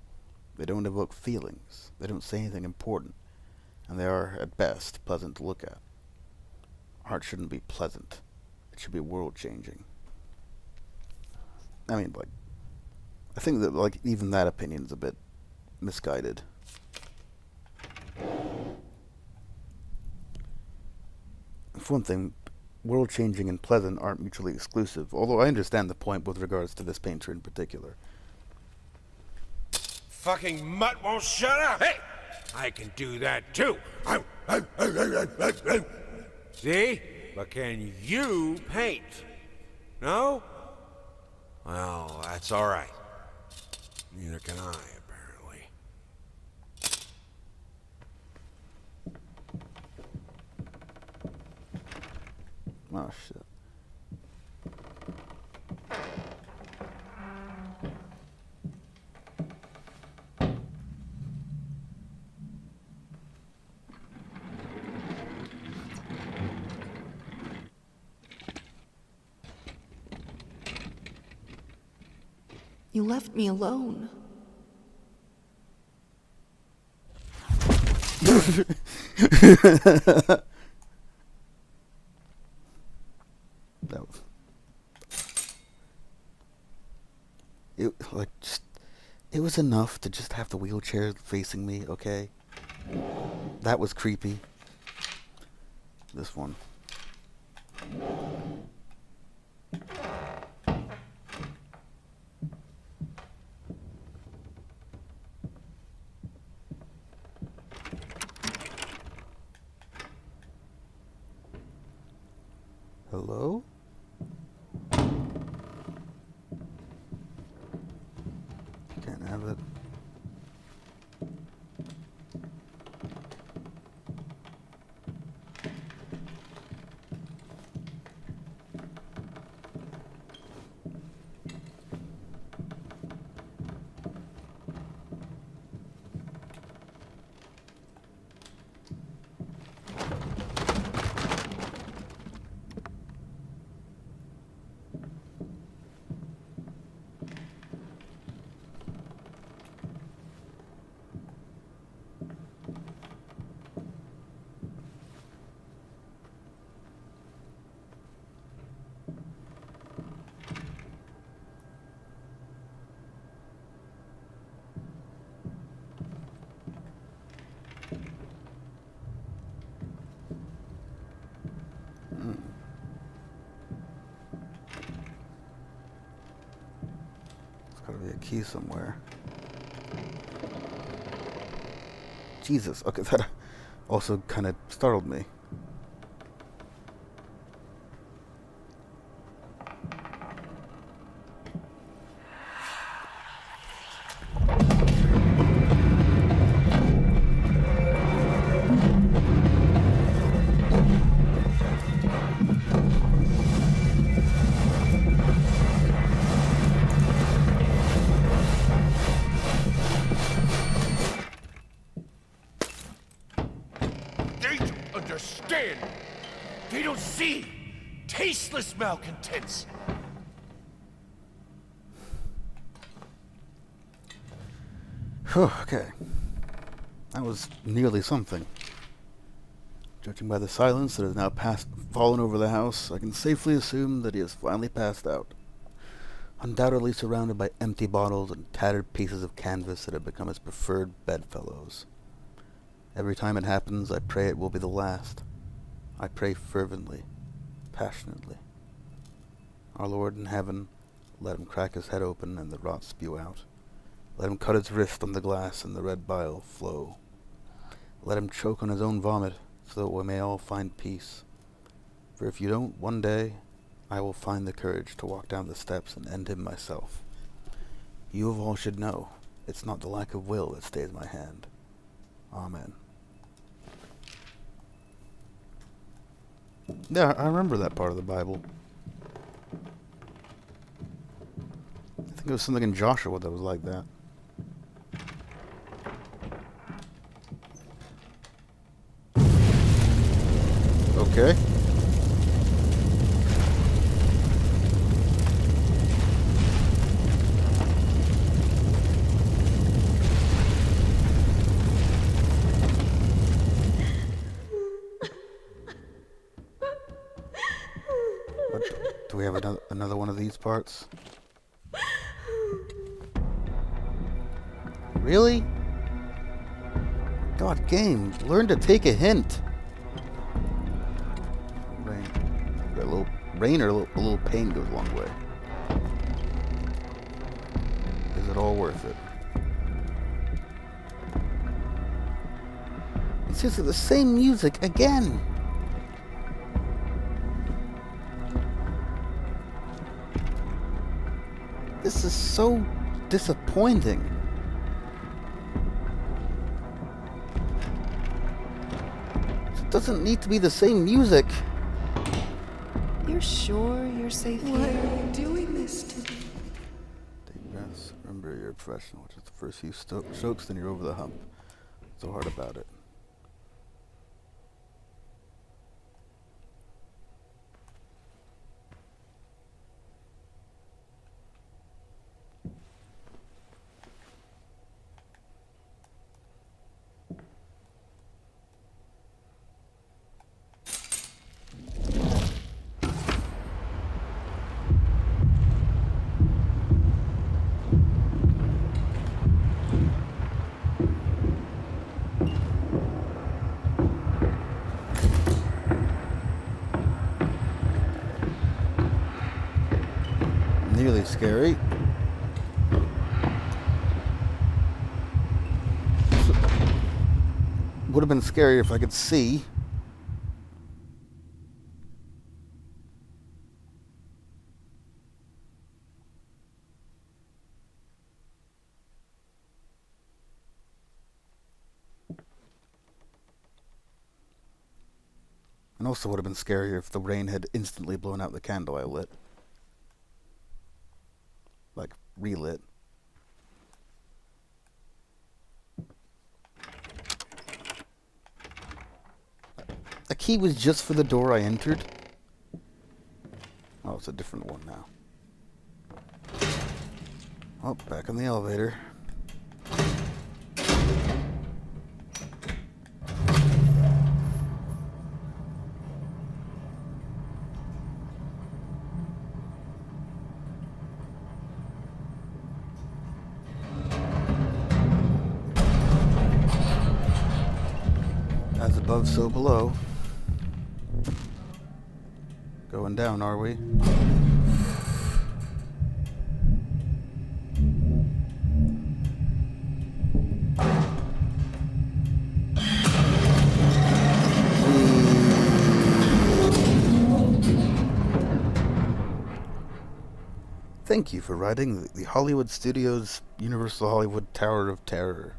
They don't evoke feelings, they don't say anything important, and they are, at best, pleasant to look at. Art shouldn't be pleasant. It should be world-changing. I mean, I think that, even that opinion's a bit misguided. For one thing, world-changing and pleasant aren't mutually exclusive, although I understand the point with regards to this painter in particular. Fucking mutt won't shut up! Hey! I can do that too! See? But can you paint? No? Well, that's alright. Neither can I, apparently. Oh, shit. You left me alone. That was... It was enough to just have the wheelchair facing me, okay? That was creepy. This one. Hello? Can't have it. There's gotta be a key somewhere. Jesus, okay, that also kind of startled me. They don't understand. They don't see. Tasteless malcontents. Okay. That was nearly something. Judging by the silence that has now fallen over the house, I can safely assume that he has finally passed out. Undoubtedly surrounded by empty bottles and tattered pieces of canvas that have become his preferred bedfellows. Every time it happens, I pray it will be the last. I pray fervently, passionately. Our Lord in heaven, let him crack his head open and the rot spew out. Let him cut his wrist on the glass and the red bile flow. Let him choke on his own vomit, so that we may all find peace. For if you don't, one day, I will find the courage to walk down the steps and end him myself. You of all should know, it's not the lack of will that stays my hand. Amen. Yeah, I remember that part of the Bible. I think it was something in Joshua that was like that. Okay. What, do we have another one of these parts? Really? God, game, learn to take a hint. A little rain or a little pain goes a long way. Is it all worth it? It's just the same music again. This is so disappointing. It doesn't need to be the same music. You're sure you're safe here? Why are you doing this to me? Take breaths. Remember, you're a professional. Just the first few strokes, then you're over the hump. So hard about it. Nearly scary. Would have been scary if I could see. Also would have been scarier if the rain had instantly blown out the candle I lit. Like, relit. The key was just for the door I entered? Oh, it's a different one now. Oh, back in the elevator. As above, so below. Going down, are we? Thank you for riding the Hollywood Studios Universal Hollywood Tower of Terror.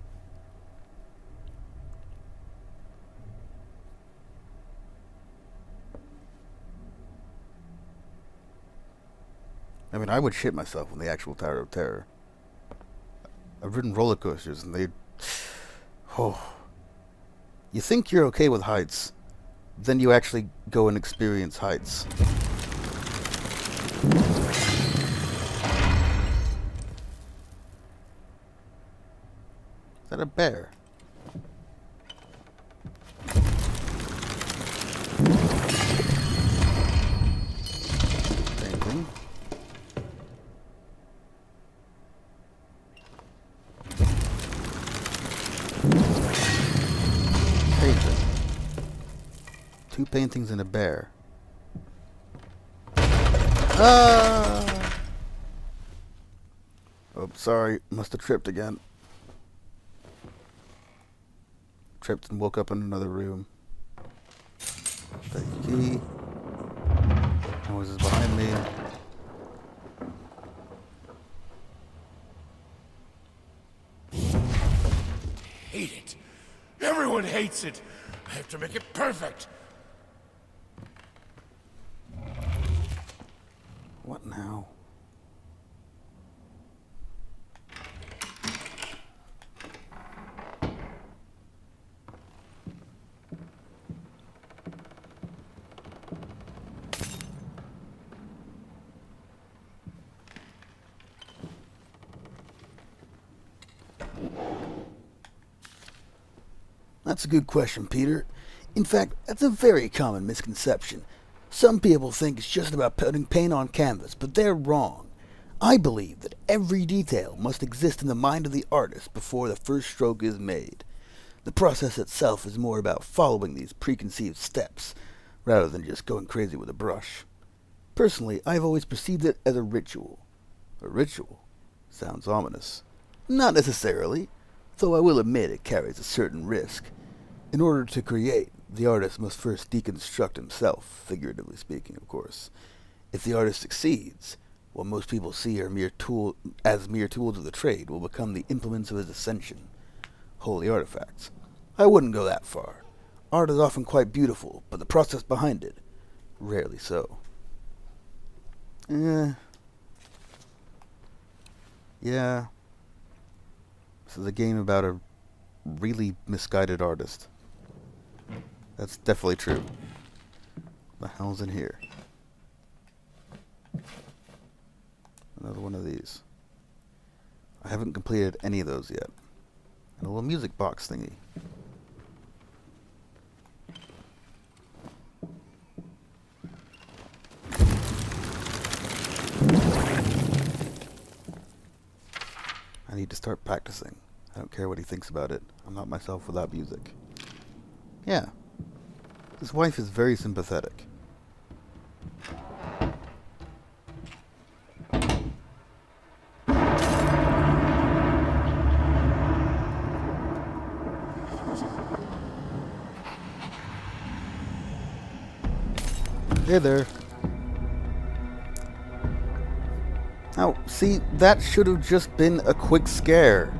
I mean, I would shit myself on the actual Tower of Terror. I've ridden roller coasters and they... Oh. You think you're okay with heights, then you actually go and experience heights. Is that a bear? Painting. Painting. 2 paintings and a bear. Ah! Oh, sorry. Must have tripped again. Tripped and woke up in another room. Take the key. Noises behind me. Hate it. Everyone hates it. I have to make it perfect. What now? That's a good question, Peter. In fact, that's a very common misconception. Some people think it's just about putting paint on canvas, but they're wrong. I believe that every detail must exist in the mind of the artist before the first stroke is made. The process itself is more about following these preconceived steps, rather than just going crazy with a brush. Personally, I've always perceived it as a ritual. A ritual? Sounds ominous. Not necessarily, though I will admit it carries a certain risk. In order to create, the artist must first deconstruct himself, figuratively speaking, of course. If the artist succeeds, what most people see are mere tools of the trade will become the implements of his ascension, holy artifacts. I wouldn't go that far. Art is often quite beautiful, but the process behind it, rarely so. Yeah. This is a game about a really misguided artist. That's definitely true. What the hell's in here? Another one of these. I haven't completed any of those yet. And a little music box thingy. I need to start practicing. I don't care what he thinks about it. I'm not myself without music. Yeah. His wife is very sympathetic. Hey there. Now, see, that should have just been a quick scare.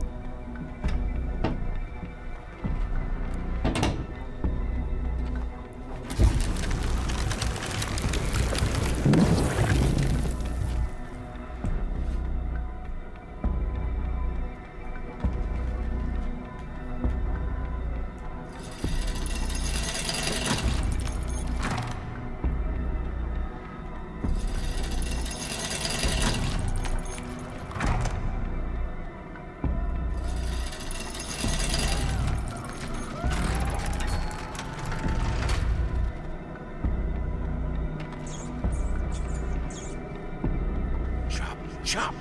Chop!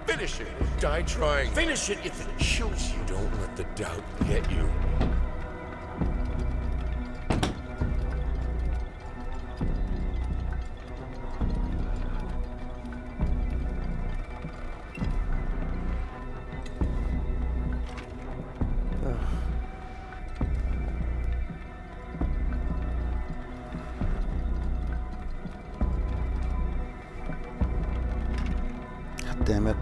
Finish it! Die trying! Finish it if it kills you! Don't let the doubt get you. Damn it.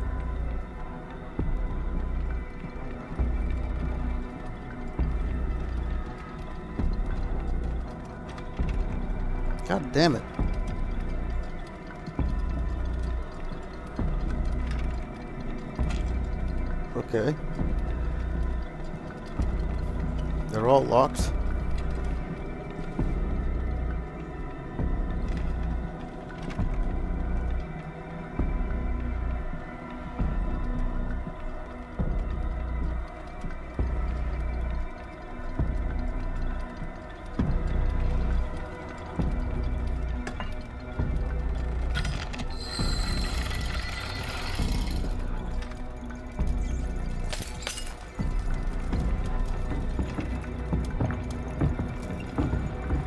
God damn it. Okay. They're all locked.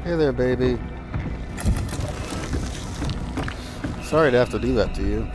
Hey there, baby. Sorry to have to do that to you.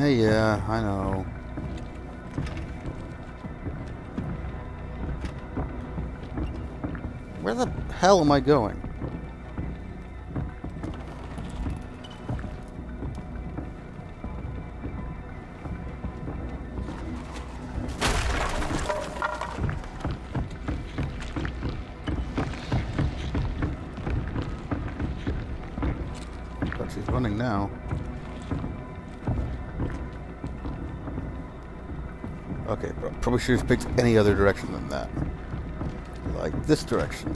Yeah, I know. Where the hell am I going? But she's running now. Okay, probably should have picked any other direction than that. Like this direction.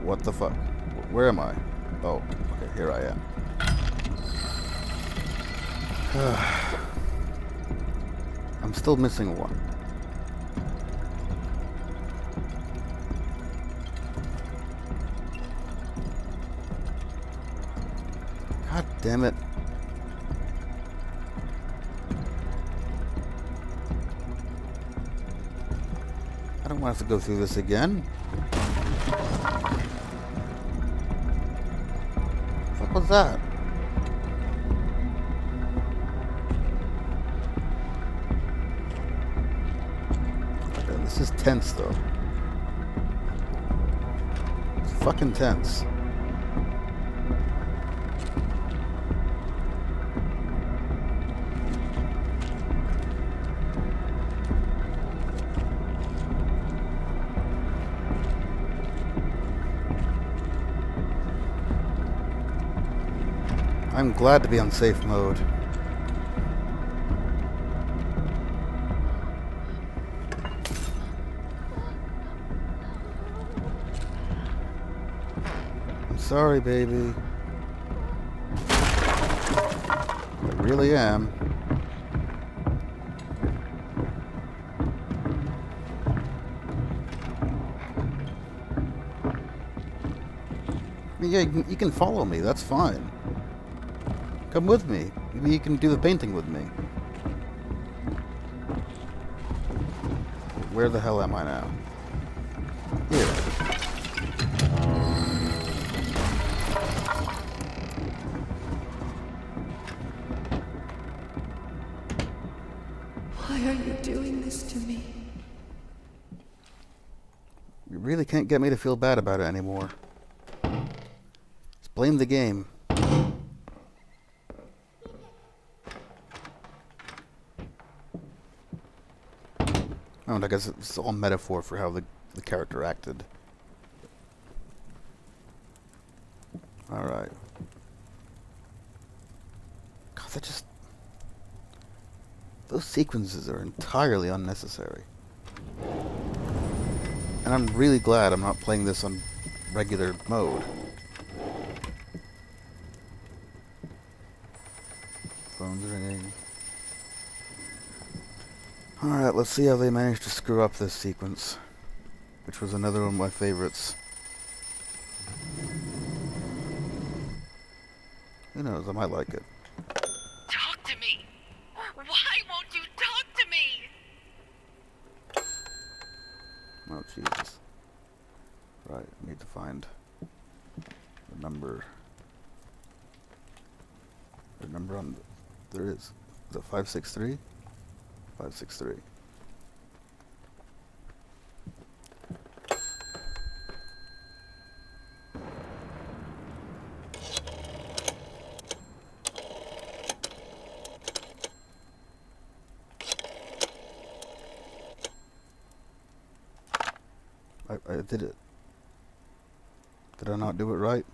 What the fuck? Where am I? Oh, okay, here I am. I'm still missing one. God damn it. I don't want to have to go through this again. What was that? Okay, this is tense though. It's fucking tense. I'm glad to be on safe mode. I'm sorry, baby. I really am. I mean, yeah, you can follow me. That's fine. Come with me. Maybe you can do the painting with me. Where the hell am I now? Here. Why are you doing this to me? You really can't get me to feel bad about it anymore. Just blame the game. Oh, and I guess it's all metaphor for how the character acted. Alright. God, that just... Those sequences are entirely unnecessary. And I'm really glad I'm not playing this on regular mode. Phone's ringing. Alright, let's see how they managed to screw up this sequence. Which was another one of my favorites. Who knows, I might like it. Talk to me! Why won't you talk to me? Oh, Jesus. Right, I need to find the number. The number on... There is. Is it 563? 563. I did it. Did I not do it right?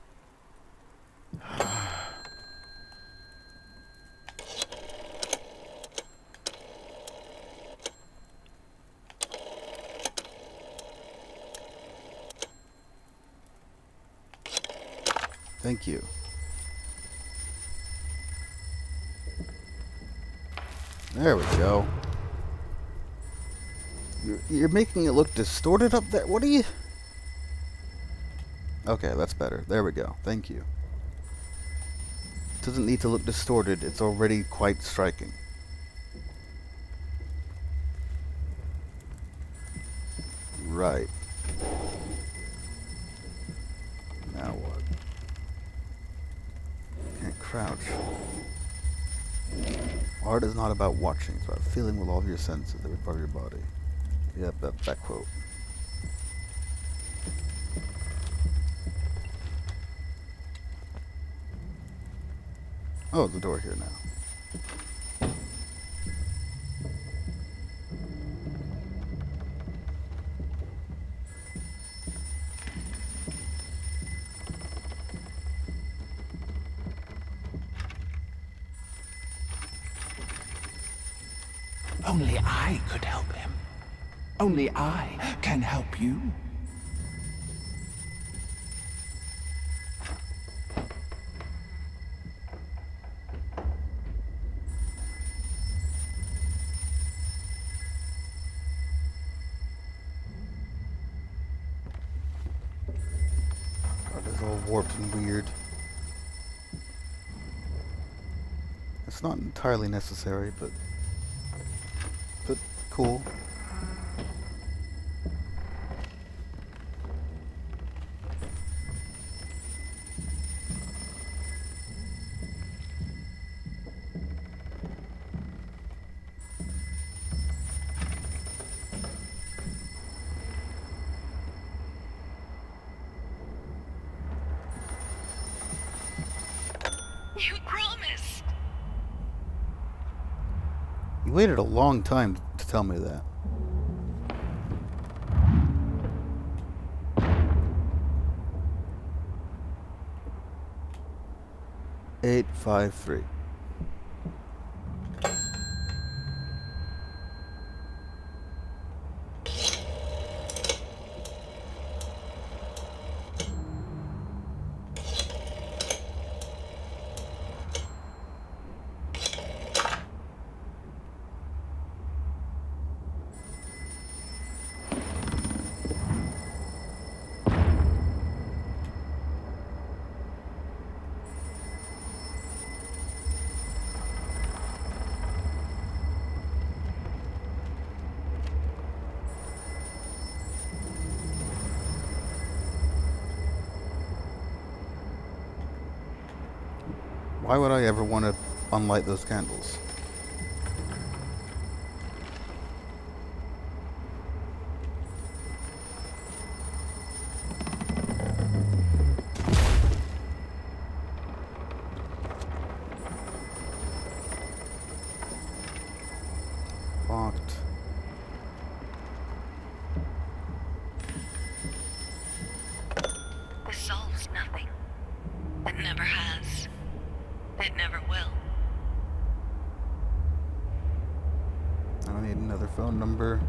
Thank you. There we go. You're making it look distorted up there. What are you... Okay, that's better. There we go. Thank you. It doesn't need to look distorted. It's already quite striking. Right. Now what? Can't crouch. Art is not about watching. It's about feeling with all of your senses, every part of your body. Yep, that quote. Oh, there's a door here now. Only I could help him. Only I can help you. God, it's all warped and weird. It's not entirely necessary, but cool. You promised. You waited a long time to tell me that. Eight, 5, 3. Why would I ever want to unlight those candles? Locked. This solves nothing. It never has. It never will. I don't need another phone number.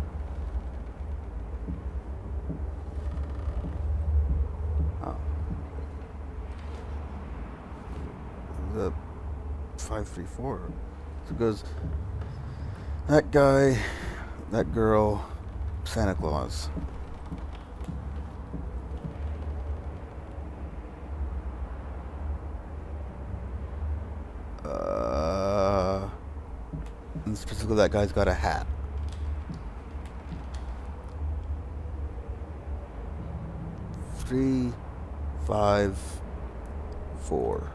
Oh. The 534. So it goes that guy, that girl, Santa Claus. And specifically, that guy's got a hat. Three, 5, 4.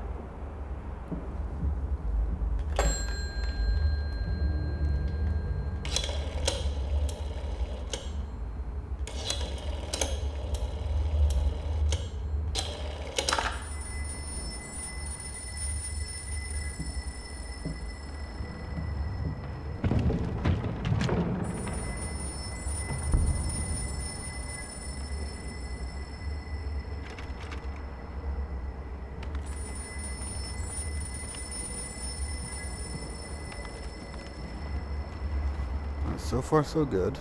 So far, so good.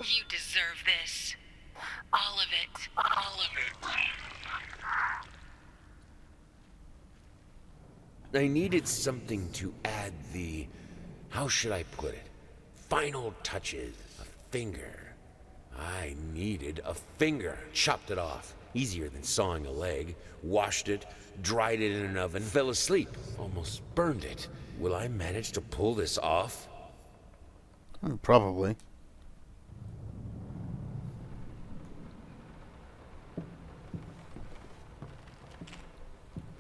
You deserve this. All of it. All of it. I needed something to add the, how should I put it, final touches. A finger. I needed a finger. Chopped it off. Easier than sawing a leg. Washed it, dried it in an oven, fell asleep. Almost burned it. Will I manage to pull this off? Probably.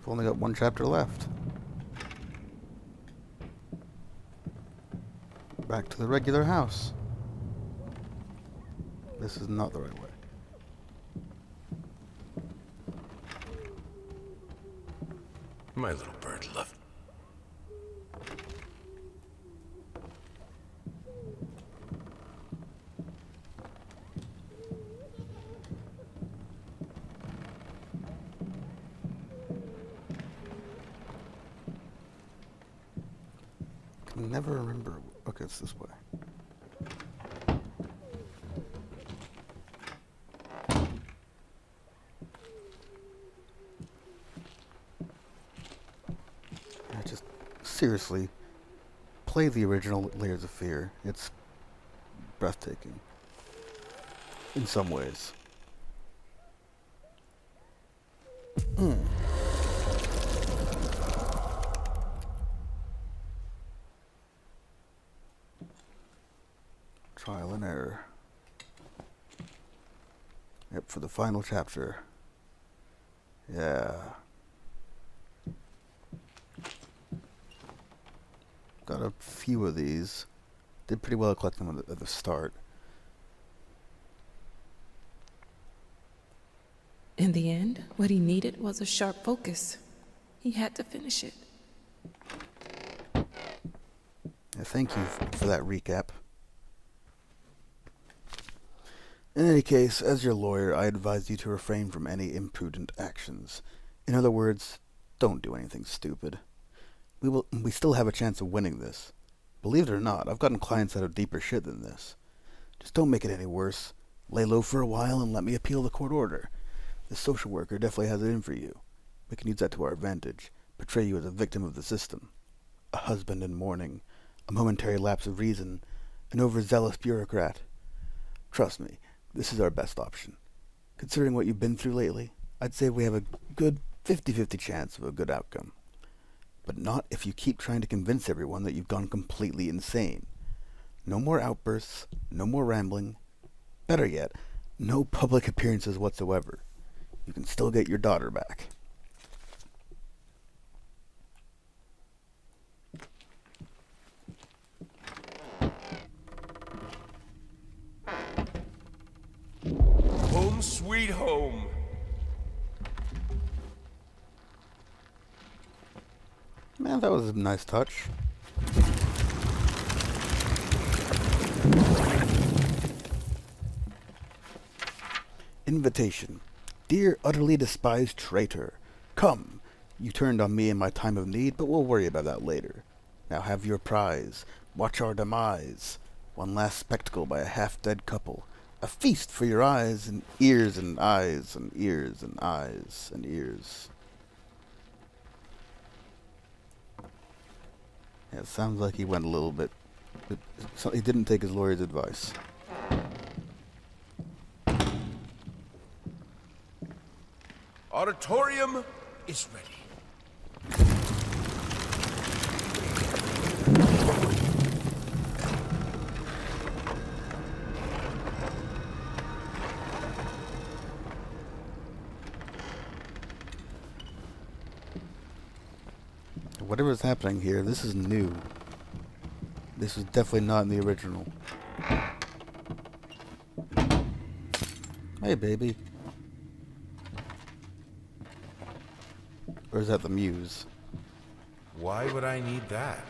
I've only got one chapter left. Back to the regular house. This is not the right way. My little bird loved. Can never remember. Okay, it's this way. Just seriously, play the original Layers of Fear. It's breathtaking in some ways. Trial and error. Yep, for the final chapter. Yeah. Got got a few of these. Did pretty well collecting them at the start. In the end, what he needed was a sharp focus. He had to finish it. Yeah, thank you for that recap. In any case, as your lawyer, I advise you to refrain from any imprudent actions. In other words, don't do anything stupid. We still have a chance of winning this. Believe it or not, I've gotten clients out of deeper shit than this. Just don't make it any worse. Lay low for a while and let me appeal the court order. The social worker definitely has it in for you. We can use that to our advantage. Portray you as a victim of the system. A husband in mourning. A momentary lapse of reason. An overzealous bureaucrat. Trust me, this is our best option. Considering what you've been through lately, I'd say we have a good 50-50 chance of a good outcome. But not if you keep trying to convince everyone that you've gone completely insane. No more outbursts, no more rambling. Better yet, no public appearances whatsoever. You can still get your daughter back. Home sweet home. Man, that was a nice touch. Invitation. Dear utterly despised traitor, come. You turned on me in my time of need, but we'll worry about that later. Now have your prize. Watch our demise. One last spectacle by a half-dead couple. A feast for your eyes and ears and eyes and ears and eyes and ears. Yeah, it sounds like he went a little bit... He didn't take his lawyer's advice. Auditorium is ready. Whatever's happening here, this is new. This was definitely not in the original. Hey, baby. Or is that the muse? Why would I need that?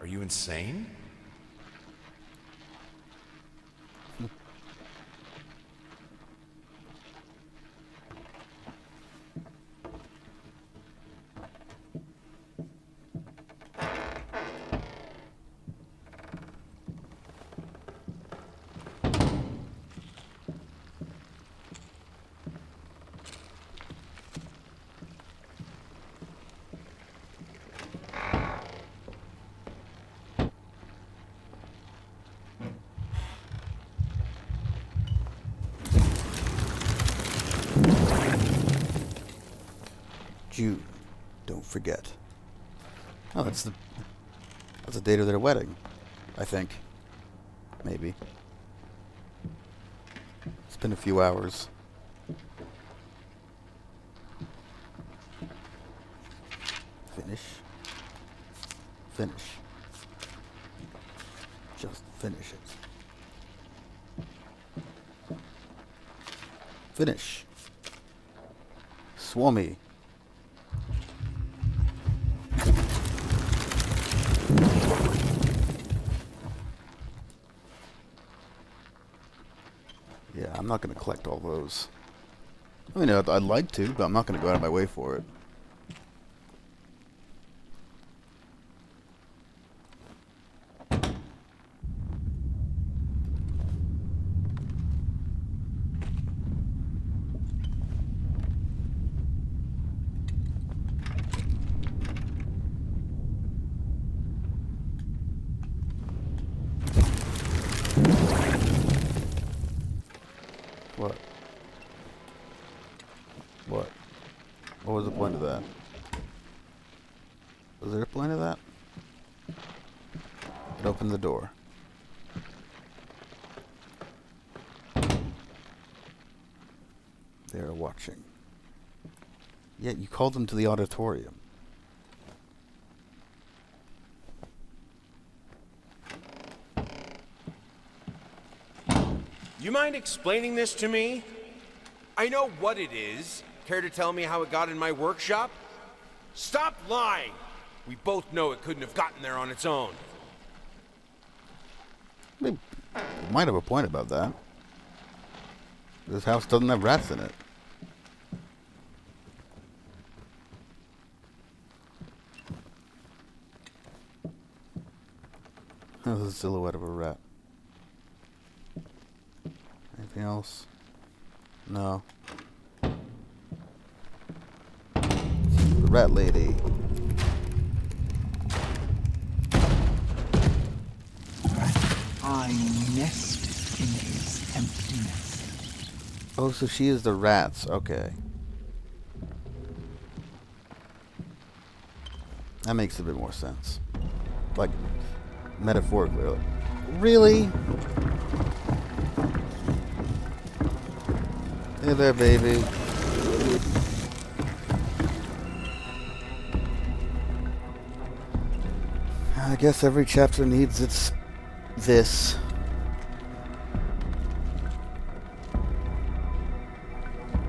Are you insane? June. Don't forget. Oh, that's the date of their wedding, I think. Maybe. It's been a few hours. Finish. Finish. Just finish it. Finish. Swami. Yeah, I'm not going to collect all those. I mean, I'd like to, but I'm not going to go out of my way for it. What? What? What was the point of that? Was there a point of that? It opened the door. They are watching. Yet you called them to the auditorium. You mind explaining this to me? I know what it is. Care to tell me how it got in my workshop? Stop lying! We both know it couldn't have gotten there on its own. They might have a point about that. This house doesn't have rats in it. This is a silhouette of a rat. Anything else? No. The rat lady. I nested in his emptiness. Oh, so she is the rats. Okay. That makes a bit more sense. Like, metaphorically. Like, really? Hey there, baby. I guess every chapter needs its this.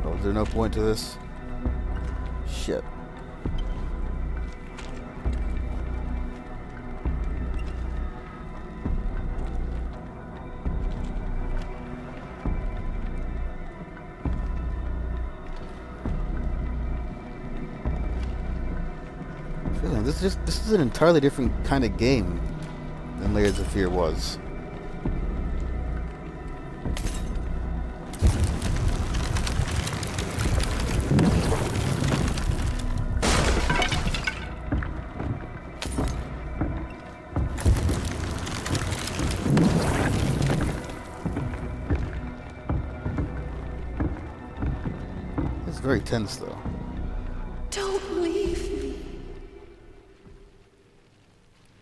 Oh, is there no point to this? Shit. This is an entirely different kind of game than Layers of Fear was. It's very tense, though. Don't leave me.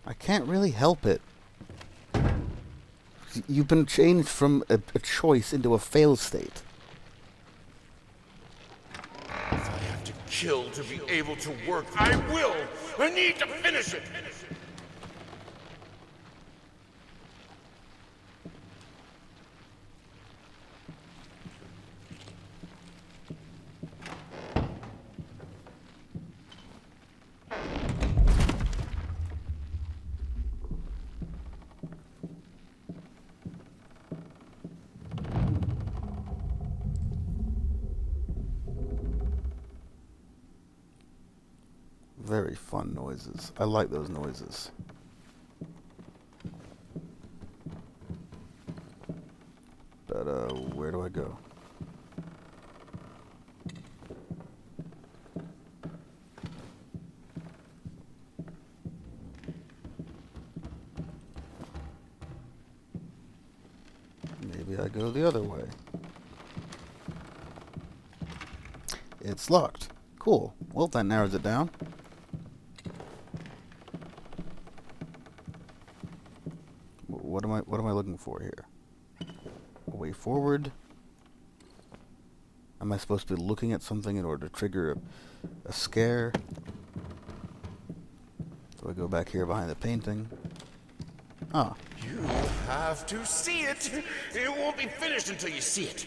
I can't really help it. You've been changed from a choice into a fail state. If I have to kill to be able to work, I will! I need to finish it! Very fun noises. I like those noises. But, where do I go? Maybe I go the other way. It's locked. Cool. Well, that narrows it down. What am I looking for here? A way forward? Am I supposed to be looking at something in order to trigger a scare? So I go back here behind the painting. Ah. You have to see it! It won't be finished until you see it!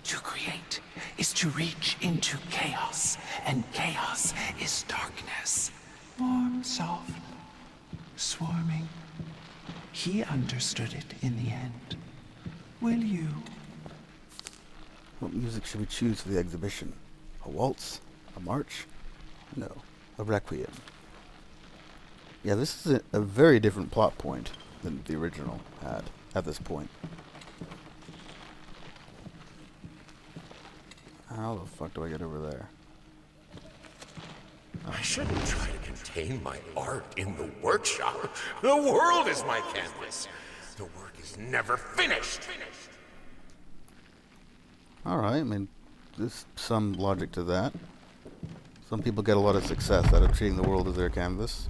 To create is to reach into chaos, and chaos is darkness. Warm, soft, swarming. He understood it in the end. Will you? What music should we choose for the exhibition? A waltz? A march? No, a requiem. Yeah, this is a very different plot point than the original had at this point. How the fuck do I get over there? I shouldn't try to contain my art in the workshop. The world is my canvas. The work is never finished. Alright, I mean, there's some logic to that. Some people get a lot of success out of treating the world as their canvas.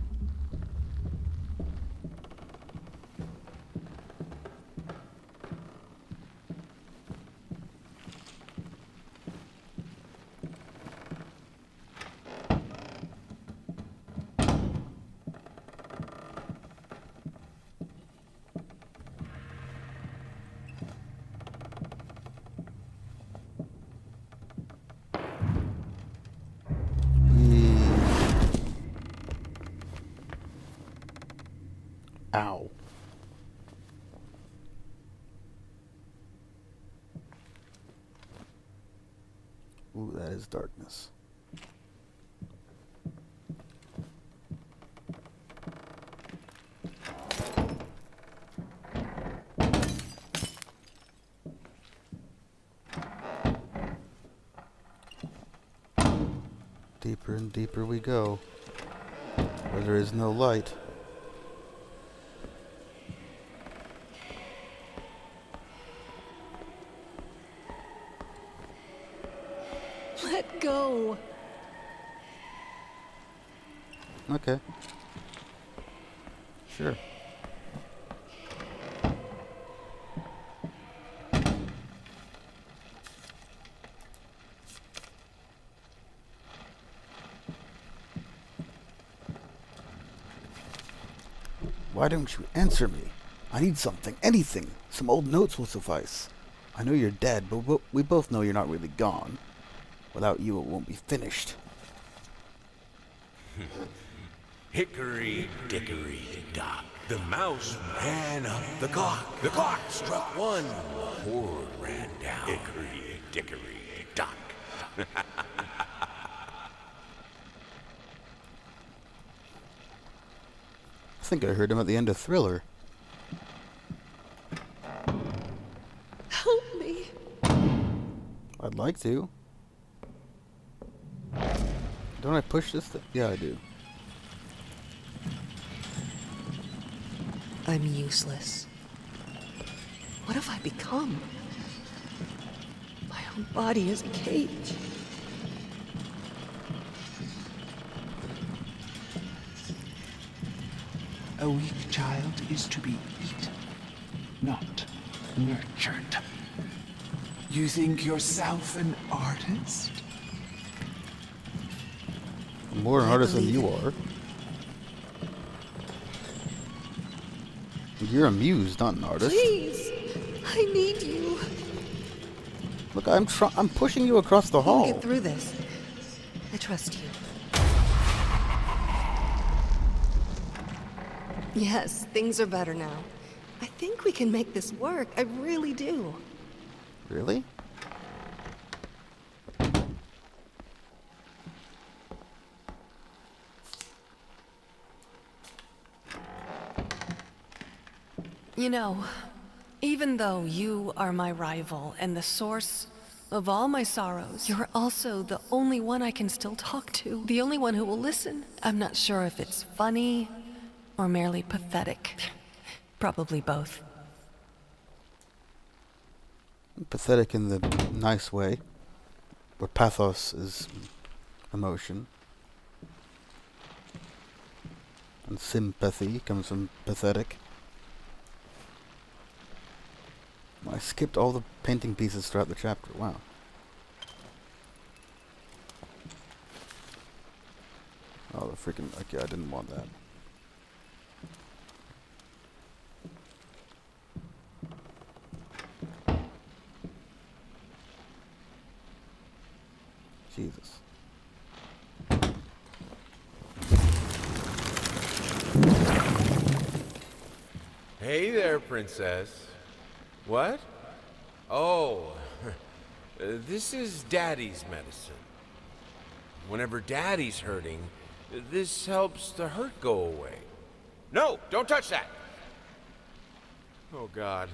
Ow. Ooh, that is darkness. Deeper and deeper we go, where there is no light. Let go. Okay. Sure. Why don't you answer me? I need something, anything. Some old notes will suffice. I know you're dead, but we both know you're not really gone. Without you, it won't be finished. Hickory dickory dock. The mouse ran up the clock. The clock struck one. The horde ran down. Hickory dickory dock. I think I heard him at the end of Thriller. Help me. I'd like to. Don't I push this thing? Yeah, I do. I'm useless. What have I become? My own body is a cage. A weak child is to be eaten, not nurtured. You think yourself an artist? I'm more an artist than you are. You're a muse, not an artist. Please, I need you. Look, I'm pushing you across the hall. We'll get through this. I trust you. Yes, things are better now. I think we can make this work. I really do. Really? You know, even though you are my rival and the source of all my sorrows, you're also the only one I can still talk to. The only one who will listen. I'm not sure if it's funny or merely pathetic. Probably both. Pathetic in the nice way, where pathos is emotion. And sympathy comes from pathetic. I skipped all the painting pieces throughout the chapter. Wow. Oh, the freaking... Okay, I didn't want that. Jesus. Hey there, princess. What? Oh, this is Daddy's medicine. Whenever Daddy's hurting, this helps the hurt go away. No, don't touch that! Oh, God.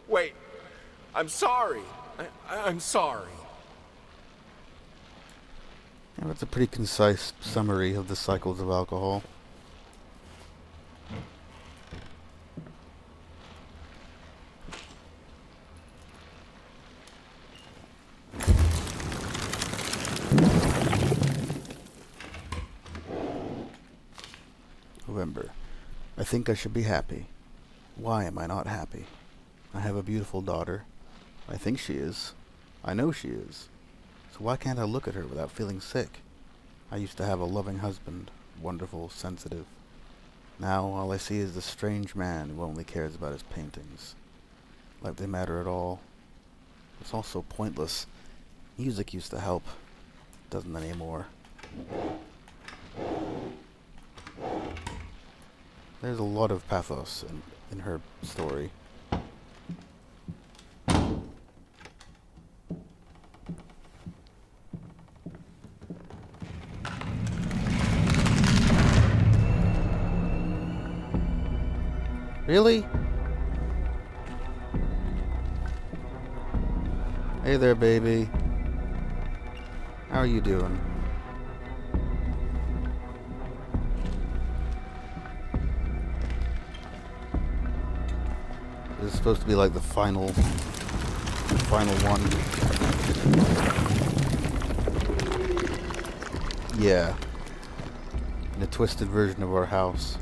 Wait. I'm sorry. I'm sorry. Yeah, that's a pretty concise summary of the cycles of alcohol. November. I think I should be happy. Why am I not happy? I have a beautiful daughter. I think she is. I know she is. So why can't I look at her without feeling sick? I used to have a loving husband, wonderful, sensitive. Now all I see is this strange man who only cares about his paintings. Like they matter at all. It's all so pointless. Music used to help. Doesn't anymore. There's a lot of pathos in her story. Really? Hey there, baby. How are you doing? This is supposed to be like the final one. Yeah. In a twisted version of our house.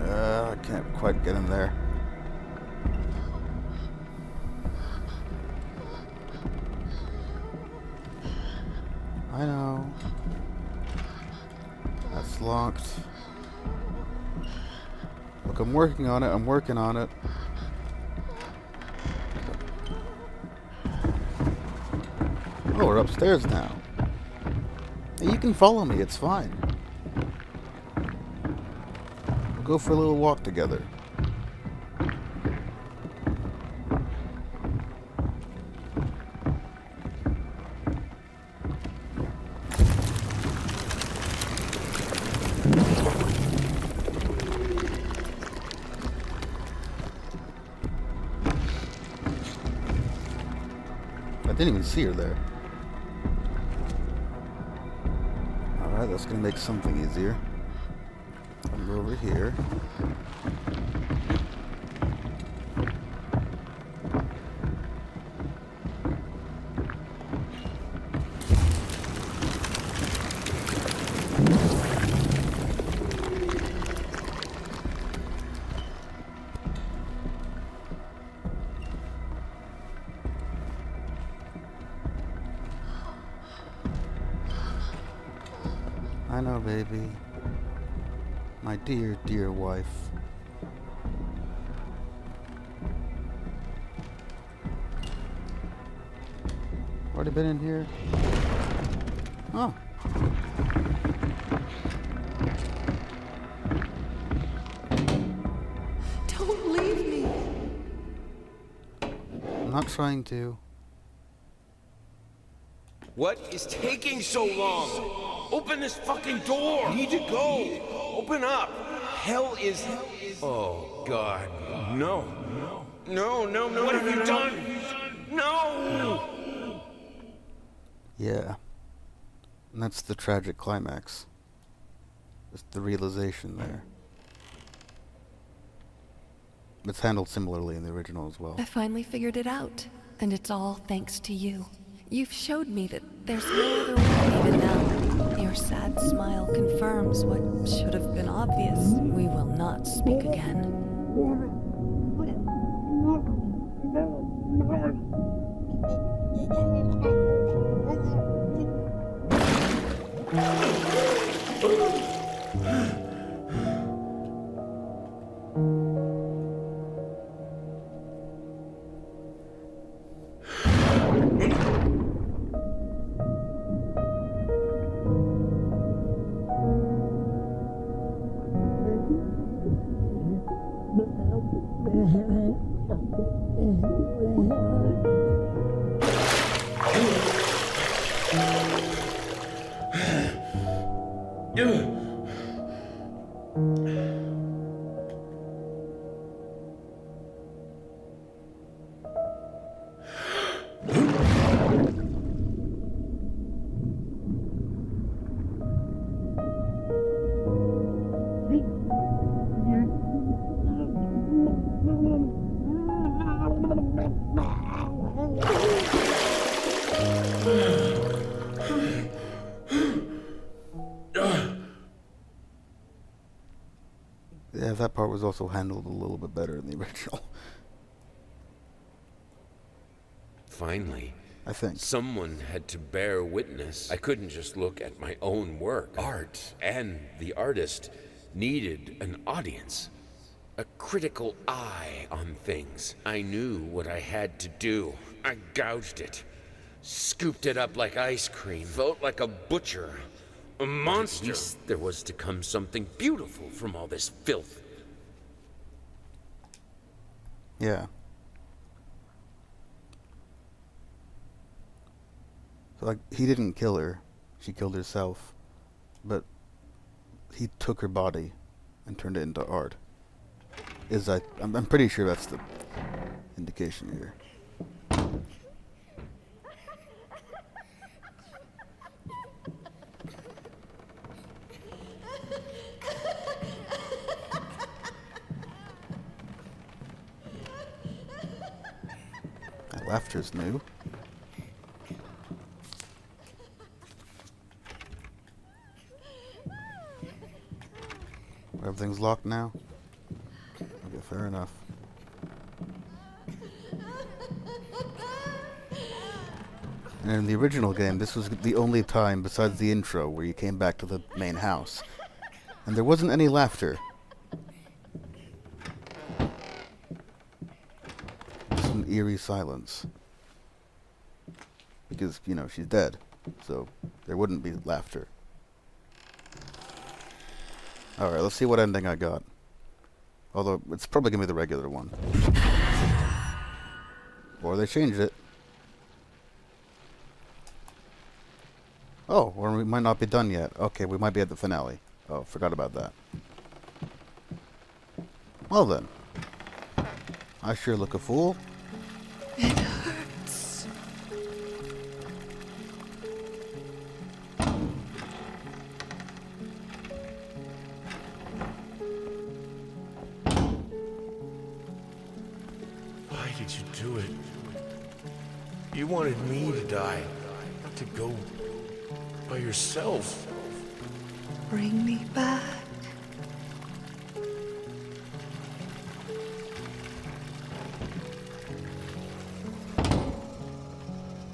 I can't quite get in there. I know. That's locked. Look, I'm working on it. I'm working on it. Oh, we're upstairs now. Hey, you can follow me. It's fine. We'll go for a little walk together. I didn't even see her there. Alright, that's gonna make something easier. Come over here. I know, baby. My dear, dear wife. Already been in here? Oh. Don't leave me. I'm not trying to. What is taking so long? Open this fucking door! I need to go! Open up! Hell is... Oh, God. No. No, no, no. What have you done? No! Yeah. And that's the tragic climax. Just the realization there. It's handled similarly in the original as well. I finally figured it out, and it's all thanks to you. You've showed me that there's no other way even now. Your sad smile confirms what should have been obvious. We will not speak again. Yeah, that part was also handled a little bit better in the original. Finally, I think. someone had to bear witness. I couldn't just look at my own work. Art and the artist needed an audience. a critical eye on things. I knew what I had to do. I gouged it, scooped it up like ice cream, felt like a butcher, a monster. At least there was to come something beautiful from all this filth. Yeah. So, like, he didn't kill her. She killed herself. But he took her body and turned it into art. I'm pretty sure that's the indication here. That laughter's new. Everything's locked now? Okay, fair enough. And in the original game, this was the only time besides the intro where you came back to the main house. And there wasn't any laughter. Just an eerie silence. Because, you know, she's dead. So there wouldn't be laughter. Alright, let's see what ending I got. Although, it's probably going to be the regular one. Or they changed it. Oh, or we might not be done yet. Okay, we might be at the finale. Oh, forgot about that. Well then. I sure look a fool. It hurts. Why did you do it? You wanted me to die, not to go by yourself. Bring me back.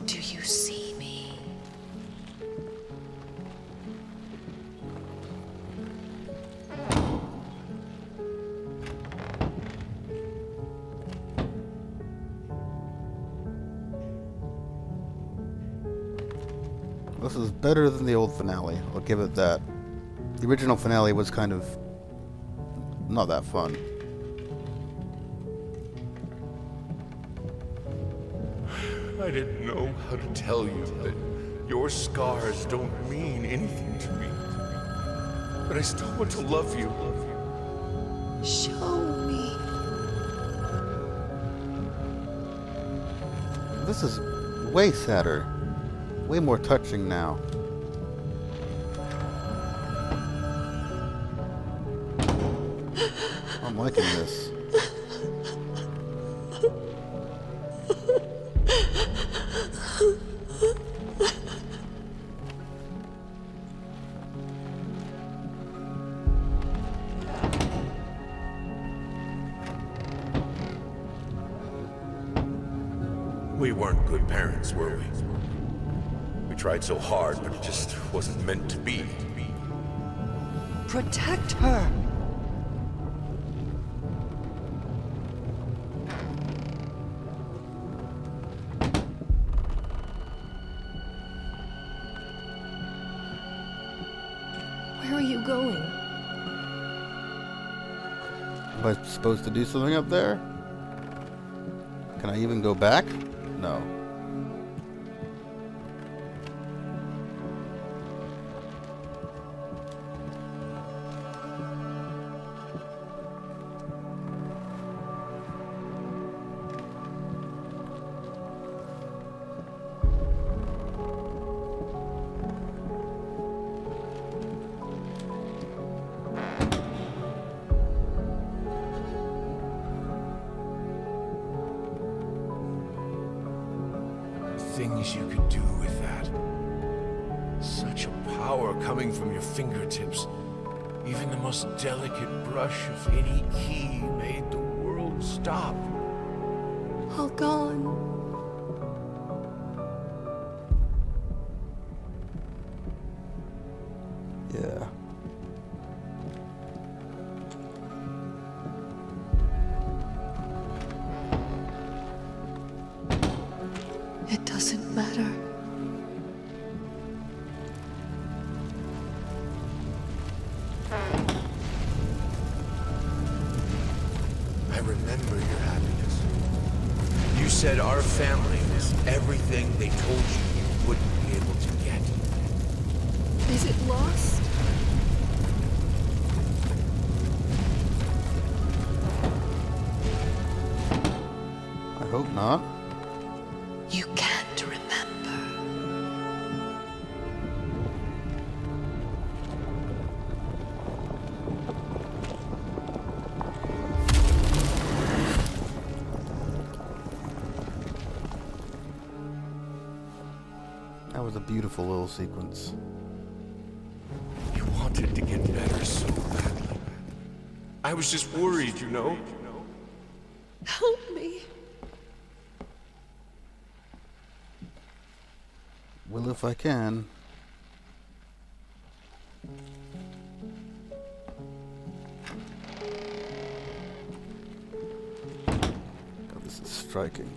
Do you see me? This is better than the old finale. I'll give it that. The original finale was kind of not that fun. I didn't know how to tell you that your scars don't mean anything to me. But I still want to love you. Show me. This is way sadder. Way more touching now. I'm liking this. We weren't good parents, were we? We tried so hard, but it just wasn't meant to be. Protect her. Where are you going? Am I supposed to do something up there? Can I even go back? No. Things you could do with that. Such a power coming from your fingertips. Even the most delicate brush of any key made the world stop. All gone. Yeah. letter. I remember your happiness. You said our family was everything they told you wouldn't be able to get. Is it lost? I hope not. You can't remember. That was a beautiful little sequence. You wanted to get better so badly. I was just worried, you know? Help me. Will if I can. God, this is striking.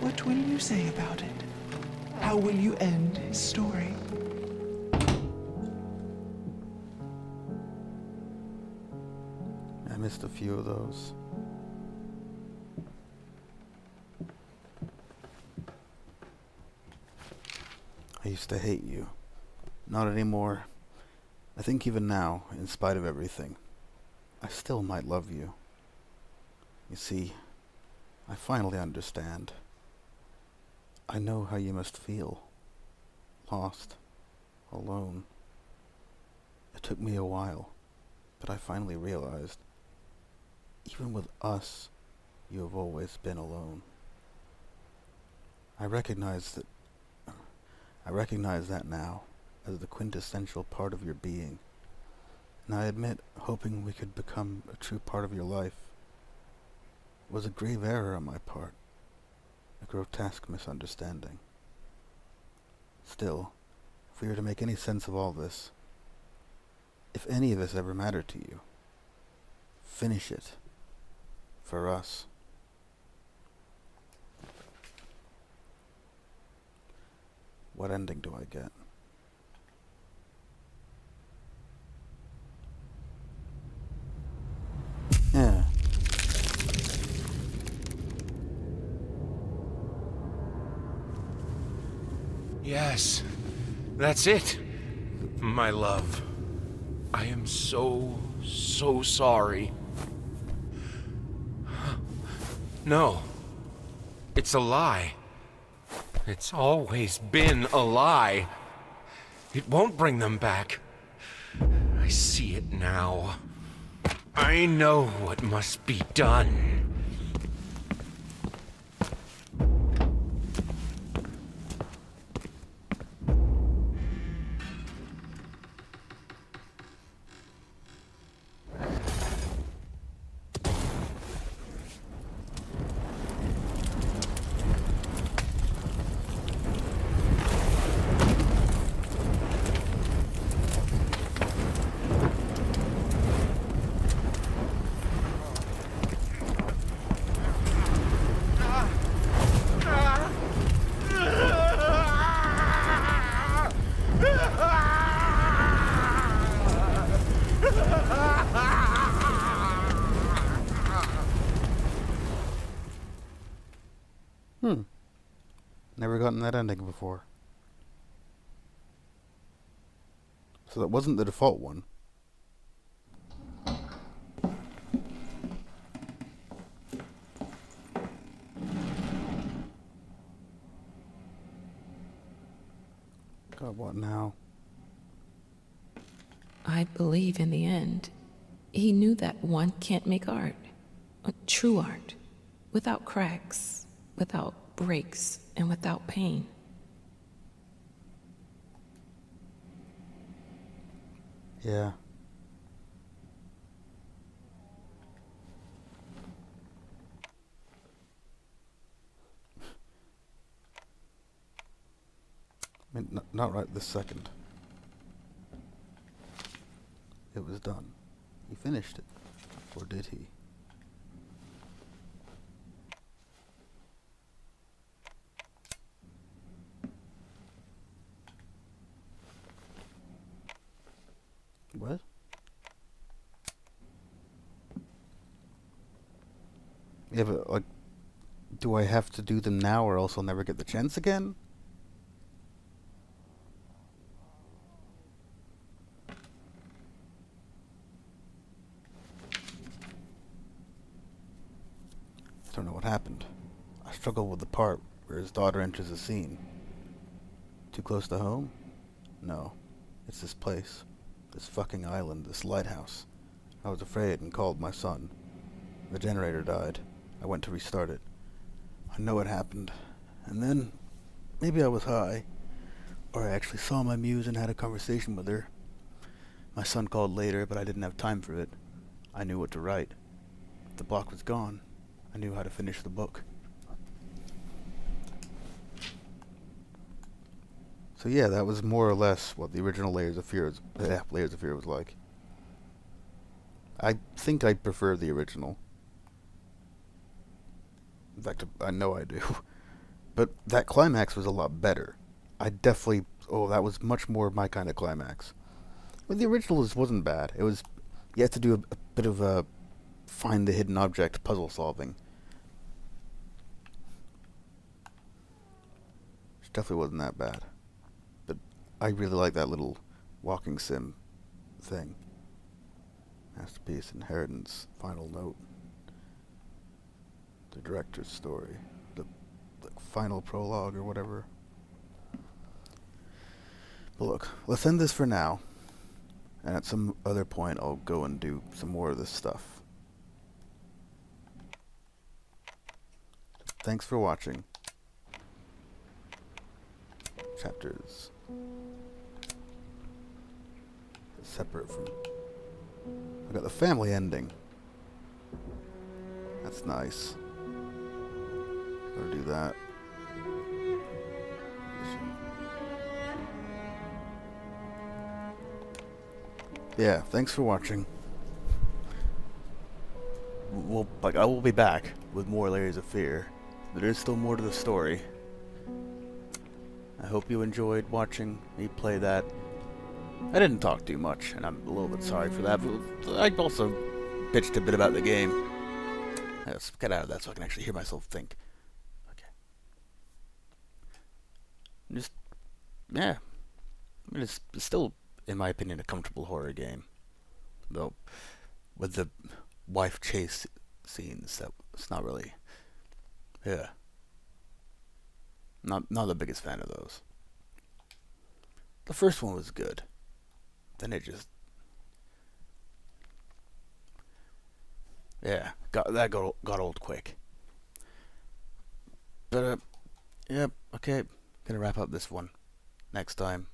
What will you say about it? How will you end his story? I missed a few of those. I used to hate you. Not anymore. I think even now, in spite of everything, I still might love you. You see, I finally understand. I know how you must feel. Lost. Alone. It took me a while, but I finally realized, even with us, you have always been alone. I recognize that now as the quintessential part of your being, and I admit hoping we could become a true part of your life was a grave error on my part, a grotesque misunderstanding. Still, if we are to make any sense of all this, if any of this ever mattered to you, finish it for us. What ending do I get? Yeah. Yes, that's it, my love. I am so sorry. No, it's a lie. It's always been a lie. It won't bring them back. I see it now. I know what must be done. Never gotten that ending before. So that wasn't the default one. What now? I believe in the end, he knew that one can't make art, true art, without cracks, without breaks, and without pain. Yeah. I mean, not right this second. It was done. He finished it. Or did he? What? Yeah, but, like, do I have to do them now or else I'll never get the chance again? I don't know what happened. I struggle with the part where his daughter enters the scene. Too close to home? No. It's this place. This fucking island, this lighthouse. I was afraid and called my son. The generator died. I went to restart it. I know it happened. And then, maybe I was high. Or I actually saw my muse and had a conversation with her. My son called later, but I didn't have time for it. I knew what to write. The block was gone. I knew how to finish the book. So yeah, that was more or less what the original Layers of Fear was like. I think I prefer the original. In fact, I know I do. But that climax was a lot better. I definitely... Oh, that was much more my kind of climax. But the original wasn't bad. It was... You had to do a bit of a find the hidden object puzzle solving. Which definitely wasn't that bad. But I really like that little walking sim thing. Masterpiece, inheritance, final note. The director's story. The final prologue or whatever. But look, let's end this for now. And at some other point I'll go and do some more of this stuff. Thanks for watching. Chapters separate from... I got the family ending. That's nice. Gotta do that. Yeah, thanks for watching. I will be back with more Layers of Fear. There is still more to the story. I hope you enjoyed watching me play that. I didn't talk too much, and I'm a little bit sorry for that, but I also bitched a bit about the game. Let's get out of that so I can actually hear myself think. Okay. Just, yeah. I mean, it's still, in my opinion, a comfortable horror game. Though, with the wife chase scenes, it's not really... Yeah. Not the biggest fan of those. The first one was good. Then it just... Yeah, got old quick. But, yeah, okay. Gonna wrap up this one. Next time,